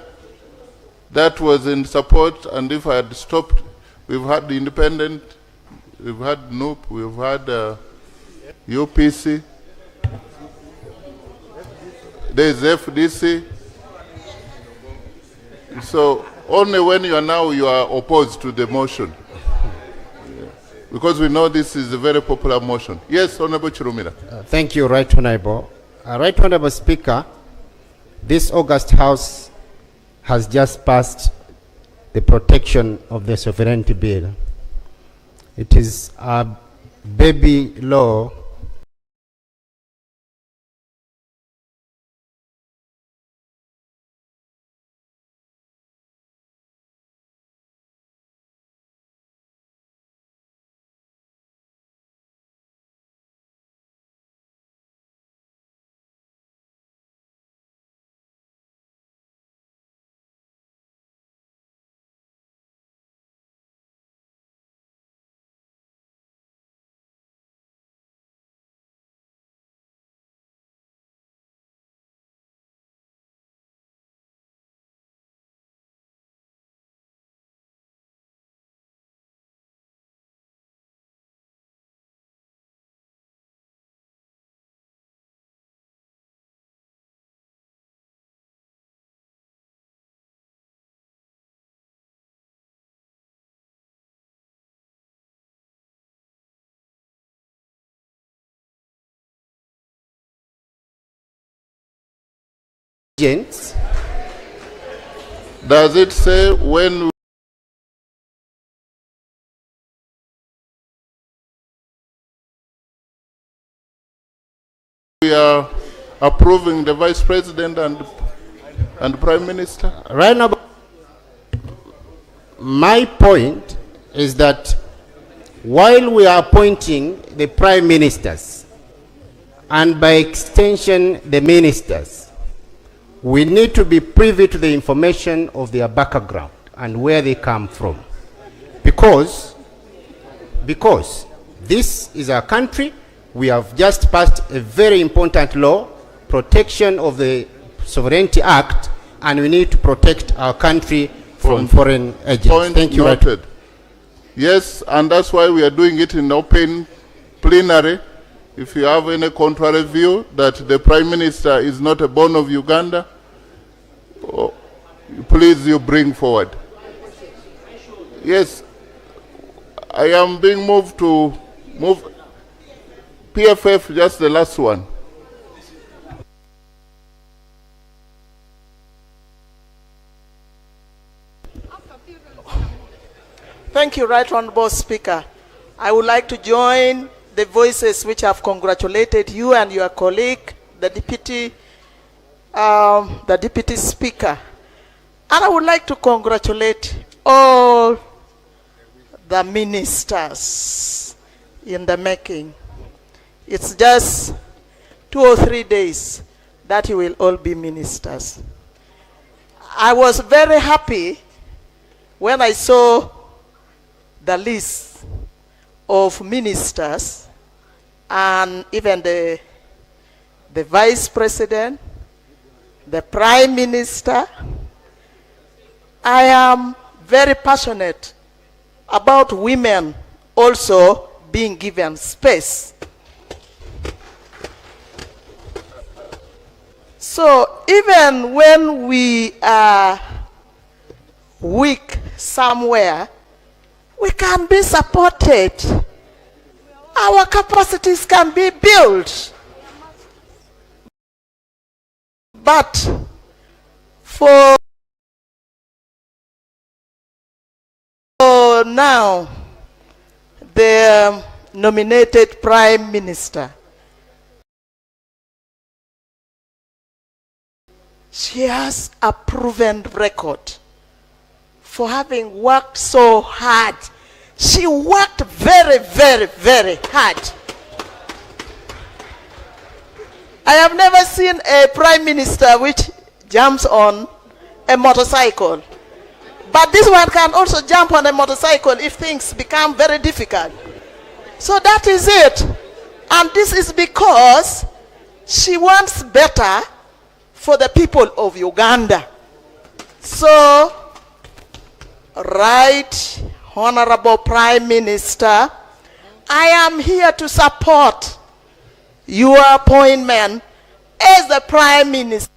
that was in support, and if I had stopped, we've had the independent, we've had NUP, we've had UPC, there's FDC. So only when you are opposed to the motion. Because we know this is a very popular motion. Yes, Honorable Chirumira. Thank you, Right Honorable. Right Honorable Speaker, this August House has just passed the protection of the sovereignty bill. It is a baby law agents. Does it say when we are approving the Vice President and Prime Minister? Right now, my point is that while we are appointing the Prime Ministers, and by extension the ministers, we need to be privy to the information of their background and where they come from. Because this is our country, we have just passed a very important law, Protection of the Sovereignty Act, and we need to protect our country from foreign agents. Point Thank you. noted. Yes, and that's why we are doing it in open plenary. If you have any contrary view that the Prime Minister is not a born of Uganda, please you bring forward. Yes, I am being moved to move PFF, just the last one. Thank you, Right Honorable Speaker. I would like to join the voices which have congratulated you and your colleague, the Deputy Speaker. And I would like to congratulate all the ministers in the making. It's just 2 or 3 days that you will all be ministers. I was very happy when I saw the list of ministers and even the Vice President, the Prime Minister. I am very passionate about women also being given space. So even when we are weak somewhere, we can be supported. Our capacities can be built. But for now, the nominated Prime Minister, she has a proven record for having worked so hard. She worked very, very, very hard. I have never seen a Prime Minister which jumps on a motorcycle. But this one can also jump on a motorcycle if things become very difficult. So that is it. And this is because she wants better for the people of Uganda. So, Right Honorable Prime Minister, I am here to support your appointment as the Prime Minister.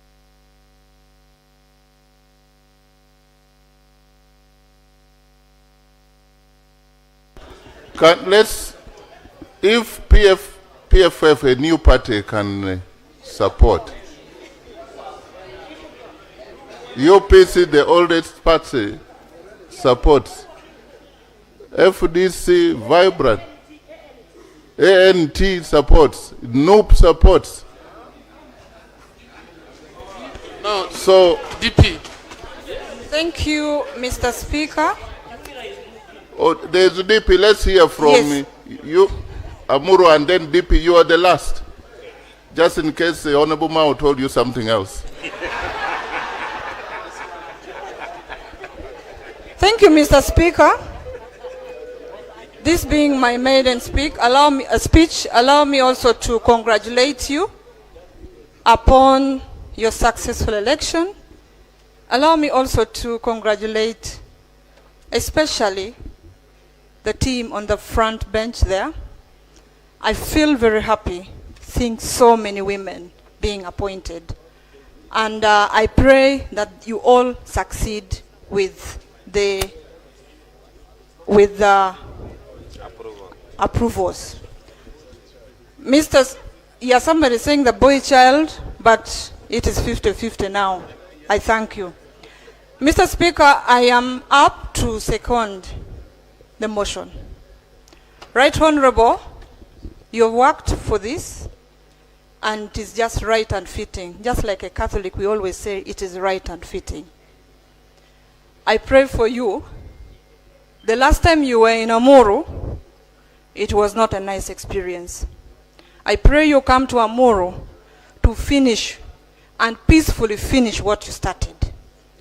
If PFF, a new party, can support. UPC, the oldest party, supports. FDC, Vibrant. ANT supports. NUP supports. No, so DP. Thank you, Mr. Speaker. Oh, there's DP. Let's hear from you, Amuru, and then DP. You are the last. Just in case the Honorable Mao told you something else. Thank you, Mr. Speaker. This being my maiden speech, allow me also to congratulate you upon your successful election. Allow me also to congratulate especially the team on the front bench there. I feel very happy seeing so many women being appointed. And I pray that you all succeed with the approvals. Somebody saying the boy child, but it is 50-50 now. I thank you. Mr. Speaker, I am up to second the motion. Right Honorable, you have worked for this, and it is just right and fitting. Just like a Catholic, we always say it is right and fitting. I pray for you. The last time you were in Amuru, it was not a nice experience. I pray you come to Amuru to finish and peacefully finish what you started.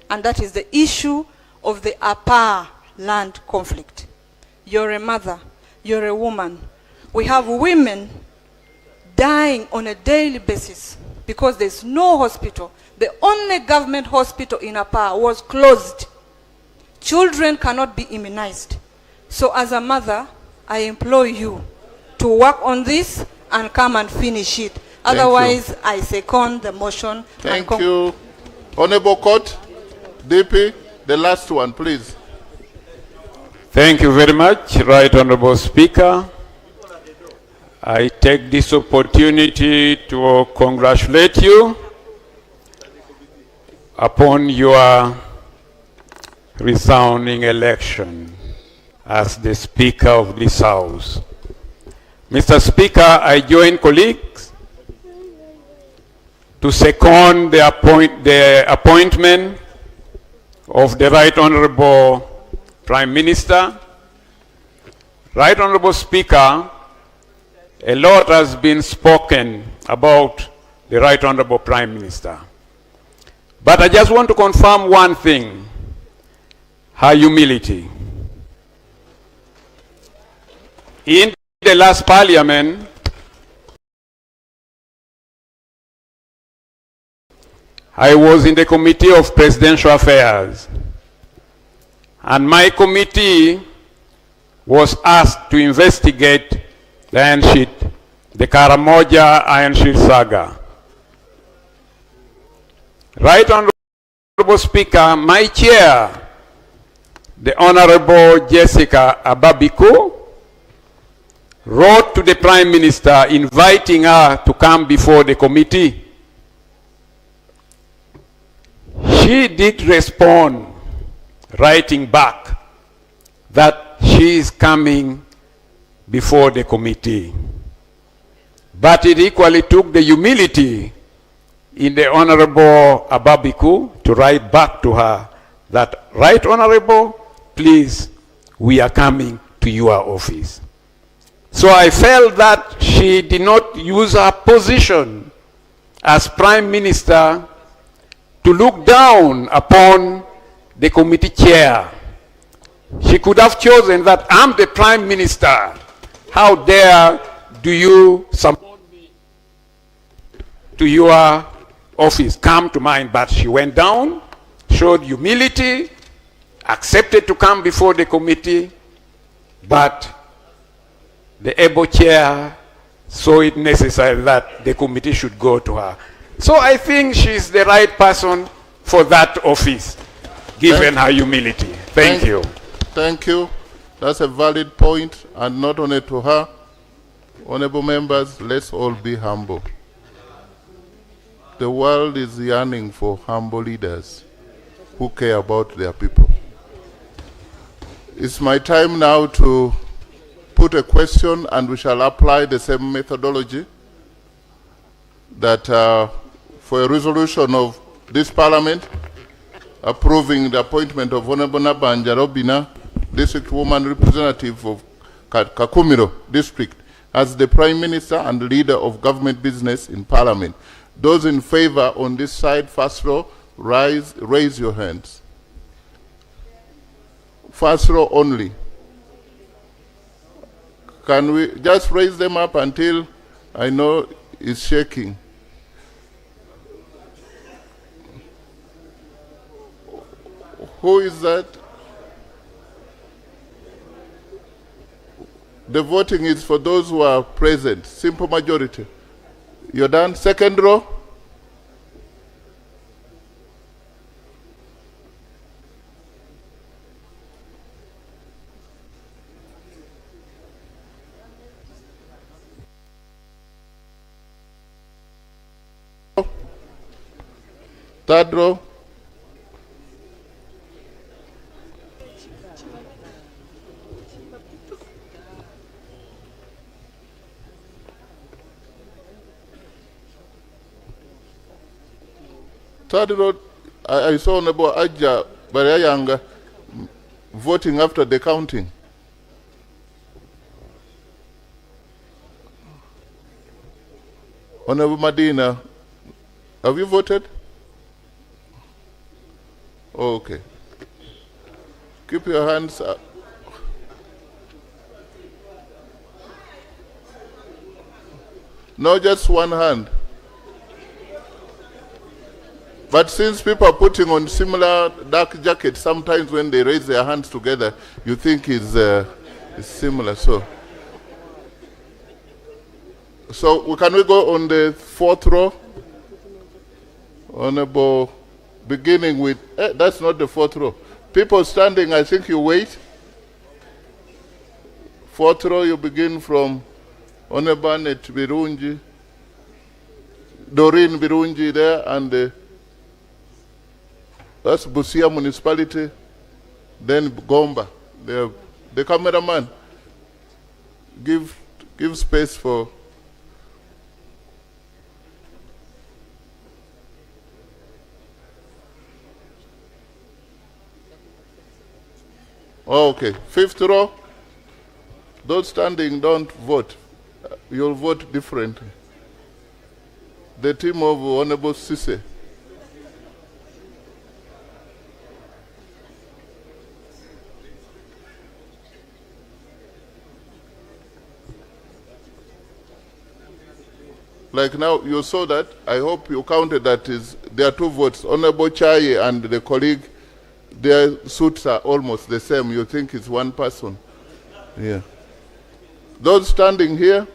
And that is the issue of the Upper land conflict. You're a mother, you're a woman. We have women dying on a daily basis because there's no hospital. The only government hospital in Upper was closed. Children cannot be immunized. So as a mother, I implore you to work on this and come and finish it. Otherwise, I second the motion. Thank you. Honorable Court, DP, the last one, please. Thank you very much, Right Honorable Speaker. I take this opportunity to congratulate you upon your resounding election as the Speaker of this House. Mr. Speaker, I join colleagues to second the appointment of the Right Honorable Prime Minister. Right Honorable Speaker, a lot has been spoken about the Right Honorable Prime Minister. But I just want to confirm one thing: her humility. In the last Parliament, I was in the Committee of Presidential Affairs, and my committee was asked to investigate the Iron Sheet, the Karamoja Iron Sheet saga. Right Honorable Speaker, my chair, the Honorable Jessica Ababiku, wrote to the Prime Minister inviting her to come before the committee. She did respond, writing back that she is coming before the committee. But it equally took the humility in the Honorable Ababiku to write back to her that, Right Honorable, please, we are coming to your office. So I felt that she did not use her position as Prime Minister to look down upon the committee chair. She could have chosen that, I'm the Prime Minister. How dare do you support me? to your office come to mind, but she went down, showed humility, accepted to come before the committee, but the able chair saw it necessary that the committee should go to her. So I think she's the right person for that office, given her humility. Thank you. Thank you. That's a valid point, and not only to her. Honorable members, let's all be humble. The world is yearning for humble leaders who care about their people. It's my time now to put a question, and we shall apply the same methodology that for a resolution of this Parliament approving the appointment of Honorable Nabanja Robina, District Woman Representative of Kakumiro District, as the Prime Minister and leader of government business in Parliament. Those in favor on this side, first row, raise your hands. First row only. Can we just raise them up until I know it's shaking? Who is that? The voting is for those who are present. Simple majority. You're done? Second row? Third row? Third row, I saw Honorable Aja Barayanga voting after the counting. Honorable Medina, have you voted? Okay. Keep your hands up. No, just one hand. But since people are putting on similar dark jackets, sometimes when they raise their hands together, you think it's similar. So can we go on the fourth row? Honorable, beginning with, that's not the fourth row. People standing, I think you wait. Fourth row, you begin from Honorable Annette Birungi, Doreen Birungi there, and that's Busia Municipality, then Gomba. The cameraman, give space for. Okay, fifth row. Those standing don't vote. You'll vote differently. The team of Honorable Sise. Like now, you saw that. I hope you counted that there are two votes. Honorable Chai and the colleague, their suits are almost the same. You think it's one person. Yeah. Those standing here,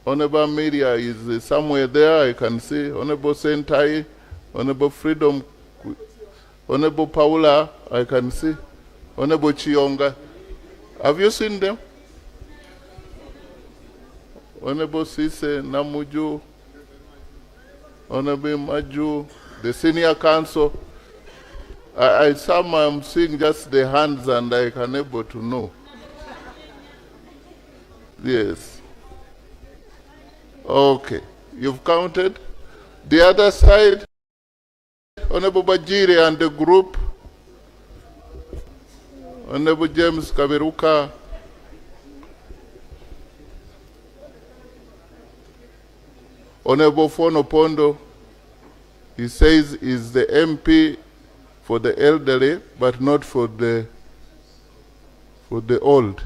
Honorable Media is somewhere there, I can see. Honorable Sentai, Honorable Freedom, Honorable Paula, I can see. Honorable Chionga. Have you seen them? Honorable Sise, Namuju, Honorable Maju, the senior council. I'm seeing just the hands and I can able to know. Yes. Okay. You've counted. The other side, Honorable Bajiri and the group, Honorable James Kaberuka, Honorable Fono Pondo, he says is the MP for the elderly, but not for the old.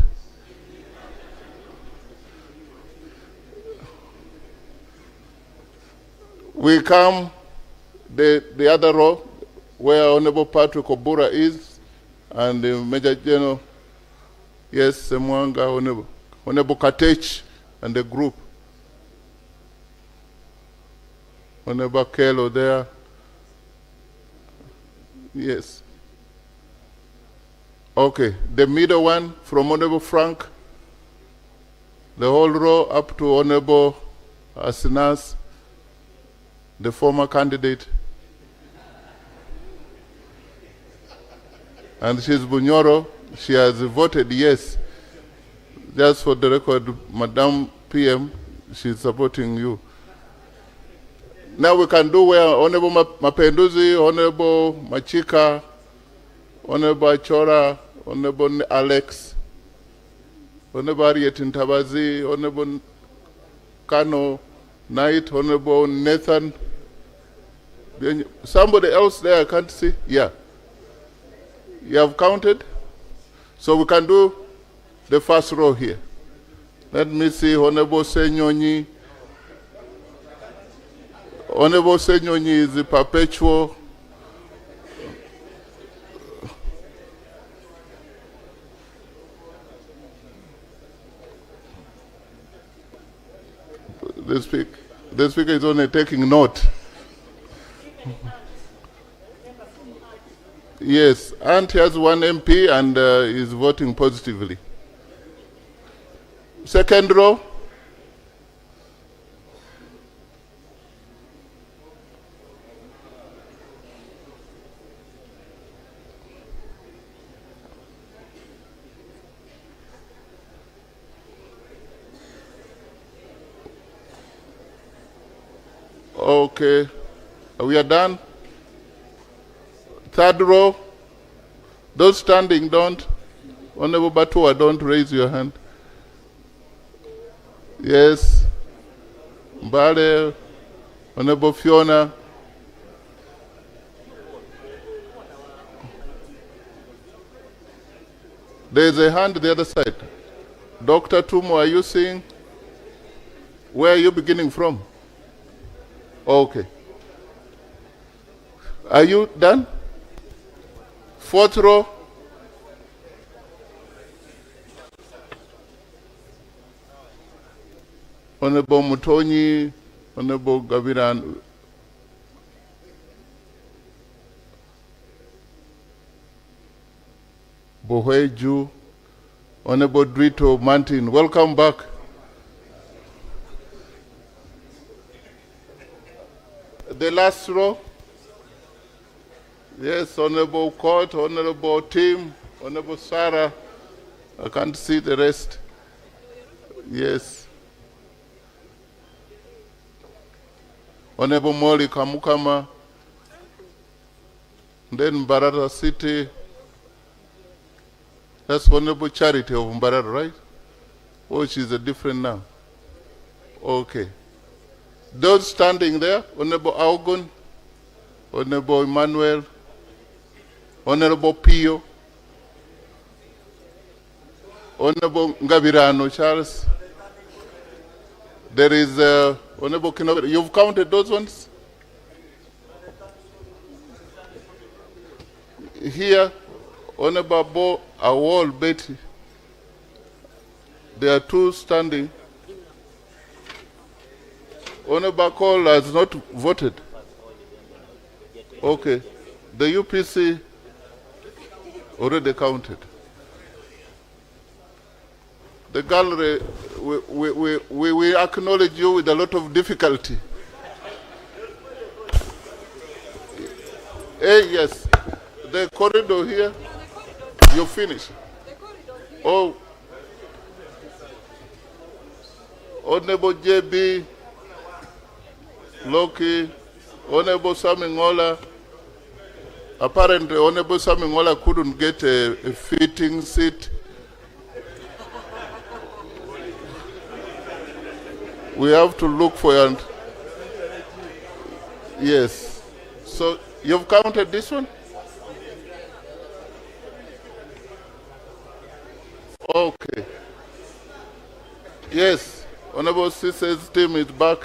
We come the other row where Honorable Patrick Obura is, and Major General, yes, Semwanga, Honorable Katech, and the group. Honorable Kelo there. Yes. Okay, the middle one from Honorable Frank, the whole row up to Honorable Asinas, the former candidate. And she's Bunyoro. She has voted yes. Just for the record, Madam PM, she's supporting you. Now we can do where Honorable Mapenduzi, Honorable Machika, Honorable Achora, Honorable Alex, Honorable Harriet Ntabazi, Honorable Kano Knight, Honorable Nathan. Somebody else there I can't see? Yeah. You have counted? So we can do the first row here. Let me see, Honorable Senyonyi. Honorable Senyonyi is the perpetual. The speaker is only taking note. Yes, and he has one MP and is voting positively. Second row. Okay, we are done. Third row. Those standing, don't. Honorable Batua, don't raise your hand. Yes. Mbale, Honorable Fiona. There's a hand the other side. Dr. Tumo, are you seeing? Where are you beginning from? Okay. Are you done? Fourth row. Honorable Mutonyi, Honorable Gaviran. Boheju, Honorable Drito Martin. Welcome back. The last row. Yes, Honorable Court, Honorable Tim, Honorable Sarah. I can't see the rest. Yes. Honorable Moli Kamukama. Then Mbarara City. That's Honorable Charity of Mbarara, right? Oh, she's a different now. Okay. Those standing there, Honorable Augun, Honorable Emmanuel, Honorable Pio, Honorable Ngabirano Charles. There is Honorable Kinobe. You've counted those ones? Here, Honorable Bo Awol Betty. There are two standing. Honorable Cole has not voted. Okay. The UPC already counted. The gallery, we acknowledge you with a lot of difficulty. Yes. The corridor here, you finish. Oh. Honorable JB, Loki, Honorable Samingola. Apparently, Honorable Samingola couldn't get a fitting seat. We have to look for it. Yes. So, you've counted this one? Okay. Yes. Honorable Sister's team is back.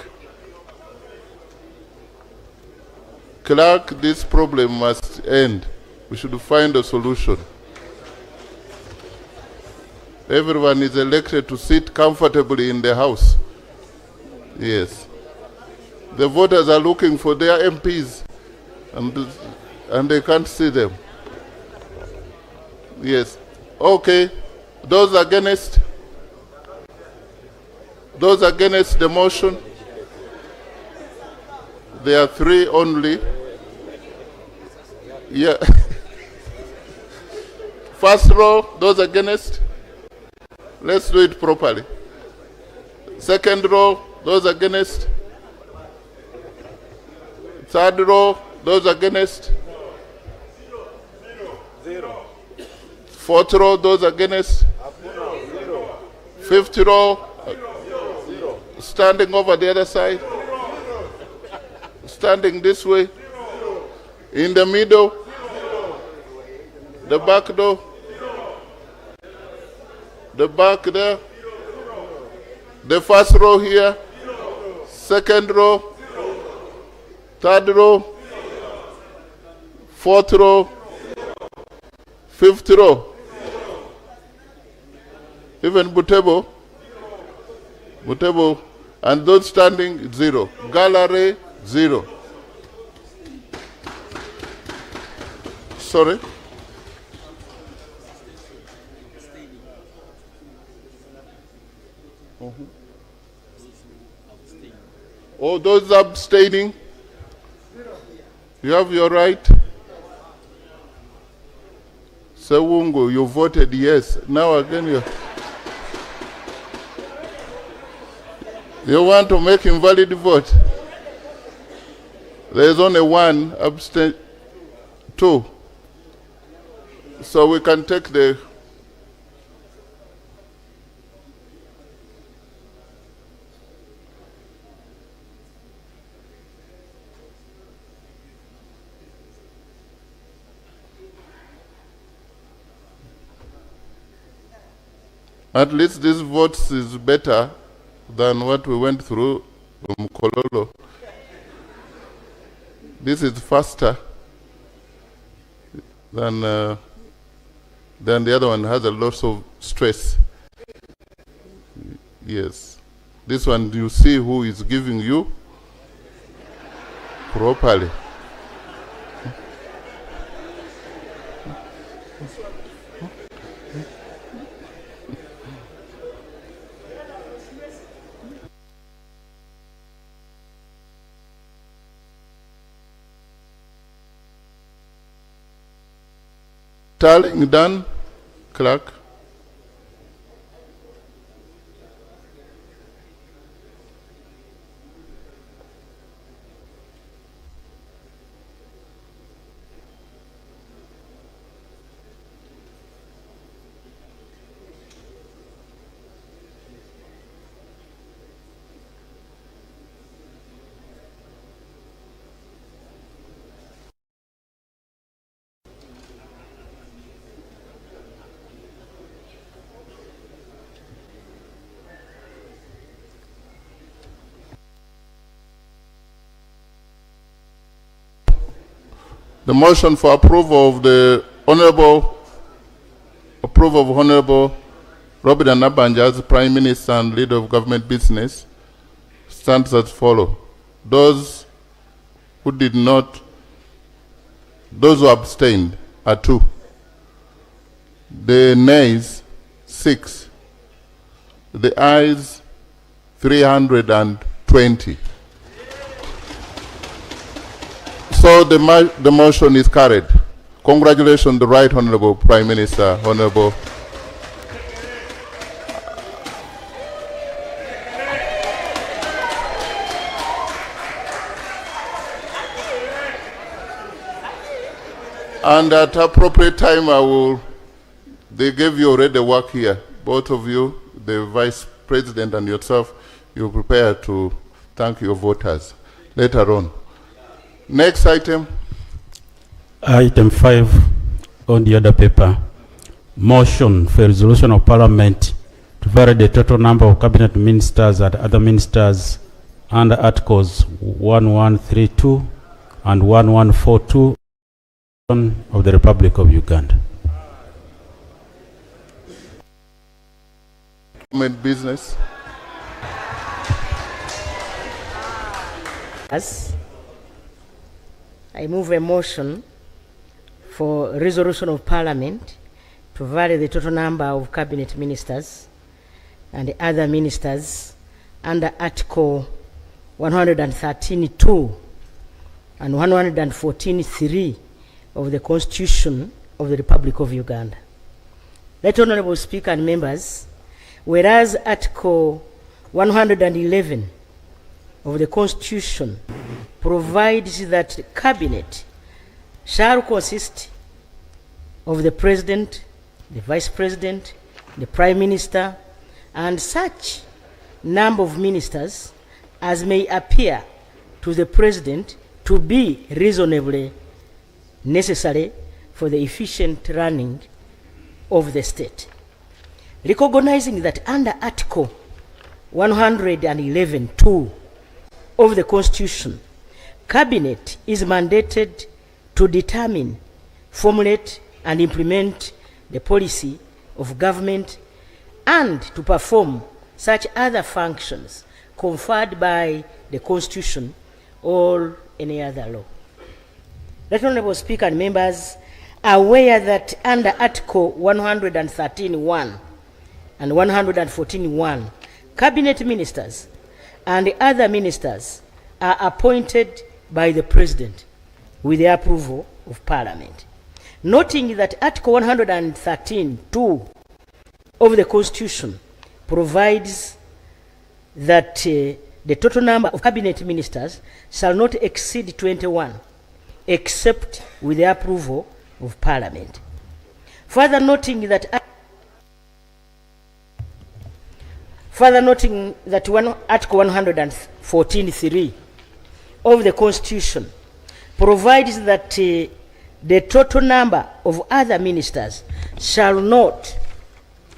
Clerk, this problem must end. We should find a solution. Everyone is elected to sit comfortably in the house. Yes. The voters are looking for their MPs and they can't see them. Yes. Okay. Those against? Those against the motion? There are 3 only. Yeah. First row, those against? Let's do it properly. Second row, those against? Third row, those against? 0. Fourth row, those against? 0. Fifth row, standing over the other side? Standing this way? In the middle? The back door? The back there? The first row here? Second row? Third row? Fourth row? Fifth row? Even Butebo? Butebo. And those standing, 0. Gallery, 0. Sorry? Oh, those abstaining? You have your right. Sewungu, you voted yes. Now again you want to make invalid vote. There is only 1 abstain, 2. So we can take the at least this vote is better than what we went through from Kololo. This is faster than the other one has a lot of stress. Yes. This one, you see who is giving you properly. Tallying done, clerk. The motion for approval of the Honorable Robert Nabanja as Prime Minister and Leader of Government Business stands as follows. Those who did not, those who abstained are 2. The nays, 6. The ayes, 320. So the motion is carried. Congratulations, the Right Honorable Prime Minister, Honorable. And at appropriate time, they gave you already work here. Both of you, the Vice President and yourself, you prepare to thank your voters later on. Next item. Item 5 on the other paper. Motion for resolution of Parliament to vary the total number of cabinet ministers and other ministers under Articles 1132 and 1142 of the Republic of Uganda. Business. As I move a motion for resolution of Parliament to vary the total number of cabinet ministers and other ministers under Article 113(2) and 114(3) of the Constitution of the Republic of Uganda. Right Honorable Speaker and members, whereas Article 111 of the Constitution provides that the Cabinet shall consist of the President, the Vice President, the Prime Minister, and such number of ministers as may appear to the President to be reasonably necessary for the efficient running of the state. Recognizing that under Article 111(2) of the Constitution, Cabinet is mandated to determine, formulate, and implement the policy of government and to perform such other functions conferred by the Constitution or any other law. Right Honorable Speaker and members are aware that under Article 113(1) and 114(1), Cabinet ministers and other ministers are appointed by the President with the approval of Parliament. Noting that Article 113(2) of the Constitution provides that the total number of cabinet ministers shall not exceed 21, except with the approval of Parliament. Further noting that Article 114(3) of the Constitution provides that the total number of other ministers shall not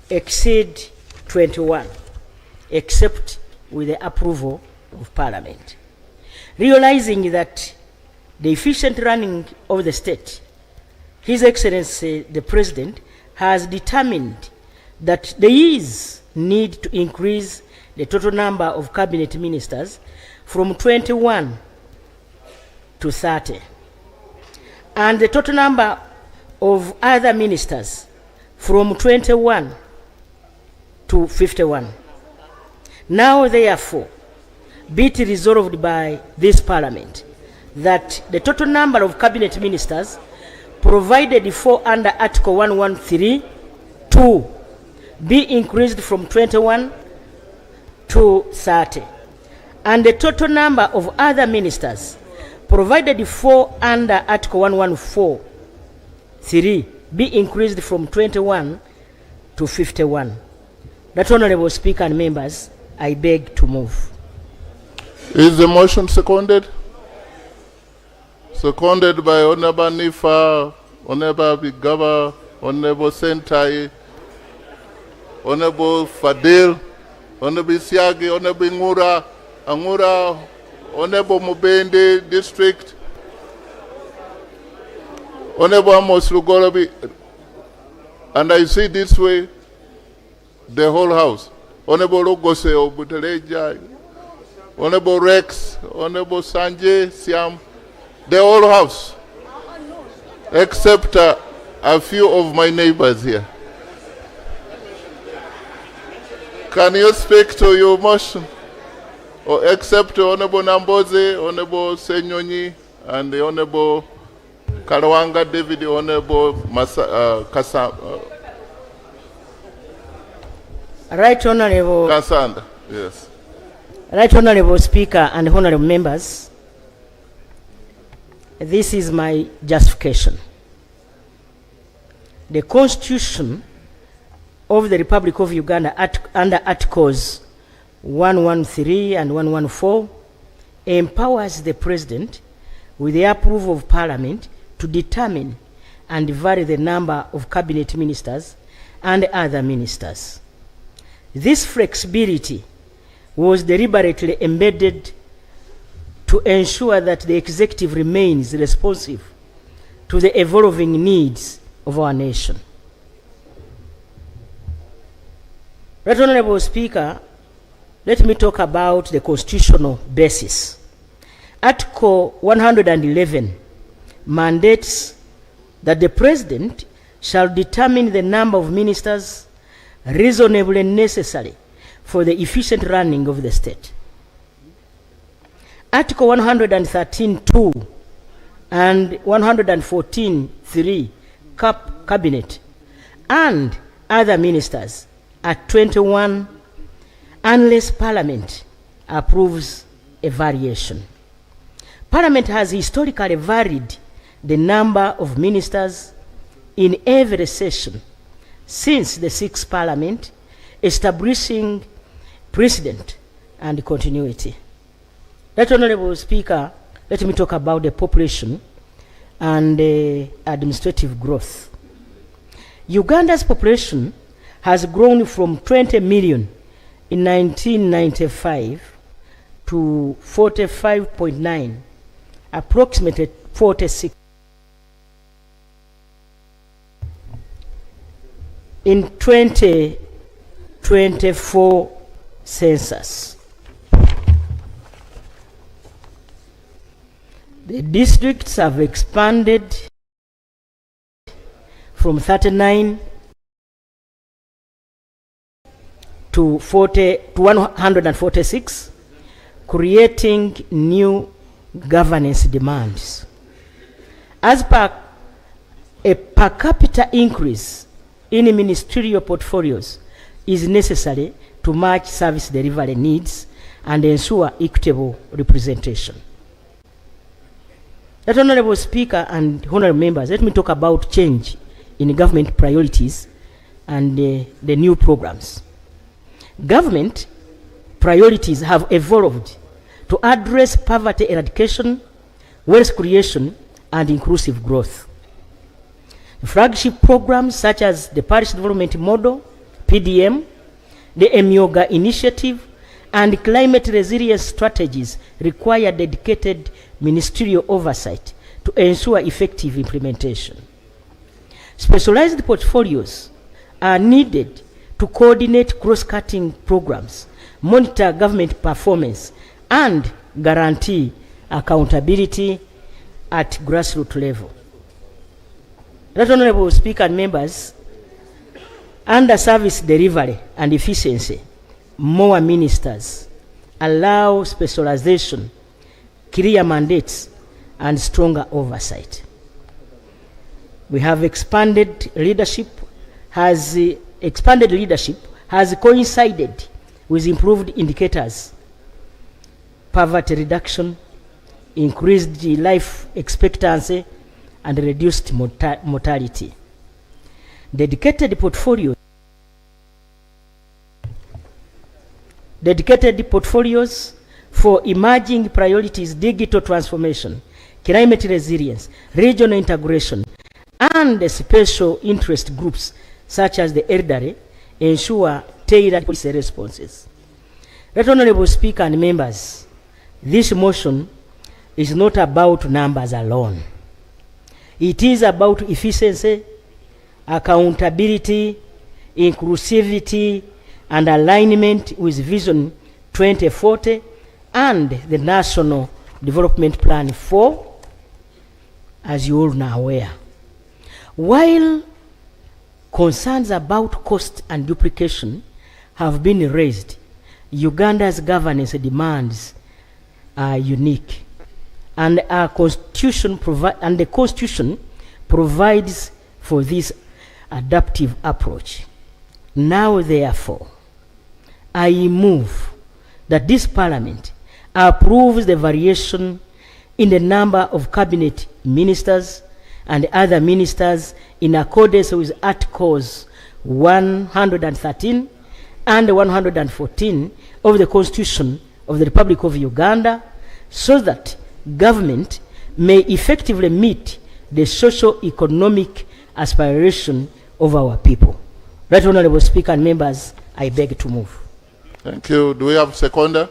exceed 21, except with the approval of Parliament. Realizing that the efficient running of the state, His Excellency the President has determined that there is need to increase the total number of cabinet ministers from 21 to 30, and the total number of other ministers from 21 to 51. Now, therefore, be it resolved by this Parliament that the total number of cabinet ministers provided for under Article 113(2) be increased from 21 to 30, and the total number of other ministers provided for under Article 114(3) be increased from 21 to 51. That Honorable Speaker and members, I beg to move. Is the motion seconded? Seconded by Honorable Nifa, Honorable Bigaba, Honorable Sentai, Honorable Fadil, Honorable Siagi, Honorable Angura, Honorable Mubende District, Honorable Amos Lugorobi, and I see this way the whole House. Honorable Logose Obuteleja, Honorable Rex, Honorable Sanjay, Siam, the whole House, except a few of my neighbors here. Can you speak to your motion? Or except Honorable Namboze, Honorable Senyonyi, and the Honorable Kalawanga David, the Honorable Right Honorable Kasanda, yes. Right Honorable Speaker and Honorable members, this is my justification. The Constitution of the Republic of Uganda under Articles 113 and 114 empowers the President with the approval of Parliament to determine and vary the number of cabinet ministers and other ministers. This flexibility was deliberately embedded to ensure that the executive remains responsive to the evolving needs of our nation. Right Honorable Speaker, let me talk about the constitutional basis. Article 111 mandates that the President shall determine the number of ministers reasonably necessary for the efficient running of the state. Article 113(2) and 114(3) Cabinet and other ministers at 21 unless Parliament approves a variation. Parliament has historically varied the number of ministers in every session since the 6th Parliament, establishing precedent and continuity. Right Honorable Speaker, let me talk about the population and administrative growth. Uganda's population has grown from 20 million in 1995 to 45.9, approximately 46 in 2024 census. The districts have expanded from 39 to 146, creating new governance demands. As per a per capita increase in ministerial portfolios is necessary to match service delivery needs and ensure equitable representation. That Honorable Speaker and honorable members, let me talk about change in government priorities and the new programs. Government priorities have evolved to address poverty eradication, wealth creation, and inclusive growth. Flagship programs such as the Parish Development Model, PDM, the Emyoga Initiative, and climate resilience strategies require dedicated ministerial oversight to ensure effective implementation. Specialized portfolios are needed to coordinate cross-cutting programs, monitor government performance, and guarantee accountability at grassroots level. Right Honorable Speaker and members, under service delivery and efficiency, more ministers allow specialization, clear mandates, and stronger oversight. We have expanded leadership has coincided with improved indicators, poverty reduction, increased life expectancy, and reduced mortality. Dedicated portfolios for emerging priorities, digital transformation, climate resilience, regional integration, and special interest groups such as the elderly ensure tailored policy responses. Right Honorable Speaker and members, this motion is not about numbers alone. It is about efficiency, accountability, inclusivity, and alignment with Vision 2040 and the National Development Plan 4, as you all are aware. While concerns about cost and duplication have been raised, Uganda's governance demands are unique, and the Constitution provides for this adaptive approach. Now, therefore, I move that this Parliament approves the variation in the number of cabinet ministers and other ministers in accordance with Articles 113 and 114 of the Constitution of the Republic of Uganda, so that government may effectively meet the socio-economic aspiration of our people. Right Honorable Speaker and members, I beg to move. Thank you. Do we have seconder?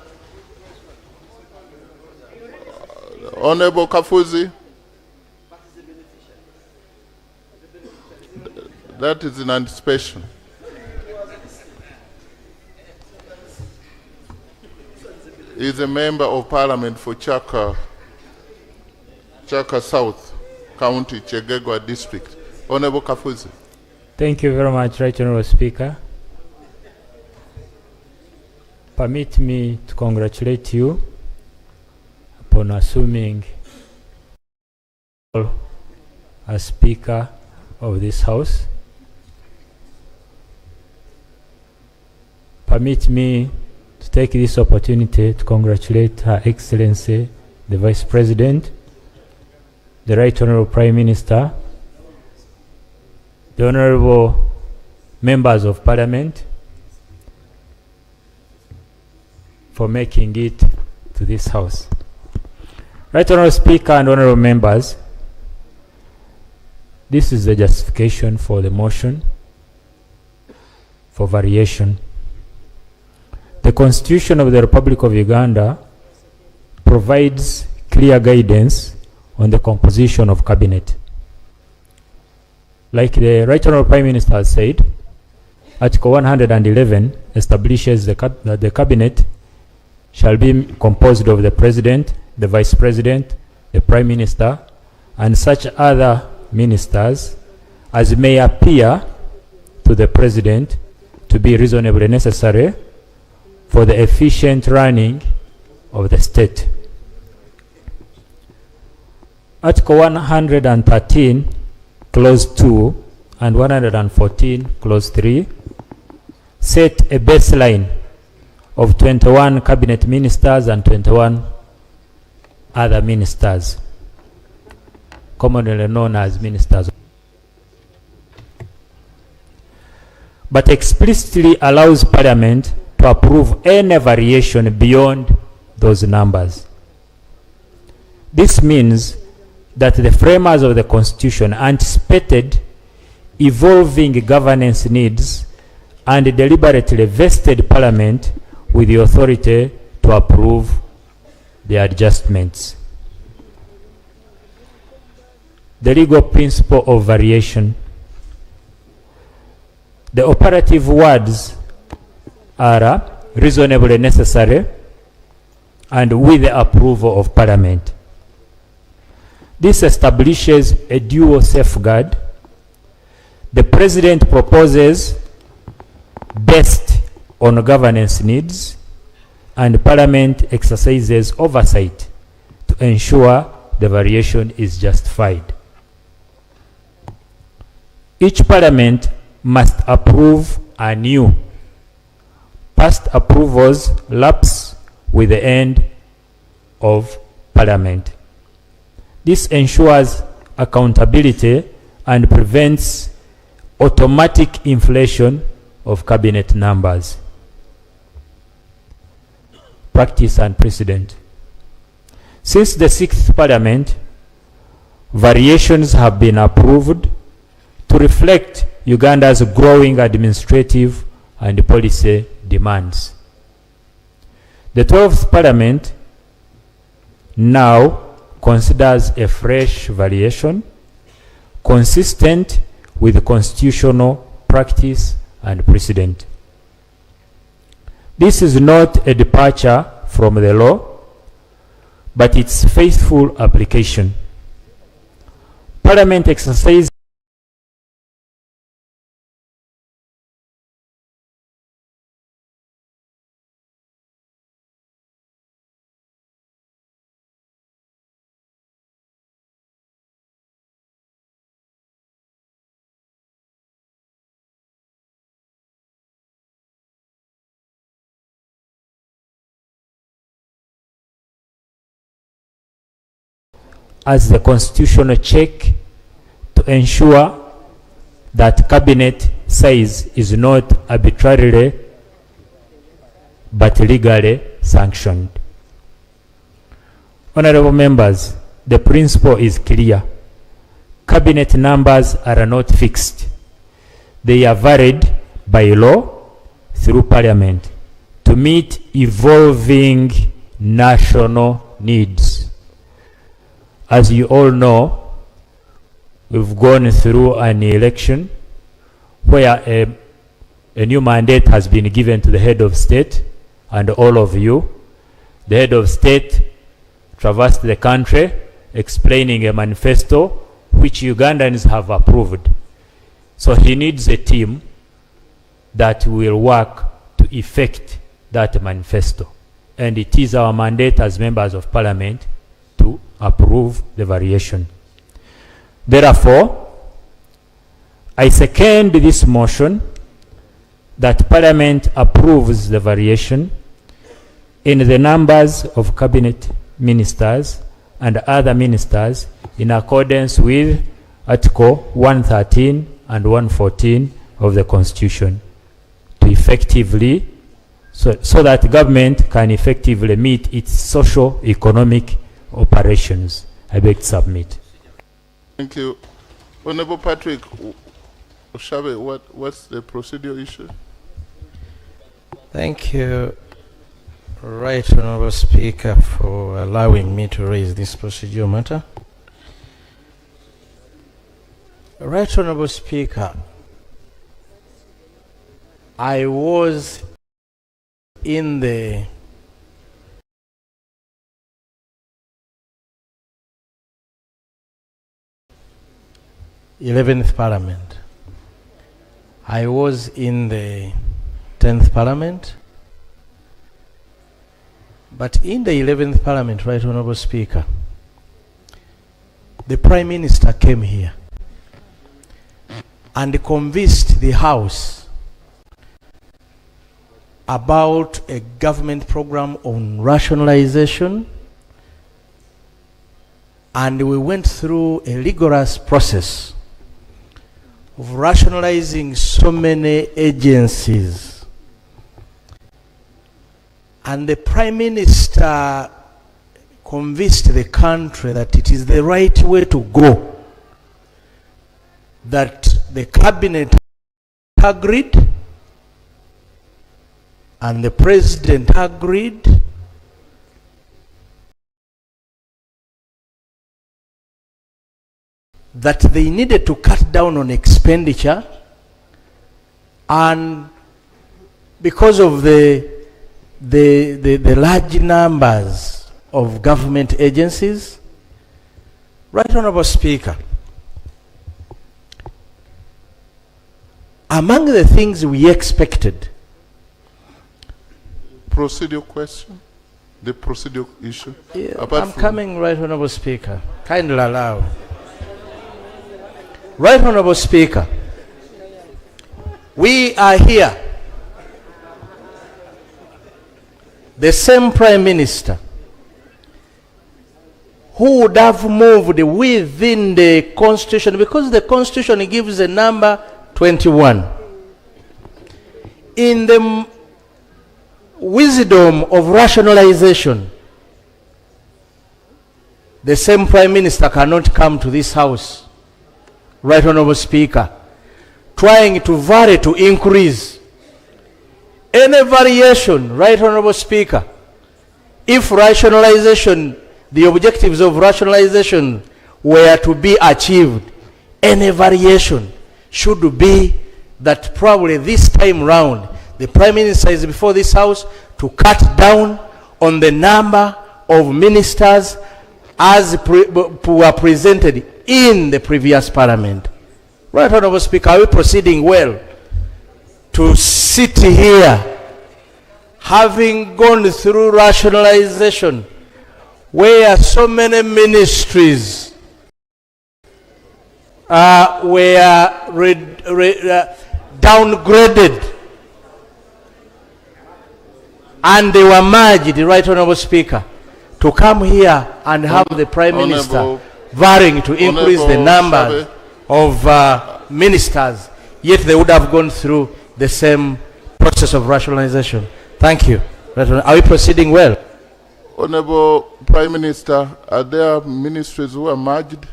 Honorable Kafuzi. That is in anticipation. He is a member of parliament for Chaka South County, Chegegwa District. Honorable Kafuzi. Thank you very much, Right Honorable Speaker. Permit me to congratulate you upon assuming as Speaker of this House. Permit me to take this opportunity to congratulate Her Excellency, the Vice President, the Right Honorable Prime Minister, the Honorable Members of Parliament for making it to this House. Right Honorable Speaker and Honorable Members, this is the justification for the motion for variation. The Constitution of the Republic of Uganda provides clear guidance on the composition of cabinet. Like the Right Honorable Prime Minister has said, Article 111 establishes that the cabinet shall be composed of the President, the Vice President, the Prime Minister, and such other ministers as may appear to the President to be reasonably necessary for the efficient running of the state. Article 113, Clause 2, and 114, Clause 3, set a baseline of 21 cabinet ministers and 21 other ministers, commonly known as ministers, but explicitly allows Parliament to approve any variation beyond those numbers. This means that the framers of the Constitution anticipated evolving governance needs and deliberately vested Parliament with the authority to approve the adjustments. The legal principle of variation. The operative words are reasonably necessary and with the approval of Parliament. This establishes a dual safeguard. The President proposes based on governance needs, and Parliament exercises oversight to ensure the variation is justified. Each Parliament must approve anew. Past approvals lapse with the end of Parliament. This ensures accountability and prevents automatic inflation of cabinet numbers. Practice and precedent. Since the 6th Parliament, variations have been approved to reflect Uganda's growing administrative and policy demands. The 12th Parliament now considers a fresh variation consistent with constitutional practice and precedent. This is not a departure from the law, but its faithful application. Parliament exercises as the constitutional check to ensure that cabinet size is not arbitrarily but legally sanctioned. Honorable members, the principle is clear. Cabinet numbers are not fixed. They are varied by law through Parliament to meet evolving national needs. As you all know, we've gone through an election where a new mandate has been given to the head of state and all of you. The head of state traversed the country explaining a manifesto which Ugandans have approved. So he needs a team that will work to effect that manifesto. And it is our mandate as members of parliament to approve the variation. Therefore, I second this motion that Parliament approves the variation in the numbers of cabinet ministers and other ministers in accordance with Article 113 and 114 of the Constitution to effectively, so that government can effectively meet its socio-economic operations. I beg to submit. Thank you. Honorable Patrick Oshabe, what's the procedure issue? Thank you, Right Honorable Speaker, for allowing me to raise this procedural matter. Right Honorable Speaker, I was in the th Parliament. I was in the 10th Parliament, but in the 11th Parliament, Right Honorable Speaker, the Prime Minister came here and convinced the House about a government program on rationalization, and we went through a rigorous process of rationalizing so many agencies. And the Prime Minister convinced the country that it is the right way to go, that the cabinet agreed and the president agreed, that they needed to cut down on expenditure, and because of the large numbers of government agencies. Right Honorable Speaker, among the things we expected. Procedural question? The procedural issue? Yeah, I'm coming, Right Honorable Speaker. Kindly allow. Right Honorable Speaker, we are here. The same Prime Minister who would have moved within the Constitution, because the Constitution gives a number 21. In the wisdom of rationalization, the same Prime Minister cannot come to this House, Right Honorable Speaker, trying to vary, to increase any variation, Right Honorable Speaker. If rationalization, the objectives of rationalization were to be achieved, any variation should be that probably this time round the Prime Minister is before this House to cut down on the number of ministers as were presented in the previous Parliament. Right Honorable Speaker, are we proceeding well to sit here having gone through rationalization where so many ministries were downgraded and they were merged, Right Honorable Speaker, to come here and have the Prime Minister varying to increase the numbers of ministers, yet they would have gone through the same process of rationalization. Thank you. Are we proceeding well? Honorable Prime Minister, are there ministries who are merged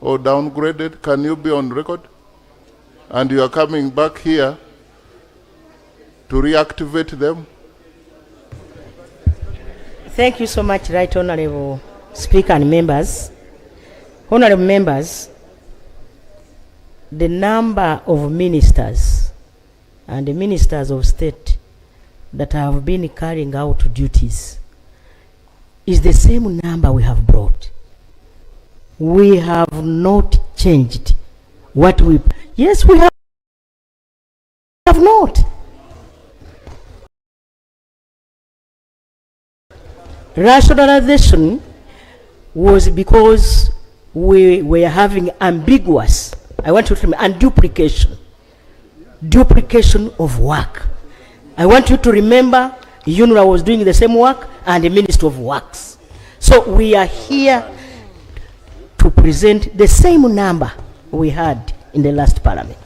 or downgraded? Can you be on record? And you are coming back here to reactivate them? Thank you so much, Right Honorable Speaker and members. Honorable members, the number of ministers and the ministers of state that have been carrying out duties is the same number we have brought. We have not changed what we... Yes, we have not. Rationalization was because we were having ambiguous, I want to remember, and duplication of work. I want you to remember UNRWA was doing the same work and the Ministry of Works. So we are here to present the same number we had in the last parliament.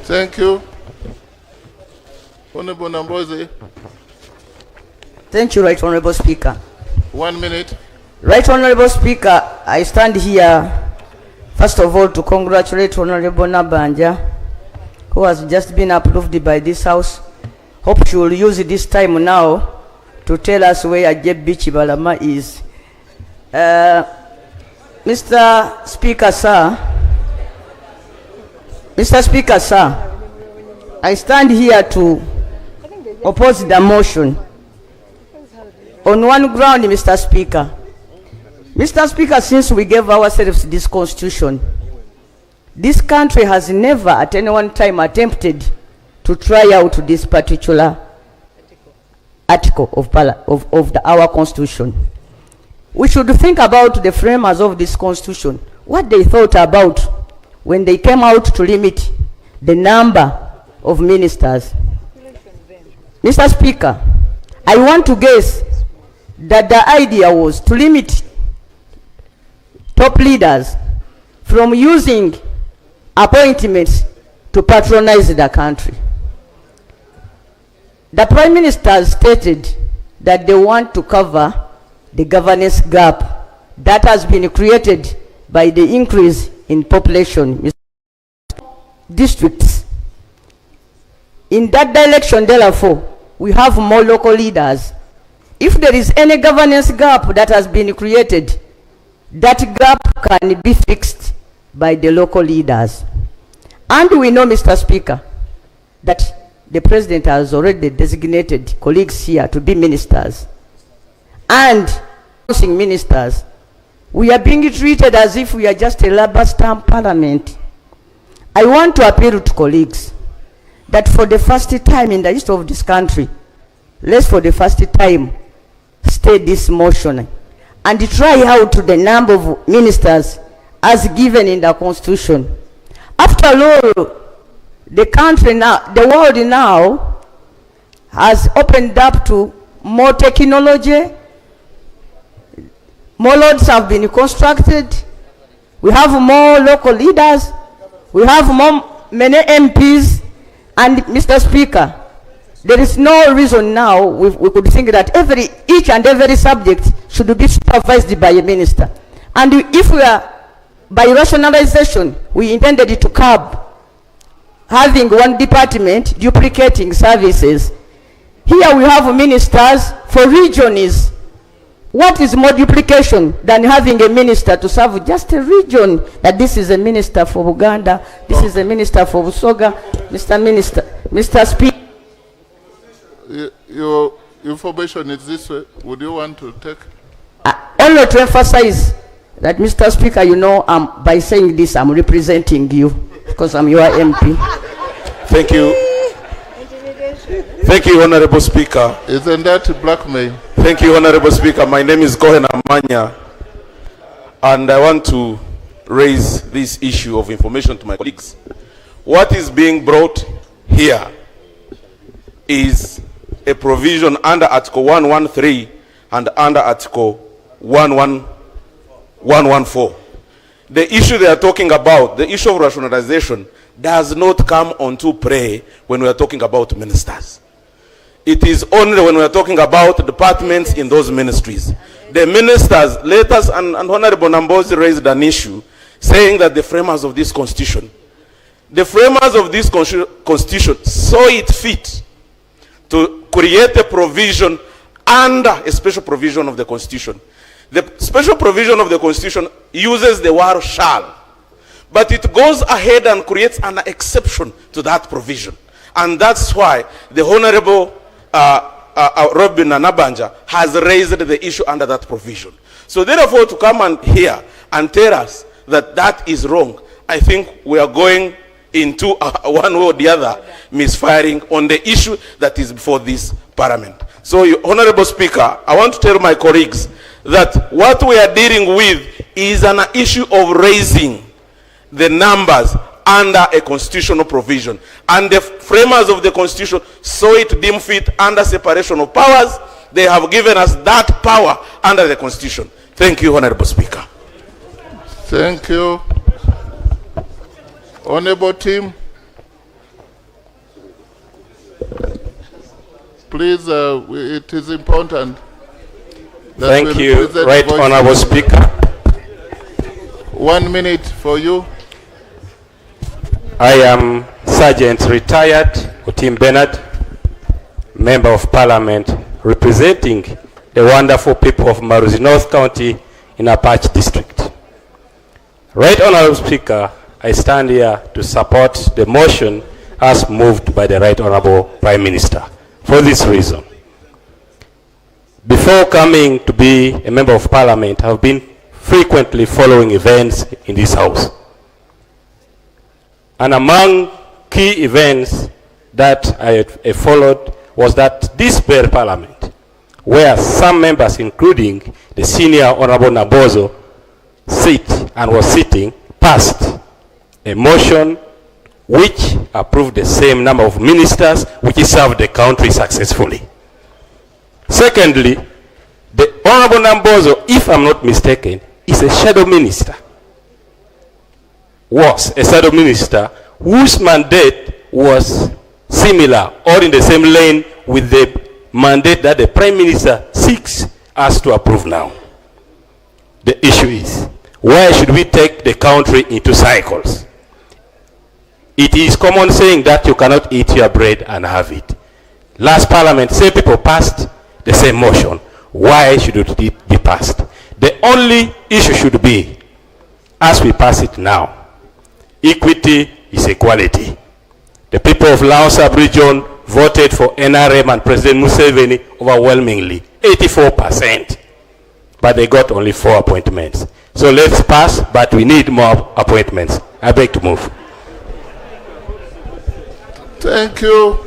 Thank you. Honorable Namboze. Thank you, Right Honorable Speaker. 1 minute. Right Honorable Speaker, I stand here, first of all, to congratulate Honorable Nabanja, who has just been approved by this House. Hope she will use this time now to tell us where Ajeb Bichi Balama is. Mr. Speaker, sir, I stand here to oppose the motion. On one ground, Mr. Speaker. Mr. Speaker, since we gave ourselves this constitution, this country has never at any one time attempted to try out this particular article of our constitution. We should think about the framers of this constitution, what they thought about when they came out to limit the number of ministers. Mr. Speaker, I want to guess that the idea was to limit top leaders from using appointments to patronize the country. The Prime Minister stated that they want to cover the governance gap that has been created by the increase in population districts. In that direction, therefore, we have more local leaders. If there is any governance gap that has been created, that gap can be fixed by the local leaders. And we know, Mr. Speaker, that the President has already designated colleagues here to be ministers. And ministers, we are being treated as if we are just a rubber stamp parliament. I want to appeal to colleagues that for the first time in the history of this country, let's for the first time state this motion and try out the number of ministers as given in the Constitution. After all, the country now, the world now has opened up to more technology, more roads have been constructed, we have more local leaders, we have many MPs, and Mr. Speaker, there is no reason now we could think that each and every subject should be supervised by a minister. And if we are, by rationalization, we intended to curb having one department duplicating services. Here we have ministers for regions. What is more duplication than having a minister to serve just a region? That this is a minister for Uganda, this is a minister for Busoga, Mr. Speaker. Your information is this way. Would you want to take? Only to emphasize that, Mr. Speaker, you know, by saying this, I'm representing you because I'm your MP. Thank you. Thank you, Honorable Speaker. Isn't that blackmail? Thank you, Honorable Speaker. My name is Gohen Amanya, and I want to raise this issue of information to my colleagues. What is being brought here is a provision under Article 113 and under Article 114. The issue they are talking about, the issue of rationalization, does not come onto play when we are talking about ministers. It is only when we are talking about departments in those ministries. The ministers, letters, and Honorable Nambozi raised an issue saying that the framers of this constitution, saw it fit to create a provision under a special provision of the constitution, The special provision of the Constitution uses the word shall, but it goes ahead and creates an exception to that provision. And that's why the Honorable Robin Nabanja has raised the issue under that provision. So therefore, to come and here and tell us that that is wrong, I think we are going into one way or the other misfiring on the issue that is before this Parliament. So, Honorable Speaker, I want to tell my colleagues that what we are dealing with is an issue of raising the numbers under a constitutional provision. And the framers of the Constitution saw it deemed fit under separation of powers. They have given us that power under the Constitution. Thank you, Honorable Speaker. Thank you. Honorable Tim, please, it is important that Thank we you, represent Right voices. Honorable Speaker. 1 minute for you. I am Sergeant Retired Tim Bernard, Member of Parliament, representing the wonderful people of Maruzi North County in Apache District. Right Honorable Speaker, I stand here to support the motion as moved by the Right Honorable Prime Minister for this reason. Before coming to be a Member of Parliament, I have been frequently following events in this House. And among key events that I followed was that this very Parliament, where some members, including the senior Honorable Nabozo, was sitting, passed a motion which approved the same number of ministers which served the country successfully. Secondly, the Honorable Nambozo, if I'm not mistaken, is a shadow minister. Was a shadow minister whose mandate was similar or in the same lane with the mandate that the Prime Minister seeks us to approve now. The issue is, why should we take the country into cycles? It is common saying that you cannot eat your bread and have it. Last Parliament, same people passed the same motion. Why should it be passed? The only issue should be, as we pass it now, equity is equality. The people of Laos sub-region voted for NRM and President Museveni overwhelmingly, 84%. But they got only 4 appointments. So let's pass, but we need more appointments. I beg to move. Thank you.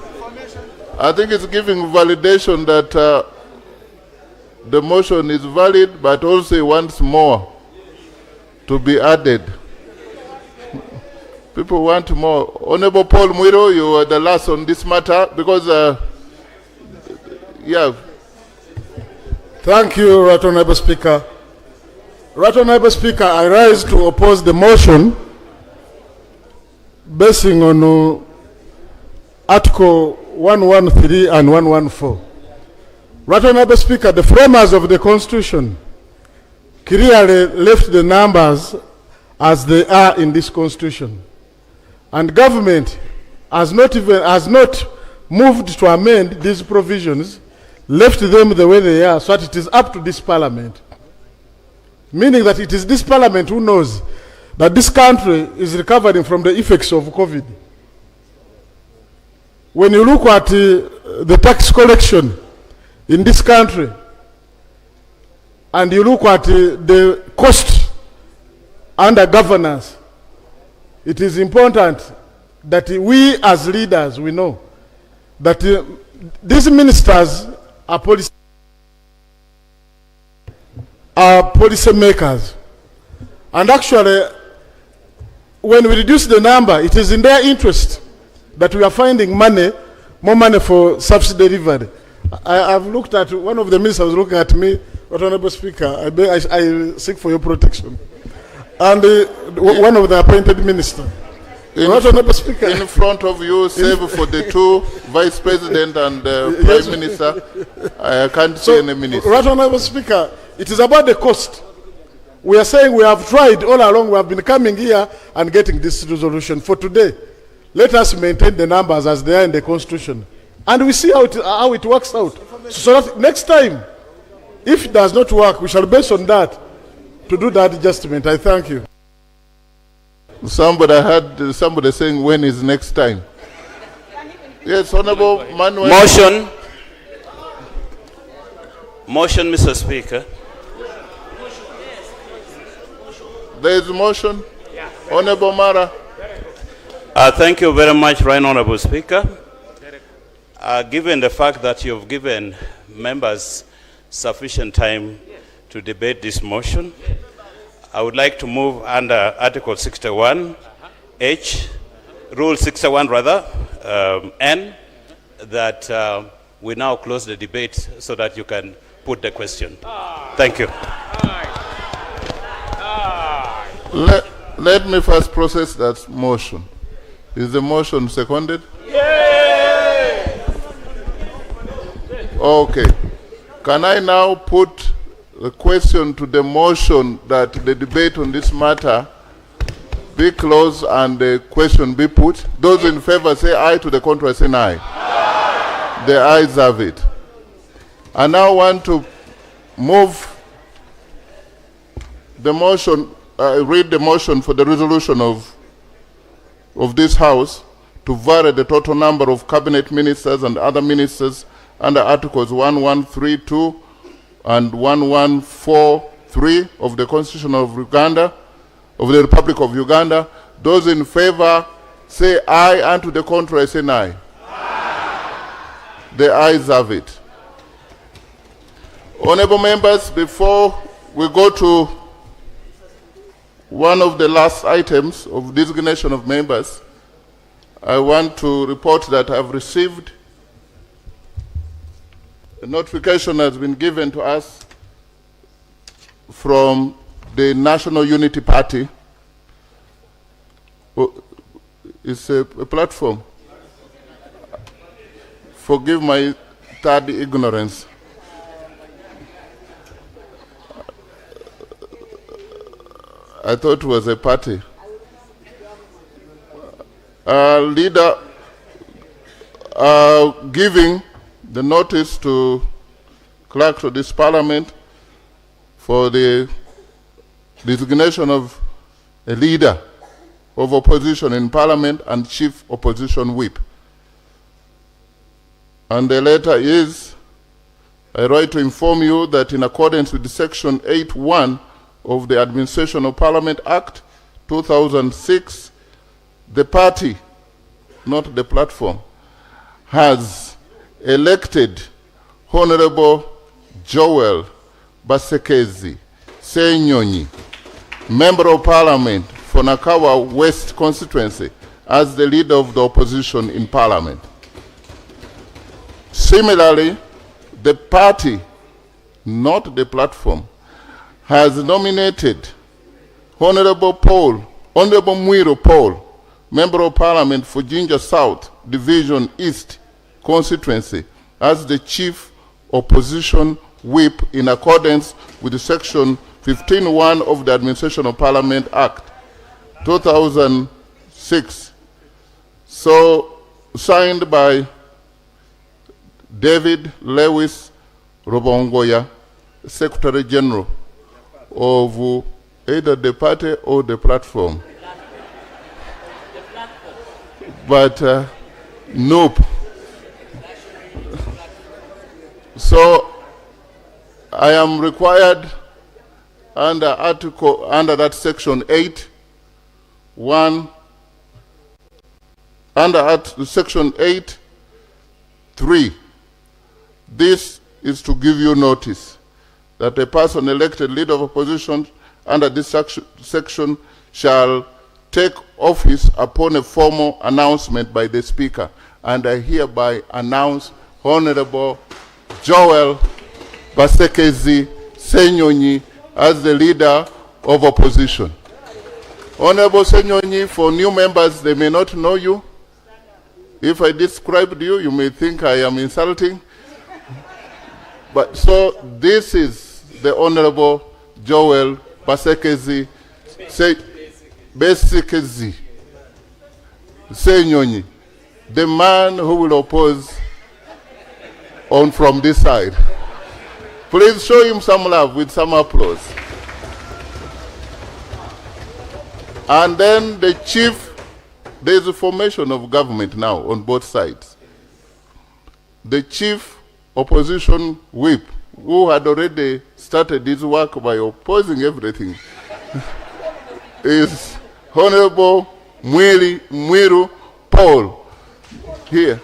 I think it's giving validation that the motion is valid, but also he wants more to be added. People want more. Honorable Paul Mwiro, you are the last on this matter because, yeah. Thank you, Right Honorable Speaker. Right Honorable Speaker, I rise to oppose the motion basing on Article 113 and 114. Right Honorable Speaker, the framers of the Constitution clearly left the numbers as they are in this Constitution. And government has not moved to amend these provisions, left them the way they are, so that it is up to this Parliament. Meaning that it is this Parliament who knows that this country is recovering from the effects of COVID. When you look at the tax collection in this country, and you look at the cost under governance, it is important that we as leaders, we know that these ministers are policy makers. And actually, when we reduce the number, it is in their interest that we are finding money, more money for subsidy delivery. I've looked at, one of the ministers looking at me, Honorable Speaker, I seek for your protection. And one of the appointed ministers. In front of you, save for the 2 Vice President and Prime Minister. I can't see any minister. Right Honorable Speaker, it is about the cost. We are saying we have tried all along, we have been coming here and getting this resolution. For today, let us maintain the numbers as they are in the Constitution. And we see how it works out. So that next time, If it does not work, we shall base on that to do that adjustment. I thank you. Somebody, I heard somebody saying, when is next time? Yes, Honorable Manuel. Motion. Motion, Mr. Speaker. There is a motion. Honorable Mara. Thank you very much, Right Honorable Speaker. Given the fact that you've given members sufficient time to debate this motion, I would like to move under Article 61, H, Rule 61 rather, N, that we now close the debate so that you can put the question. Thank you. Let me first process that motion. Is the motion seconded? Okay. Can I now put the question to the motion that the debate on this matter be closed and the question be put? Those in favor say aye, to the contrary say aye. The ayes have it. I now want to move the motion, read the motion for the resolution of this House to vary the total number of cabinet ministers and other ministers under Articles 1132 and 1143 of the Constitution of Uganda, of the Republic of Uganda. Those in favor say aye, and to the contrary say aye. The ayes have it. Honorable members, before we go to one of the last items of designation of members, I want to report that I've received a notification has been given to us from the National Unity Party. It's a platform. Forgive my third ignorance. I thought it was a party. Leader giving the notice to clerk to this parliament for the designation of a leader of opposition in parliament and chief opposition whip. And the letter is, I write to inform you that in accordance with Section 8.1 of the Administration of Parliament Act 2006, the party, not the platform, has elected Honorable Joel Basekezi Senyonyi, Member of Parliament for Nakawa West constituency, as the leader of the opposition in Parliament. Similarly, the party, not the platform, has nominated Honorable Mwiro Paul, Member of Parliament for Jinja South, Division East constituency, as the chief opposition whip in accordance with Section 15.1 of the Administration of Parliament Act 2006. So, signed by David Lewis Robongoya, Secretary General of either the party or the platform. But nope. So I am required under that Section 8.1, Section 8.3. This is to give you notice that a person elected leader of opposition under this section shall take office upon a formal announcement by the Speaker. And I hereby announce Honorable Joel Basekezi Senyonyi as the leader of opposition. Honorable Senyonyi, for new members, they may not know you. If I described you, you may think I am insulting. But so this is the Honorable Joel Basekezi Senyonyi, the man who will oppose from this side. Please show him some love with some applause. And then the chief, there's a formation of government now on both sides. The chief opposition whip, who had already started his work by opposing everything, is Honorable Mwiru Paul. Here.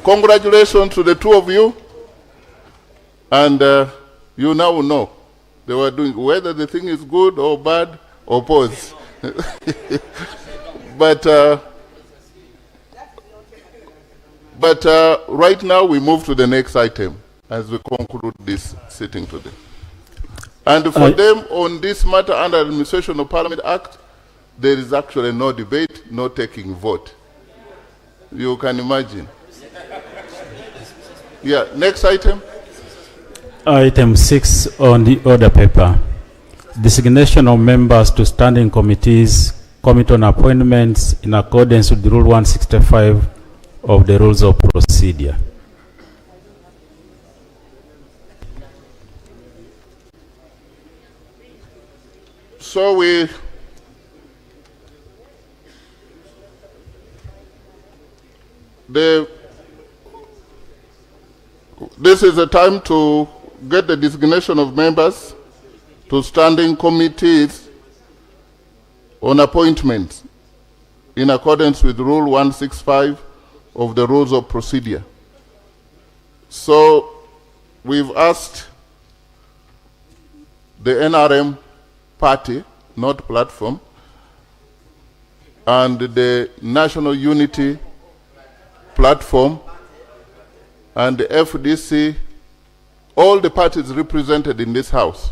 Congratulations to the two of you. And you now know they were doing, whether the thing is good or bad, oppose. But right now we move to the next item as we conclude this sitting today. And for them on this matter under Administration of Parliament Act, there is actually no debate, no taking vote. You can imagine. Yeah, next item. Item 6 on the order paper. Designation of members to standing committees, committee on appointments in accordance with Rule 165 of the Rules of Procedure. So this is a time to get the designation of members to standing committees on appointments in accordance with Rule 165 of the Rules of Procedure. So we've asked the NRM party, not platform, and the National Unity platform, and the FDC, all the parties represented in this house,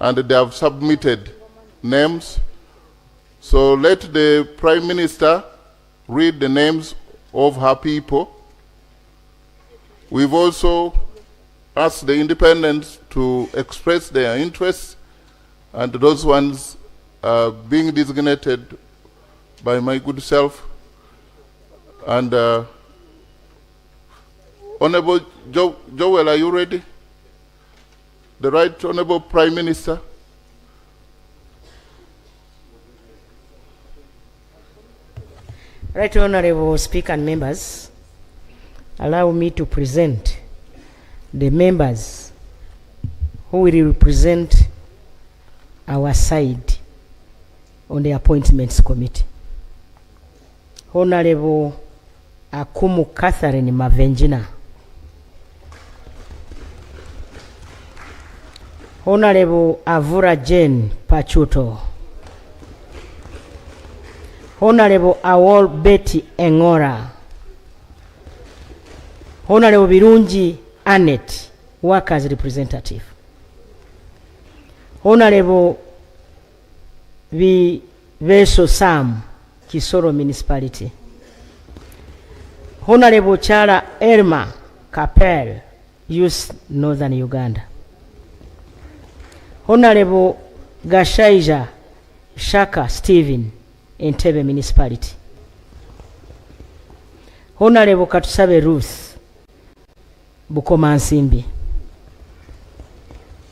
and they have submitted names. So let the Prime Minister read the names of her people. We've also asked the independents to express their interests, and those ones being designated by my good self. And Honorable Joel, are you ready? The Right Honorable Prime Minister. Right Honorable Speaker and members, allow me to present the members who will represent our side on the Appointments Committee. Honorable Akumu Catherine Mavenjina. Honorable Avura Jane Pachuto. Honorable Awol Betty Engora. Honorable Birungi Annette, Workers Representative. Honorable Veso Sam, Kisoro Municipality. Honorable Chala Elma Kapel, Youth Northern Uganda. Honorable Gashaija Shaka Stephen, Entebbe Municipality. Honorable Katusabe Ruth, Bukoma Nsimbi.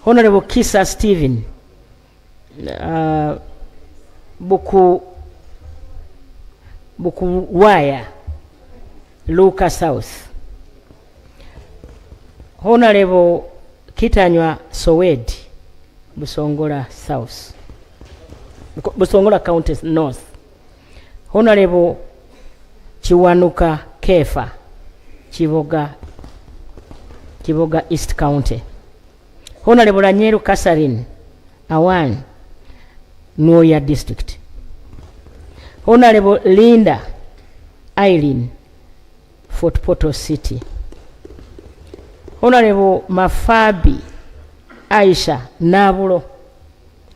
Honorable Kisa Stephen, Bukuwaya, Luka South. Honorable Kitanywa Sowed, Busongola South, Busongola County North. Honorable Chiwanuka Kefa, Kiboga East County. Honorable Anyeru Kasarin, Awan, Nuoya District. Honorable Linda Eileen, Fort Portal City. Honorable Mafabi Aisha Nabulo,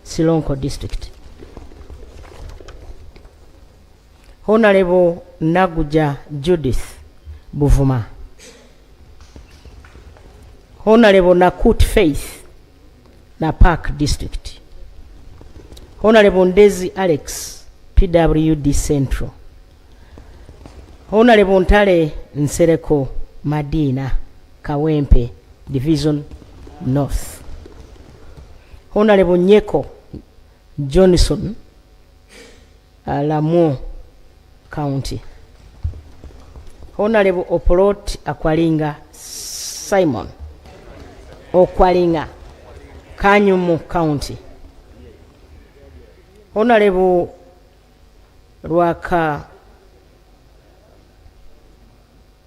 Silonko District. Honorable Naguja Judith, Buvuma. Honorable Nakut Faith, Napak District. Honorable Ndezi Alex, PWD Central. Honorable Ntale Nsereko Madina, Kawempe, Division North. Honorable Nyeko Johnson, Lamu County. Honorable Opolot Akwalinga Simon, Okwalinga, Kanyumu County. Honorable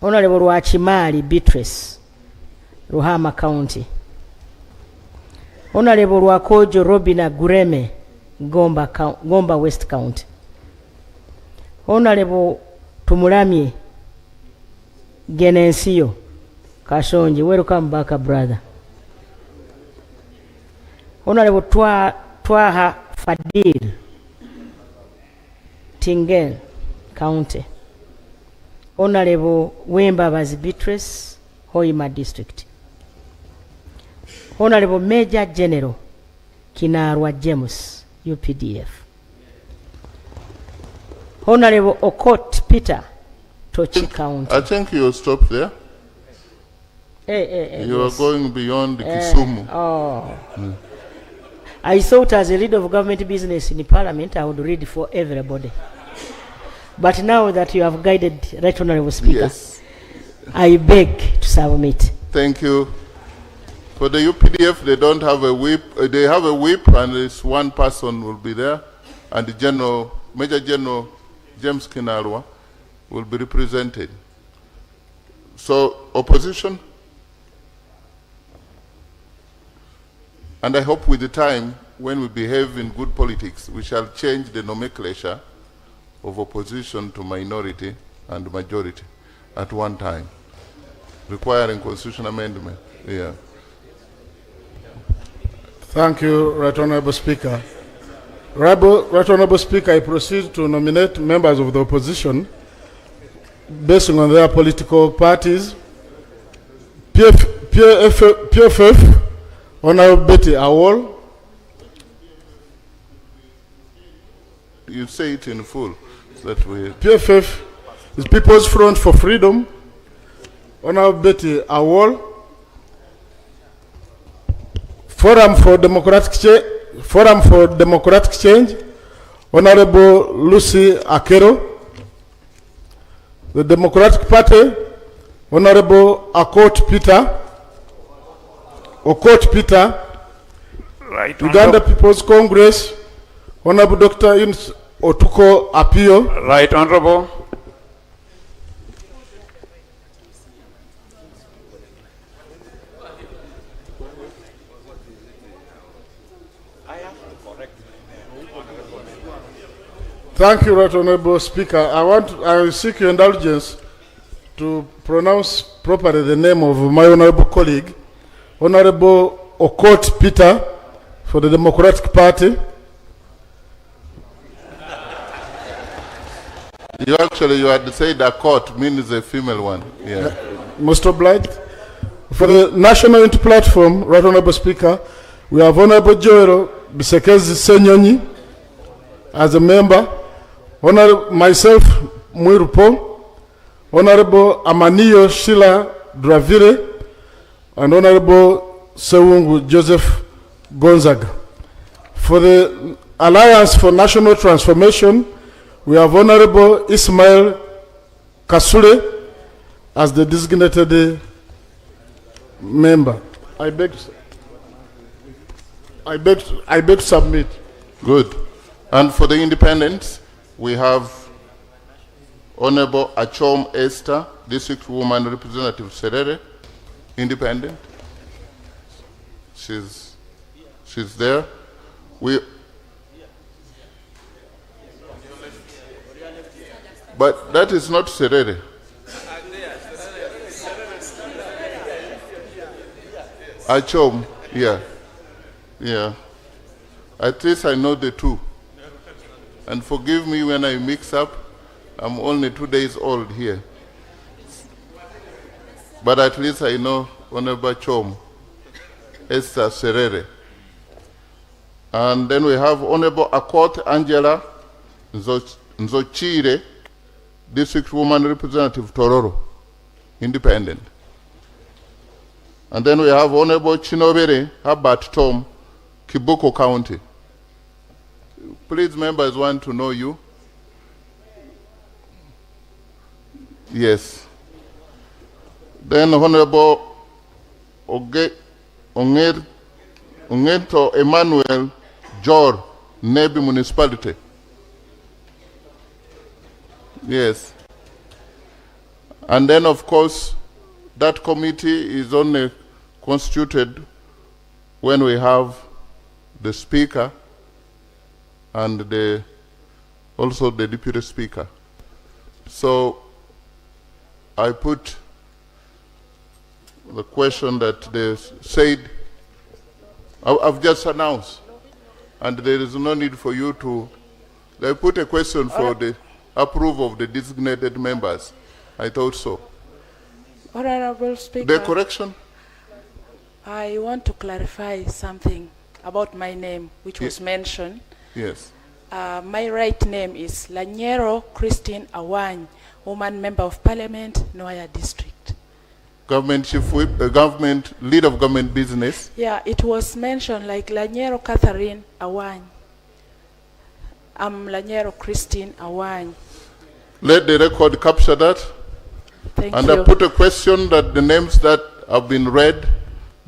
Rwachimali Beatrice, Ruhama County. Honorable Rwakojo Robina Gureme, Gomba West County. Honorable Tumulamye Genensio Kashonji, welcome back, brother. Honorable Twaha Fadil, Tingen County. Honorable Wembabazi Beatrice, Hoima District. Honorable Major General Kinarwa James, UPDF. Honorable Okot Peter, Tochi County. I think you'll stop there. You are going beyond Kisumu. I thought as a leader of government business in the parliament, I would read for everybody. But now that you have guided Right Honorable Speaker, yes, I beg to submit. Thank you. For the UPDF, they don't have a whip. They have a whip, and this one person will be there, and the Major General James Kinarwa will be represented. So, opposition. And I hope with the time, when we behave in good politics, we shall change the nomenclature of opposition to minority and majority at one time, requiring constitutional amendment. Yeah. Thank you, Right Honorable Speaker. Right Honorable Speaker, I proceed to nominate members of the opposition based on their political parties. PFF, Honorable Betty Awol. You say it in full. That way. PFF is People's Front for Freedom. Honorable Betty Awol. Forum for Democratic Change, Honorable Lucy Akero. The Democratic Party, Honorable Okot Peter. Right. Uganda People's Congress, Honorable Dr. Yunus Otuko Apio. Right Honorable. Thank you, Right Honorable Speaker. I seek your indulgence to pronounce properly the name of my honorable colleague, Honorable Okot Peter, for the Democratic Party. You had said a court means a female one. Yeah. Most obliged. For the National Unity Platform, Right Honorable Speaker, we have Honorable Joel Bisekezi Senyonyi as a member. Honorable myself, Mwirupo, Honorable Amaniyo Shila Dravire, and Honorable Sewungu Joseph Gonzaga. For the Alliance for National Transformation, we have Honorable Ismail Kasule as the designated member. I beg to submit. Good. And for the independents, we have Honorable Achom Esther, District Woman Representative Serere, independent. She's there. But that is not Serere. Achom, yeah. At least I know the two. And forgive me when I mix up. I'm only 2 days old here. But at least I know Honorable Chom, Esther Serere. And then we have Honorable Akot Angela Nzochire, District Woman Representative Tororo, independent. And then we have Honorable Chinobere Herbert Tom, Kibuko County. Please, members want to know you. Yes. Then Honorable Ongeto Emmanuel Jor, Nebi Municipality. Yes. And then, of course, that committee is only constituted when we have the Speaker and also the Deputy Speaker. So I put the question that they said, I've just announced, and there is no need for you to, they put a question for the approval of the designated members. I thought so. Honorable Speaker. The correction? I want to clarify something about my name, which was mentioned. Yes. My right name is Lanyero Christine Awany, Woman Member of Parliament, Noya District. Government Chief Whip, Government Lead of Government Business. Yeah, it was mentioned like Lanyero Catherine Awany. I'm Lanyero Christine Awany. Let the record capture that. Thank and you. I put a question that the names that have been read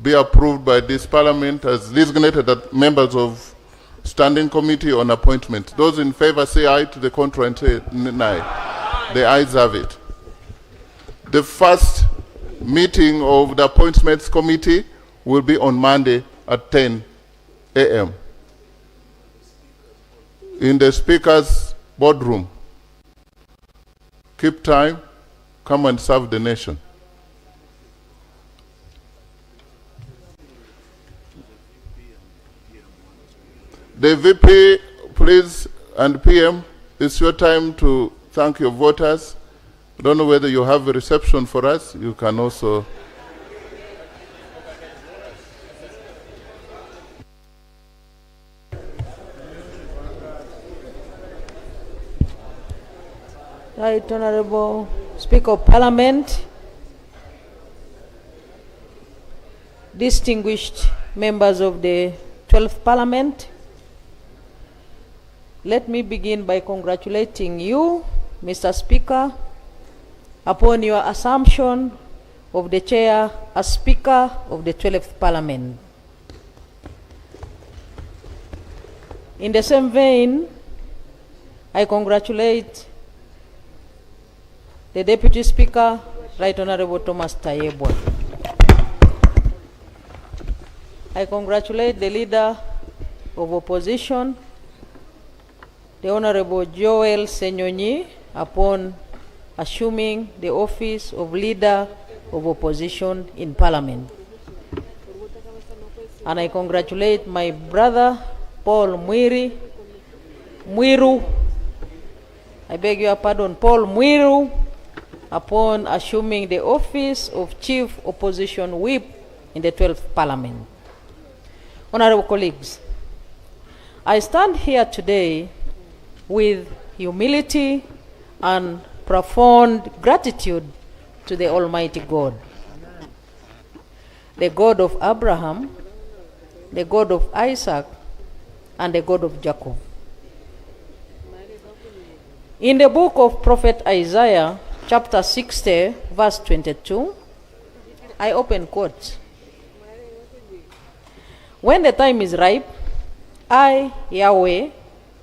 be approved by this Parliament as designated as members of Standing Committee on Appointment. Those in favor say aye, to the contrary and say nay. The ayes have it. The first meeting of the Appointments Committee will be on Monday at 10 a.m. in the Speaker's boardroom. Keep time, come and serve the nation. The VP, please, and PM, it's your time to thank your voters. I don't know whether you have a reception for us. You can also. Right, Honorable Speaker of Parliament, distinguished members of the 12th Parliament, let me begin by congratulating you, Mr. Speaker, upon your assumption of the chair as Speaker of the 12th Parliament. In the same vein, I congratulate the Deputy Speaker, Right Honorable Thomas Tayebwa. I congratulate the Leader of Opposition, the Honorable Joel Senyonyi, upon assuming the office of Leader of Opposition in Parliament. And I congratulate my brother, Paul Mwiru, I beg your pardon, Paul Mwiru, upon assuming the office of Chief Opposition Whip in the 12th Parliament. Honorable colleagues, I stand here today with humility and profound gratitude to the Almighty God, the God of Abraham, the God of Isaac, and the God of Jacob. In the book of Prophet Isaiah, chapter 60, verse 22, I open quotes. When the time is ripe, I, Yahweh,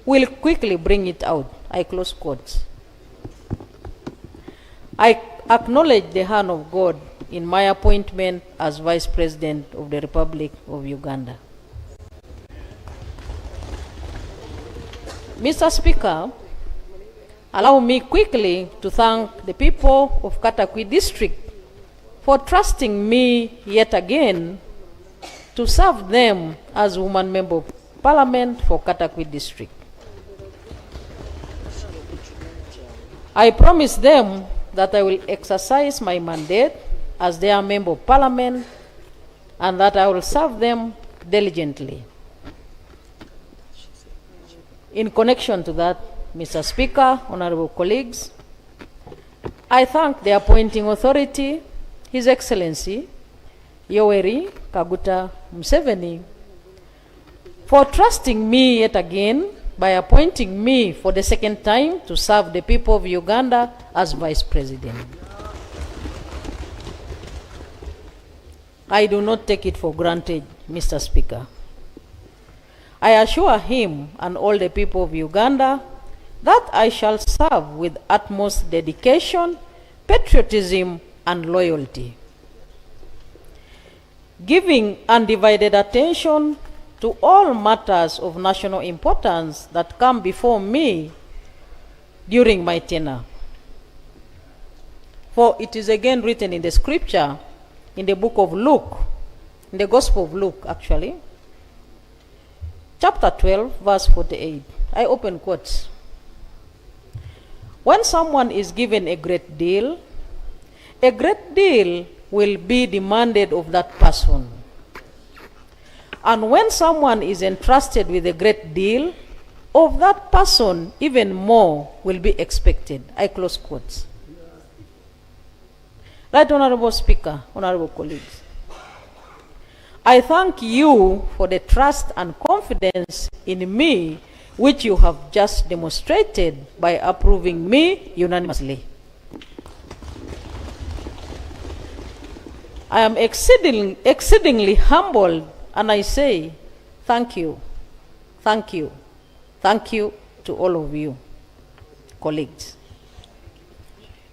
will quickly bring it out. I close quotes. I acknowledge the hand of God in my appointment as Vice President of the Republic of Uganda. Mr. Speaker, allow me quickly to thank the people of Katakwi District for trusting me yet again to serve them as Woman Member of Parliament for Katakwi District. I promise them that I will exercise my mandate as their Member of Parliament and that I will serve them diligently. In connection to that, Mr. Speaker, honorable colleagues, I thank the appointing authority, His Excellency, Yoweri Kaguta Museveni, for trusting me yet again by appointing me for the second time to serve the people of Uganda as Vice President. I do not take it for granted, Mr. Speaker. I assure him and all the people of Uganda that I shall serve with utmost dedication, patriotism, and loyalty, giving undivided attention to all matters of national importance that come before me during my tenure. For it is again written in the scripture, in the book of Luke, in the Gospel of Luke actually, chapter 12, verse 48. I open quotes. When someone is given a great deal will be demanded of that person. And when someone is entrusted with a great deal, of that person, even more will be expected. I close quotes. Right, Honorable Speaker, Honorable colleagues, I thank you for the trust and confidence in me which you have just demonstrated by approving me unanimously. I am exceedingly humbled, and I say thank you, thank you, thank you to all of you, colleagues.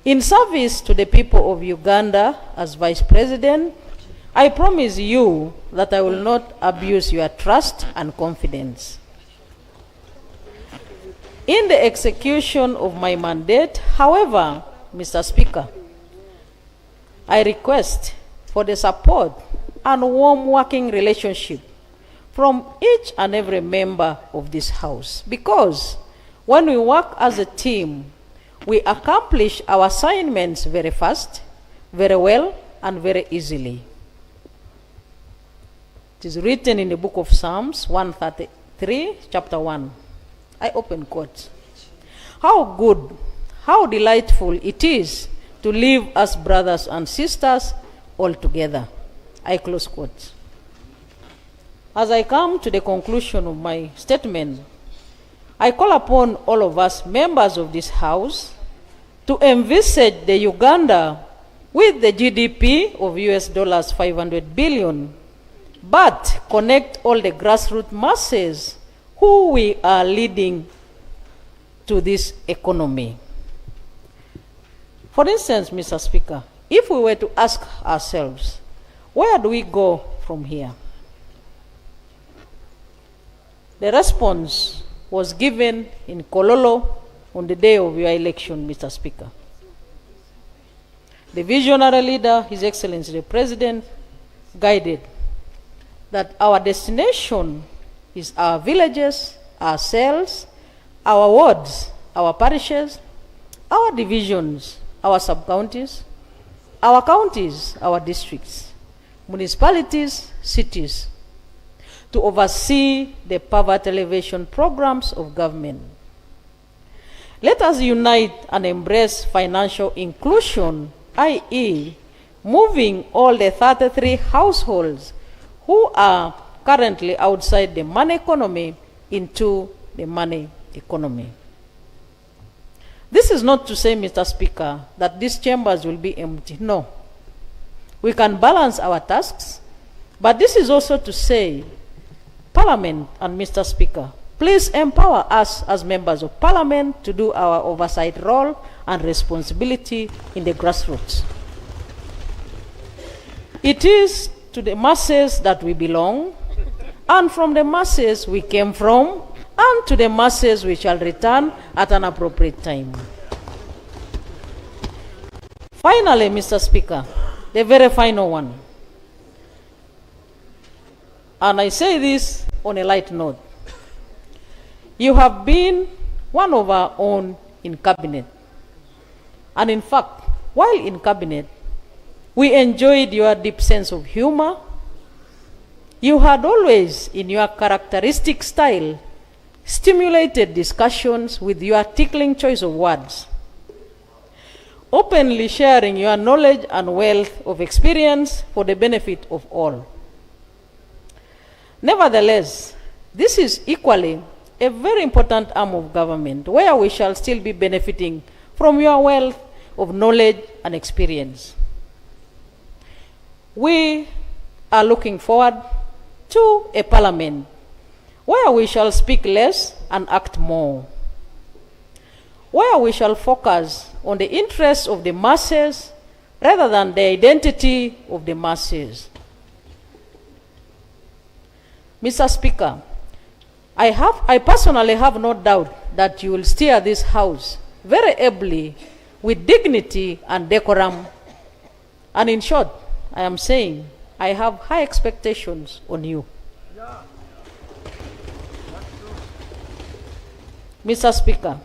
In service to the people of Uganda as Vice President, I promise you that I will not abuse your trust and confidence. In the execution of my mandate, however, Mr. Speaker, I request for the support and warm working relationship from each and every member of this House, because when we work as a team, we accomplish our assignments very fast, very well, and very easily. It is written in the book of Psalms 133, chapter 1. I open quotes. How good, how delightful it is to live as brothers and sisters all together. I close quotes. As I come to the conclusion of my statement, I call upon all of us members of this House to envisage the Uganda with the GDP of US $500 billion, but connect all the grassroots masses who we are leading to this economy. For instance, Mr. Speaker, if we were to ask ourselves, where do we go from here? The response was given in Kololo on the day of your election, Mr. Speaker. The visionary leader, His Excellency the President, guided that our destination is our villages, our cells, our wards, our parishes, our divisions, our sub-counties, our counties, our districts, municipalities, cities, to oversee the poverty alleviation programs of government. Let us unite and embrace financial inclusion, i.e., moving all the 33 households who are currently outside the money economy into the money economy. This is not to say, Mr. Speaker, that these chambers will be empty. No. We can balance our tasks, but this is also to say, Parliament and Mr. Speaker, please empower us as members of Parliament to do our oversight role and responsibility in the grassroots. It is to the masses that we belong, and from the masses we came from, and to the masses we shall return at an appropriate time. Finally, Mr. Speaker, the very final one, and I say this on a light note. You have been one of our own in cabinet. And in fact, while in cabinet, we enjoyed your deep sense of humor. You had always, in your characteristic style, stimulated discussions with your tickling choice of words. openly sharing your knowledge and wealth of experience for the benefit of all. Nevertheless, this is equally a very important arm of government where we shall still be benefiting from your wealth of knowledge and experience. We are looking forward to a parliament where we shall speak less and act more, where we shall focus on the interests of the masses rather than the identity of the masses. Mr. Speaker, I personally have no doubt that you will steer this House very ably with dignity and decorum. And in short, I am saying I have high expectations on you. Mr. Speaker,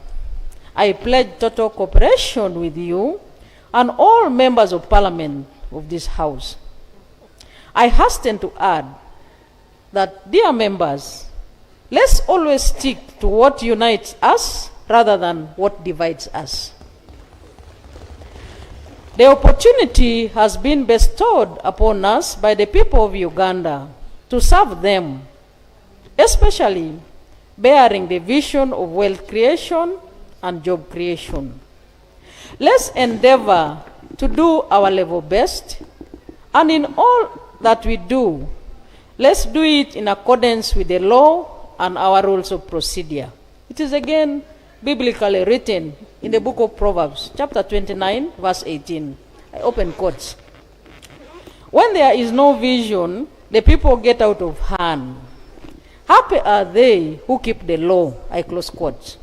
I pledge total cooperation with you and all members of Parliament of this House. I hasten to add that, dear members, let's always stick to what unites us rather than what divides us. The opportunity has been bestowed upon us by the people of Uganda to serve them, especially bearing the vision of wealth creation and job creation. Let's endeavor to do our level best, and in all that we do, let's do it in accordance with the law and our rules of procedure. It is again biblically written in the book of Proverbs, chapter 29, verse 18. I open quotes. When there is no vision, the people get out of hand. Happy are they who keep the law. I close quotes.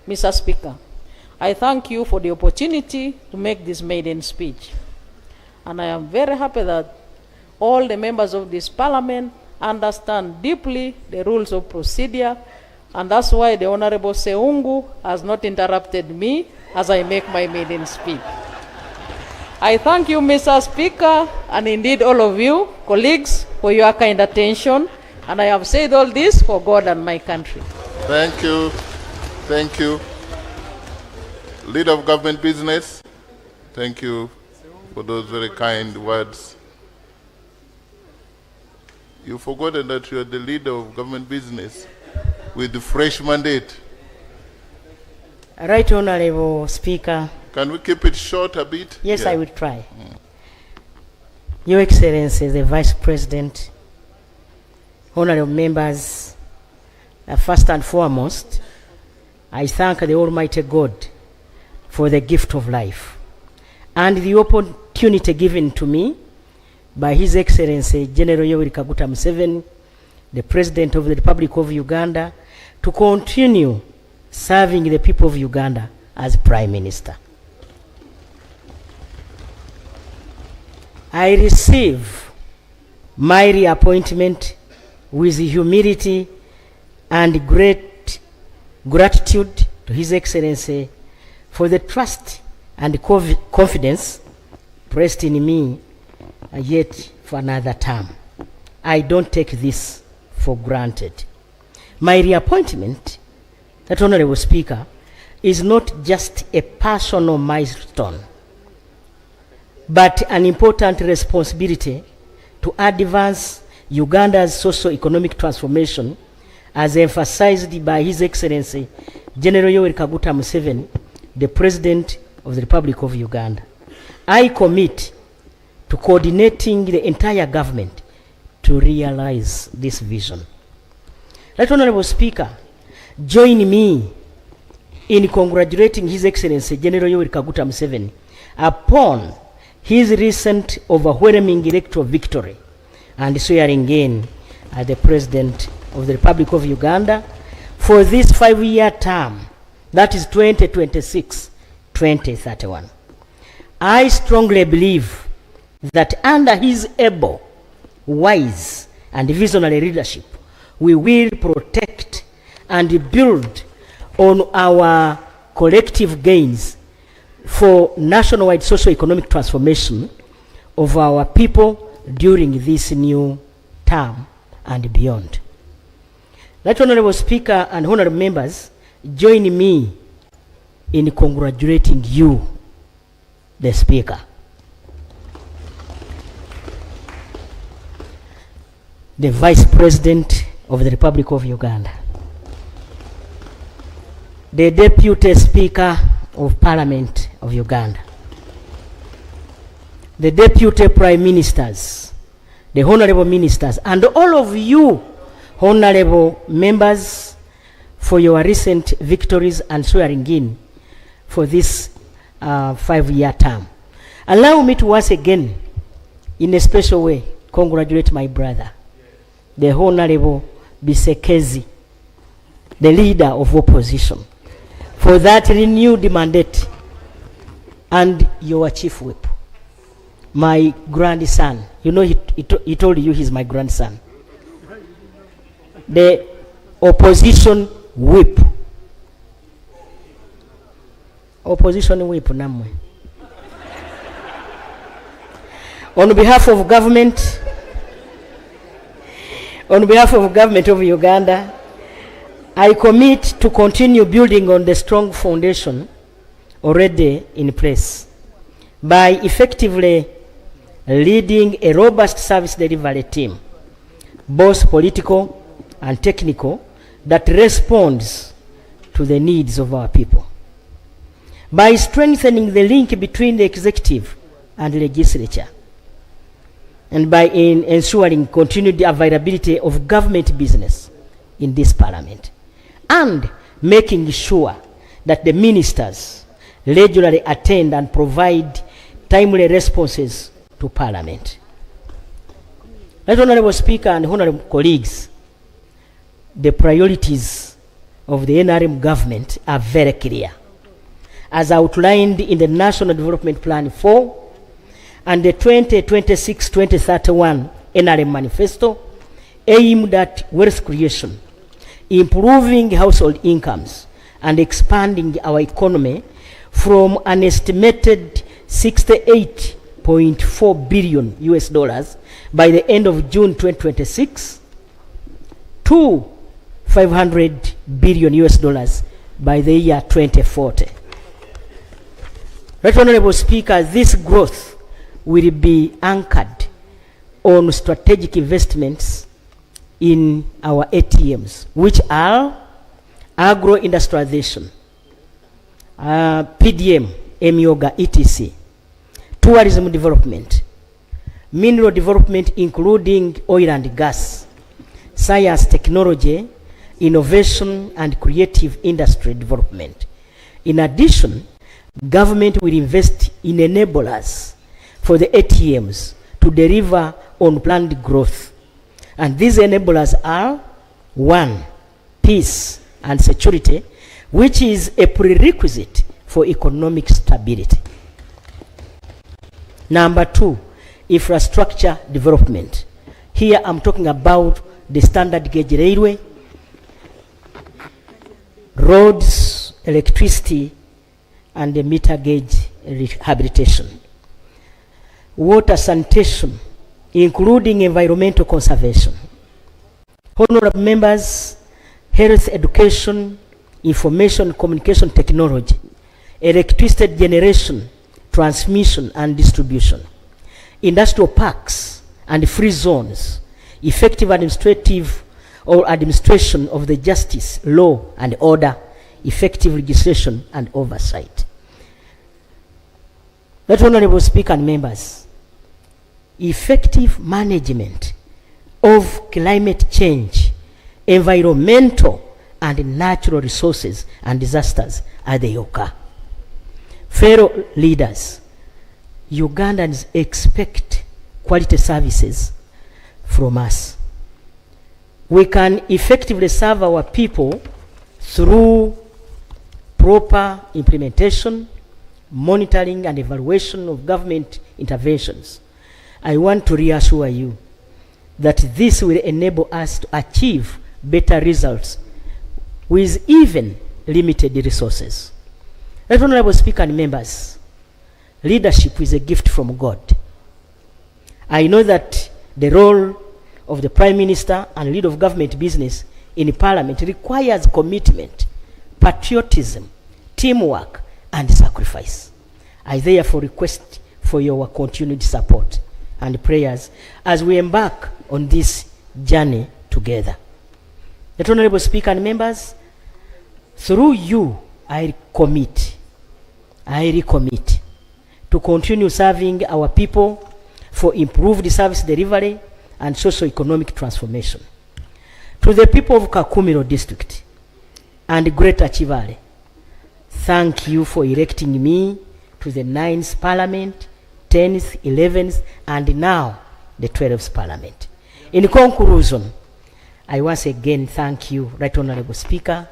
Mr. Speaker, I thank you for the opportunity to make this maiden speech. And I am very happy that all the members of this parliament understand deeply the rules of procedure, and that's why the Honorable Seungu has not interrupted me as I make my maiden speech. I thank you, Mr. Speaker, and indeed all of you, colleagues, for your kind attention. And I have said all this for God and my country. Thank you. Thank you. Leader of Government Business, thank you for those very kind words. You've forgotten that you are the leader of Government Business with the fresh mandate. Right Honorable Speaker. Can we keep it short a bit? Yes, yeah. I will try. Your Excellency, the Vice President, honorable members, first and foremost, I thank the Almighty God for the gift of life and the opportunity given to me by His Excellency General Yoweri Kaguta Museveni, the President of the Republic of Uganda, to continue serving the people of Uganda as Prime Minister. I receive my reappointment with humility and great gratitude to His Excellency for the trust and confidence placed in me yet for another term. I don't take this for granted. My reappointment, that Honorable Speaker, is not just a personal milestone, but an important responsibility to advance Uganda's socio-economic transformation as emphasized by His Excellency General Yoweri Kaguta Museveni, the President of the Republic of Uganda. I commit to coordinating the entire government to realize this vision. Right Honorable Speaker, join me in congratulating His Excellency General Yoweri Kaguta Museveni upon his recent overwhelming electoral victory and swearing in as the President of the Republic of Uganda for this 5-year term, that is 2026-2031. I strongly believe that under his able, wise, and visionary leadership, we will protect and build on our collective gains for nationwide socio-economic transformation of our people during this new term and beyond. Right Honorable Speaker and honorable members, join me in congratulating you, the Speaker. The Vice President of the Republic of Uganda, the Deputy Speaker of Parliament of Uganda, the Deputy Prime Ministers, the Honorable Ministers, and all of you, Honorable Members, for your recent victories and swearing in for this 5-year term. Allow me to once again, in a special way, congratulate my brother, the Honorable Bisekezi, the leader of opposition, for that renewed mandate, and your chief whip, my grandson. You know, he told you he's my grandson. The opposition whip. Opposition whip, namwe. On behalf of government, of Uganda, I commit to continue building on the strong foundation already in place by effectively leading a robust service delivery team, both political and technical, that responds to the needs of our people. By strengthening the link between the executive and legislature, and by ensuring continued availability of government business in this parliament, and making sure that the ministers regularly attend and provide timely responses to Parliament. Right, Honorable Speaker and Honorable colleagues, the priorities of the NRM government are very clear, as outlined in the National Development Plan 4 and the 2026-2031 NRM Manifesto, aimed at wealth creation, improving household incomes, and expanding our economy from an estimated $68.4 billion by the end of June 2026 to $500 billion by the year 2040. Right, Honorable Speaker, this growth will be anchored on strategic investments in our ATMs, which are agro-industrialization, PDM, Emyoga, etc., tourism development, mineral development including oil and gas, science, technology, innovation, and creative industry development. In addition, government will invest in enablers for the ATMs to deliver on planned growth. And these enablers are: 1, peace and security, which is a prerequisite for economic stability. Number 2, infrastructure development. Here I'm talking about the standard gauge railway, roads, electricity, and the meter gauge rehabilitation. Water sanitation, including environmental conservation. Honorable members, health education, information communication technology, electricity generation, transmission and distribution, industrial parks and free zones, effective administration of the justice, law and order, effective legislation and oversight. That, Honorable Speaker and members, effective management of climate change, environmental and natural resources and disasters as they occur. Fellow leaders, Ugandans expect quality services from us. We can effectively serve our people through proper implementation, monitoring and evaluation of government interventions. I want to reassure you that this will enable us to achieve better results with even limited resources. Right, Honorable Speaker and members, leadership is a gift from God. I know that the role of the Prime Minister and leader of government business in Parliament requires commitment, patriotism, teamwork, and sacrifice. I therefore request for your continued support and prayers as we embark on this journey together. The Honorable Speaker and members, through you, I recommit to continue serving our people for improved service delivery and socio-economic transformation. To the people of Kakumiro District and Greater Chivale, thank you for electing me to the 9th Parliament, 10th, 11th, and now the 12th Parliament. In conclusion, I once again thank you, Right Honorable Speaker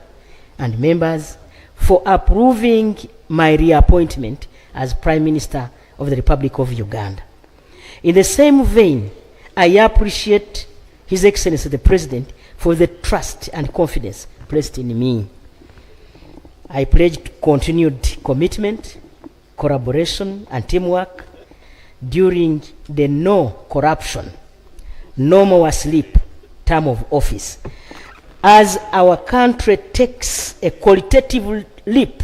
and members, for approving my reappointment as Prime Minister of the Republic of Uganda. In the same vein, I appreciate His Excellency the President for the trust and confidence placed in me. I pledge continued commitment, collaboration, and teamwork during the no corruption, no more sleep term of office, as our country takes a qualitative leap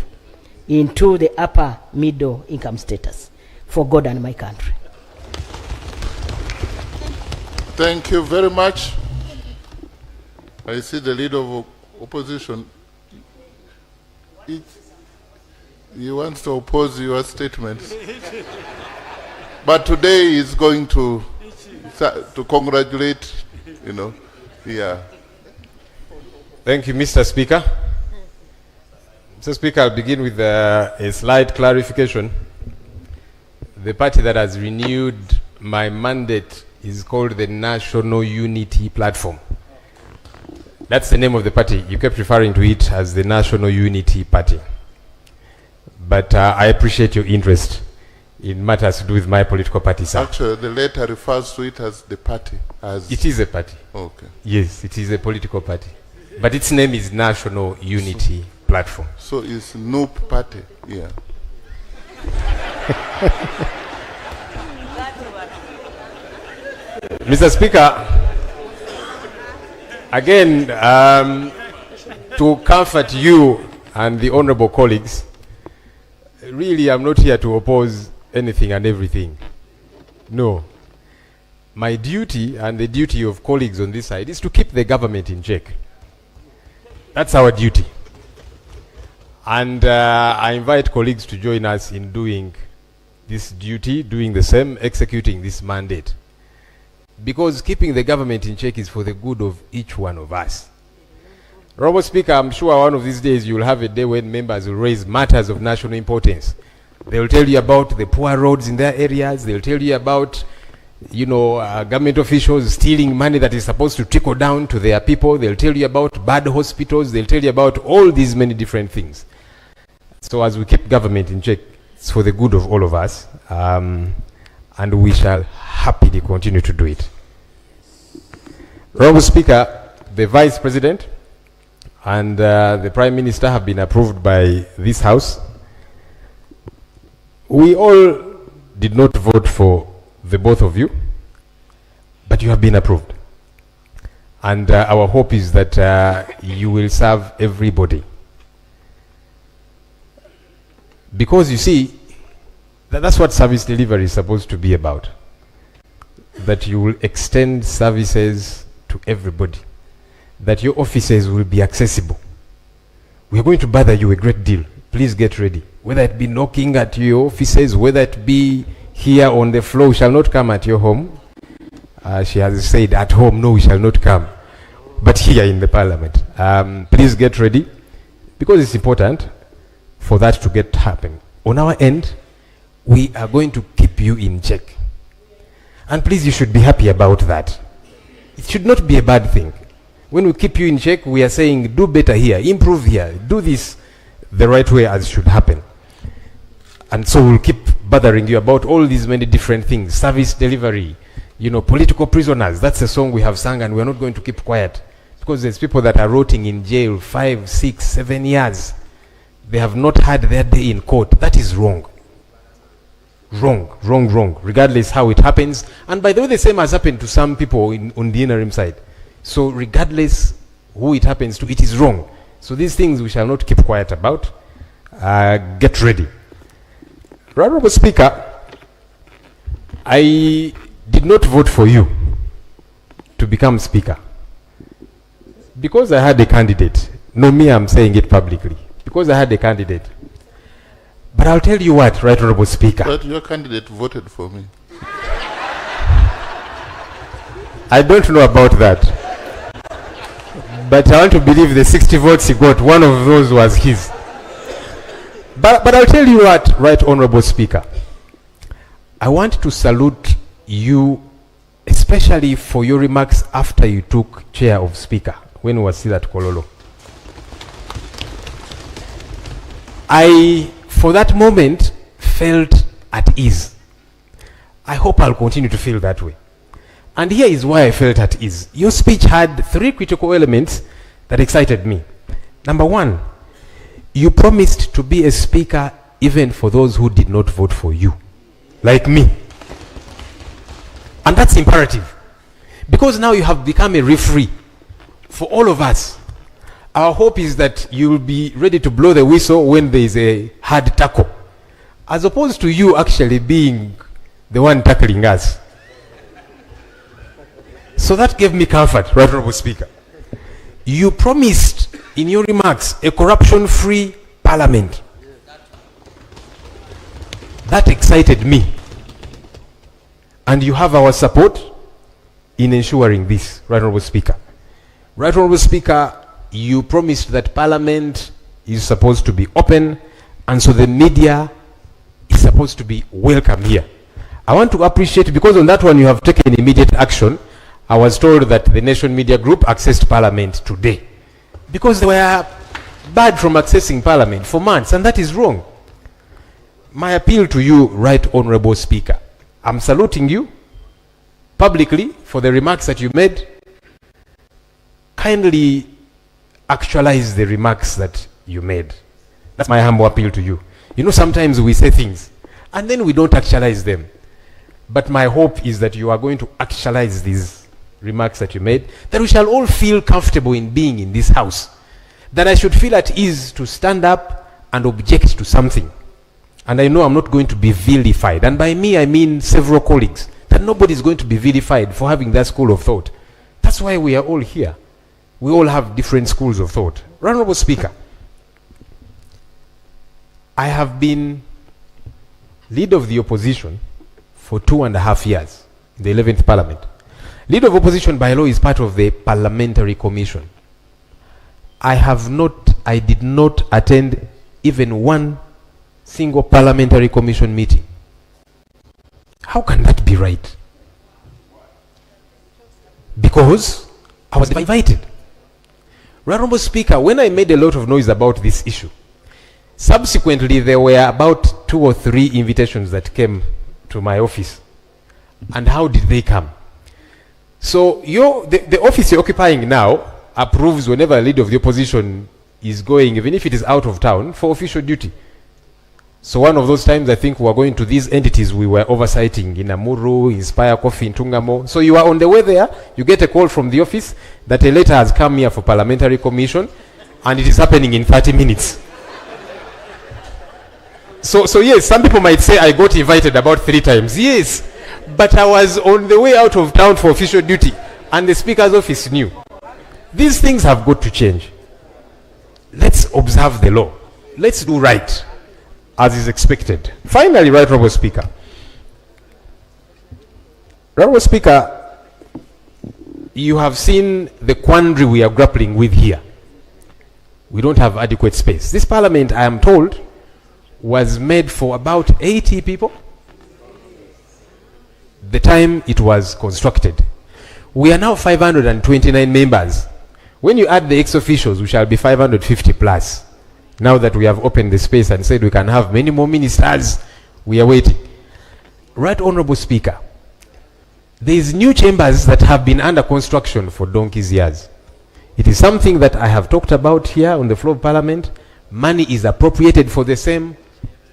into the upper middle income status for God and my country. Thank you very much. I see the leader of opposition. He wants to oppose your statements. But today he's going to congratulate, yeah. Thank you, Mr. Speaker. Mr. Speaker, I'll begin with a slight clarification. The party that has renewed my mandate is called the National Unity Platform. That's the name of the party. You kept referring to it as the National Unity Party. But I appreciate your interest in matters to do with my political party, sir. Actually, the letter refers to it as the party. It is a party. Okay. Yes, it is a political party. But its name is National Unity Platform. So it's NUP party, yeah. Mr. Speaker, again, to comfort you and the honorable colleagues, really I'm not here to oppose anything and everything. No. My duty and the duty of colleagues on this side is to keep the government in check. That's our duty. And I invite colleagues to join us in doing this duty, doing the same, executing this mandate. Because keeping the government in check is for the good of each one of us. Honorable Speaker, I'm sure one of these days you will have a day when members will raise matters of national importance. They will tell you about the poor roads in their areas. They will tell you about, government officials stealing money that is supposed to trickle down to their people. They'll tell you about bad hospitals. They'll tell you about all these many different things. So as we keep government in check, it's for the good of all of us. And we shall happily continue to do it. Honorable Speaker, the Vice President and the Prime Minister have been approved by this House. We all did not vote for the both of you, but you have been approved. And our hope is that you will serve everybody. Because you see, that's what service delivery is supposed to be about. That you will extend services to everybody. That your offices will be accessible. We are going to bother you a great deal. Please get ready. Whether it be knocking at your offices, whether it be here on the floor, we shall not come at your home. She has said at home, no, we shall not come. But here in the Parliament. Please get ready. Because it's important for that to get happen. On our end, we are going to keep you in check. And please, you should be happy about that. It should not be a bad thing. When we keep you in check, we are saying, do better here, improve here, do this the right way as should happen. And so we'll keep bothering you about all these many different things, service delivery, political prisoners. That's a song we have sung, and we're not going to keep quiet. Because there's people that are rotting in jail 5, 6, 7 years. They have not had their day in court. That is wrong. Wrong. Regardless how it happens. And by the way, the same has happened to some people on the interim side. So regardless who it happens to, it is wrong. So these things we shall not keep quiet about. get ready. Honorable Speaker, I did not vote for you to become Speaker because I had a candidate. No, me, I'm saying it publicly. Because I had a candidate. But I'll tell you what, Right Honorable Speaker. But your candidate voted for me. I don't know about that. But I want to believe the 60 votes he got, one of those was his. But I'll tell you what, Right Honorable Speaker. I want to salute you, especially for your remarks after you took chair of Speaker, when we were still at Kololo. I, for that moment, felt at ease. I hope I'll continue to feel that way. And here is why I felt at ease. Your speech had 3 critical elements that excited me. Number 1, you promised to be a speaker even for those who did not vote for you, like me. And that's imperative. Because now you have become a referee for all of us. Our hope is that you'll be ready to blow the whistle when there is a hard tackle, as opposed to you actually being the one tackling us. So that gave me comfort, Right Honorable Speaker. You promised in your remarks a corruption-free parliament. That excited me. And you have our support in ensuring this, Right Honorable Speaker. Right Honorable Speaker, you promised that Parliament is supposed to be open, and so the media is supposed to be welcome here. I want to appreciate, because on that one you have taken immediate action. I was told that the Nation Media Group accessed Parliament today, because they were barred from accessing Parliament for months, and that is wrong. My appeal to you, Right Honorable Speaker, I'm saluting you publicly for the remarks that you made. Kindly actualize the remarks that you made. That's my humble appeal to you. You know, sometimes we say things and then we don't actualize them. But my hope is that you are going to actualize these remarks that you made, that we shall all feel comfortable in being in this house, that I should feel at ease to stand up and object to something. And I know I'm not going to be vilified. And by me, I mean several colleagues, that nobody is going to be vilified for having that school of thought. That's why we are all here. We all have different schools of thought. Honorable Speaker, I have been leader of the opposition for 2.5 years in the 11th Parliament. Leader of opposition by law is part of the Parliamentary Commission. I did not attend even one single Parliamentary Commission meeting. How can that be right? Because I was invited. Honorable Speaker, when I made a lot of noise about this issue, subsequently there were about 2 or 3 invitations that came to my office. And how did they come? So the office you're occupying now approves whenever a leader of the opposition is going, even if it is out of town, for official duty. So one of those times, I think we were going to these entities we were oversighting in Amuru, Inspire Coffee, in Tungamo. So you are on the way there, you get a call from the office that a letter has come here for Parliamentary Commission, and it is happening in 30 minutes. So yes, some people might say I got invited about 3 times. Yes, but I was on the way out of town for official duty, and the Speaker's office knew. These things have got to change. Let's observe the law. Let's do right, as is expected. Finally, Right Honorable Speaker. Honorable Speaker, you have seen the quandary we are grappling with here. We don't have adequate space. This Parliament, I am told, was made for about 80 people the time it was constructed. We are now 529 members. When you add the ex-officials, we shall be 550 plus. Now that we have opened the space and said we can have many more ministers, we are waiting. Right Honorable Speaker, there is new chambers that have been under construction for donkey's years. It is something that I have talked about here on the floor of Parliament. Money is appropriated for the same.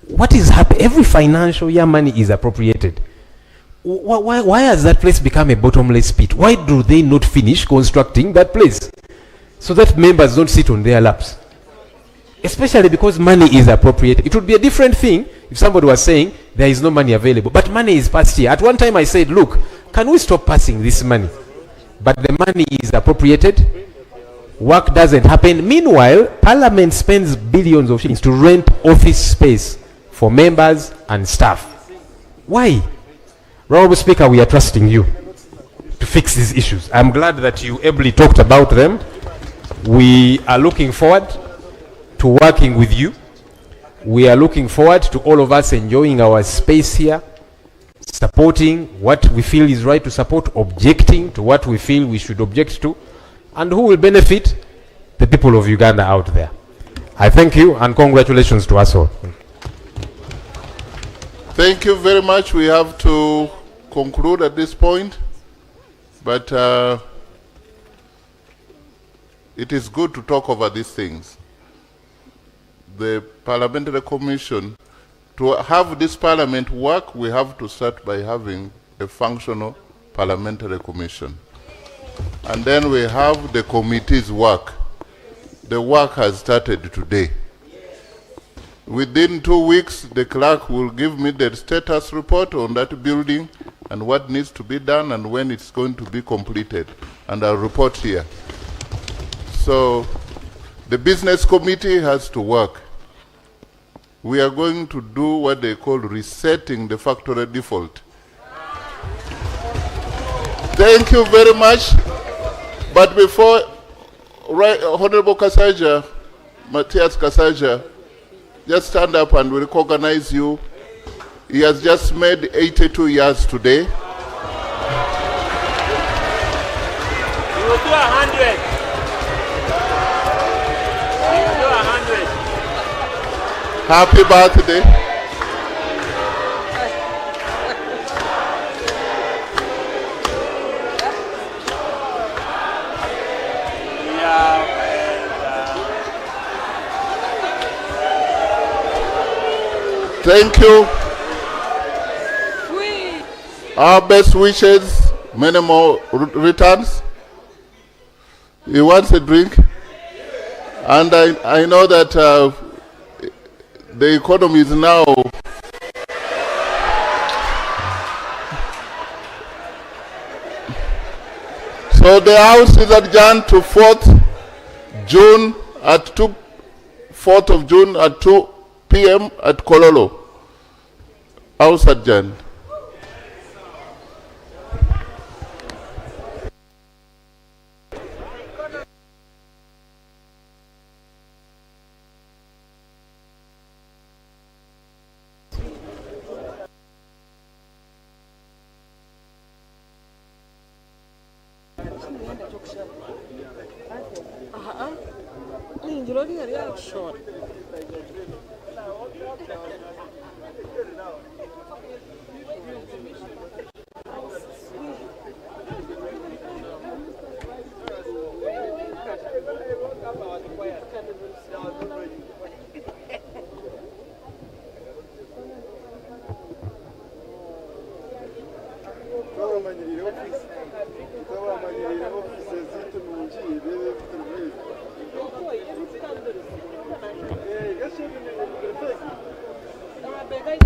What is happening? Every financial year money is appropriated. Why has that place become a bottomless pit? Why do they not finish constructing that place so that members don't sit on their laps? especially because money is appropriated. It would be a different thing if somebody was saying there is no money available, but money is passed here. At one time I said, look, can we stop passing this money? But the money is appropriated, work doesn't happen. Meanwhile, Parliament spends billions of shillings to rent office space for members and staff. Why? Honorable Speaker, we are trusting you to fix these issues. I'm glad that you ably talked about them. We are looking forward to working with you. We are looking forward to all of us enjoying our space here, supporting what we feel is right to support, objecting to what we feel we should object to, and who will benefit? The people of Uganda out there. I thank you and congratulations to us all. Thank you very much. We have to conclude at this point, but it is good to talk over these things. The Parliamentary Commission, to have this Parliament work, we have to start by having a functional Parliamentary Commission. And then we have the committee's work. The work has started today. Within 2 weeks, the clerk will give me the status report on that building and what needs to be done and when it's going to be completed. And I'll report here. So the business committee has to work. We are going to do what they call resetting the factory default. Thank you very much. But before, Honorable Kasaija, Matthias Kasaija, just stand up and we recognize you. He has just made 82 years today. You will do 100. You will do 100. Happy birthday. Thank you. Our best wishes, many more returns. He wants a drink. And I know that the economy is now so the House is adjourned to 4th June at 4th of June at 2 p.m. at Kololo. House adjourned. Hey,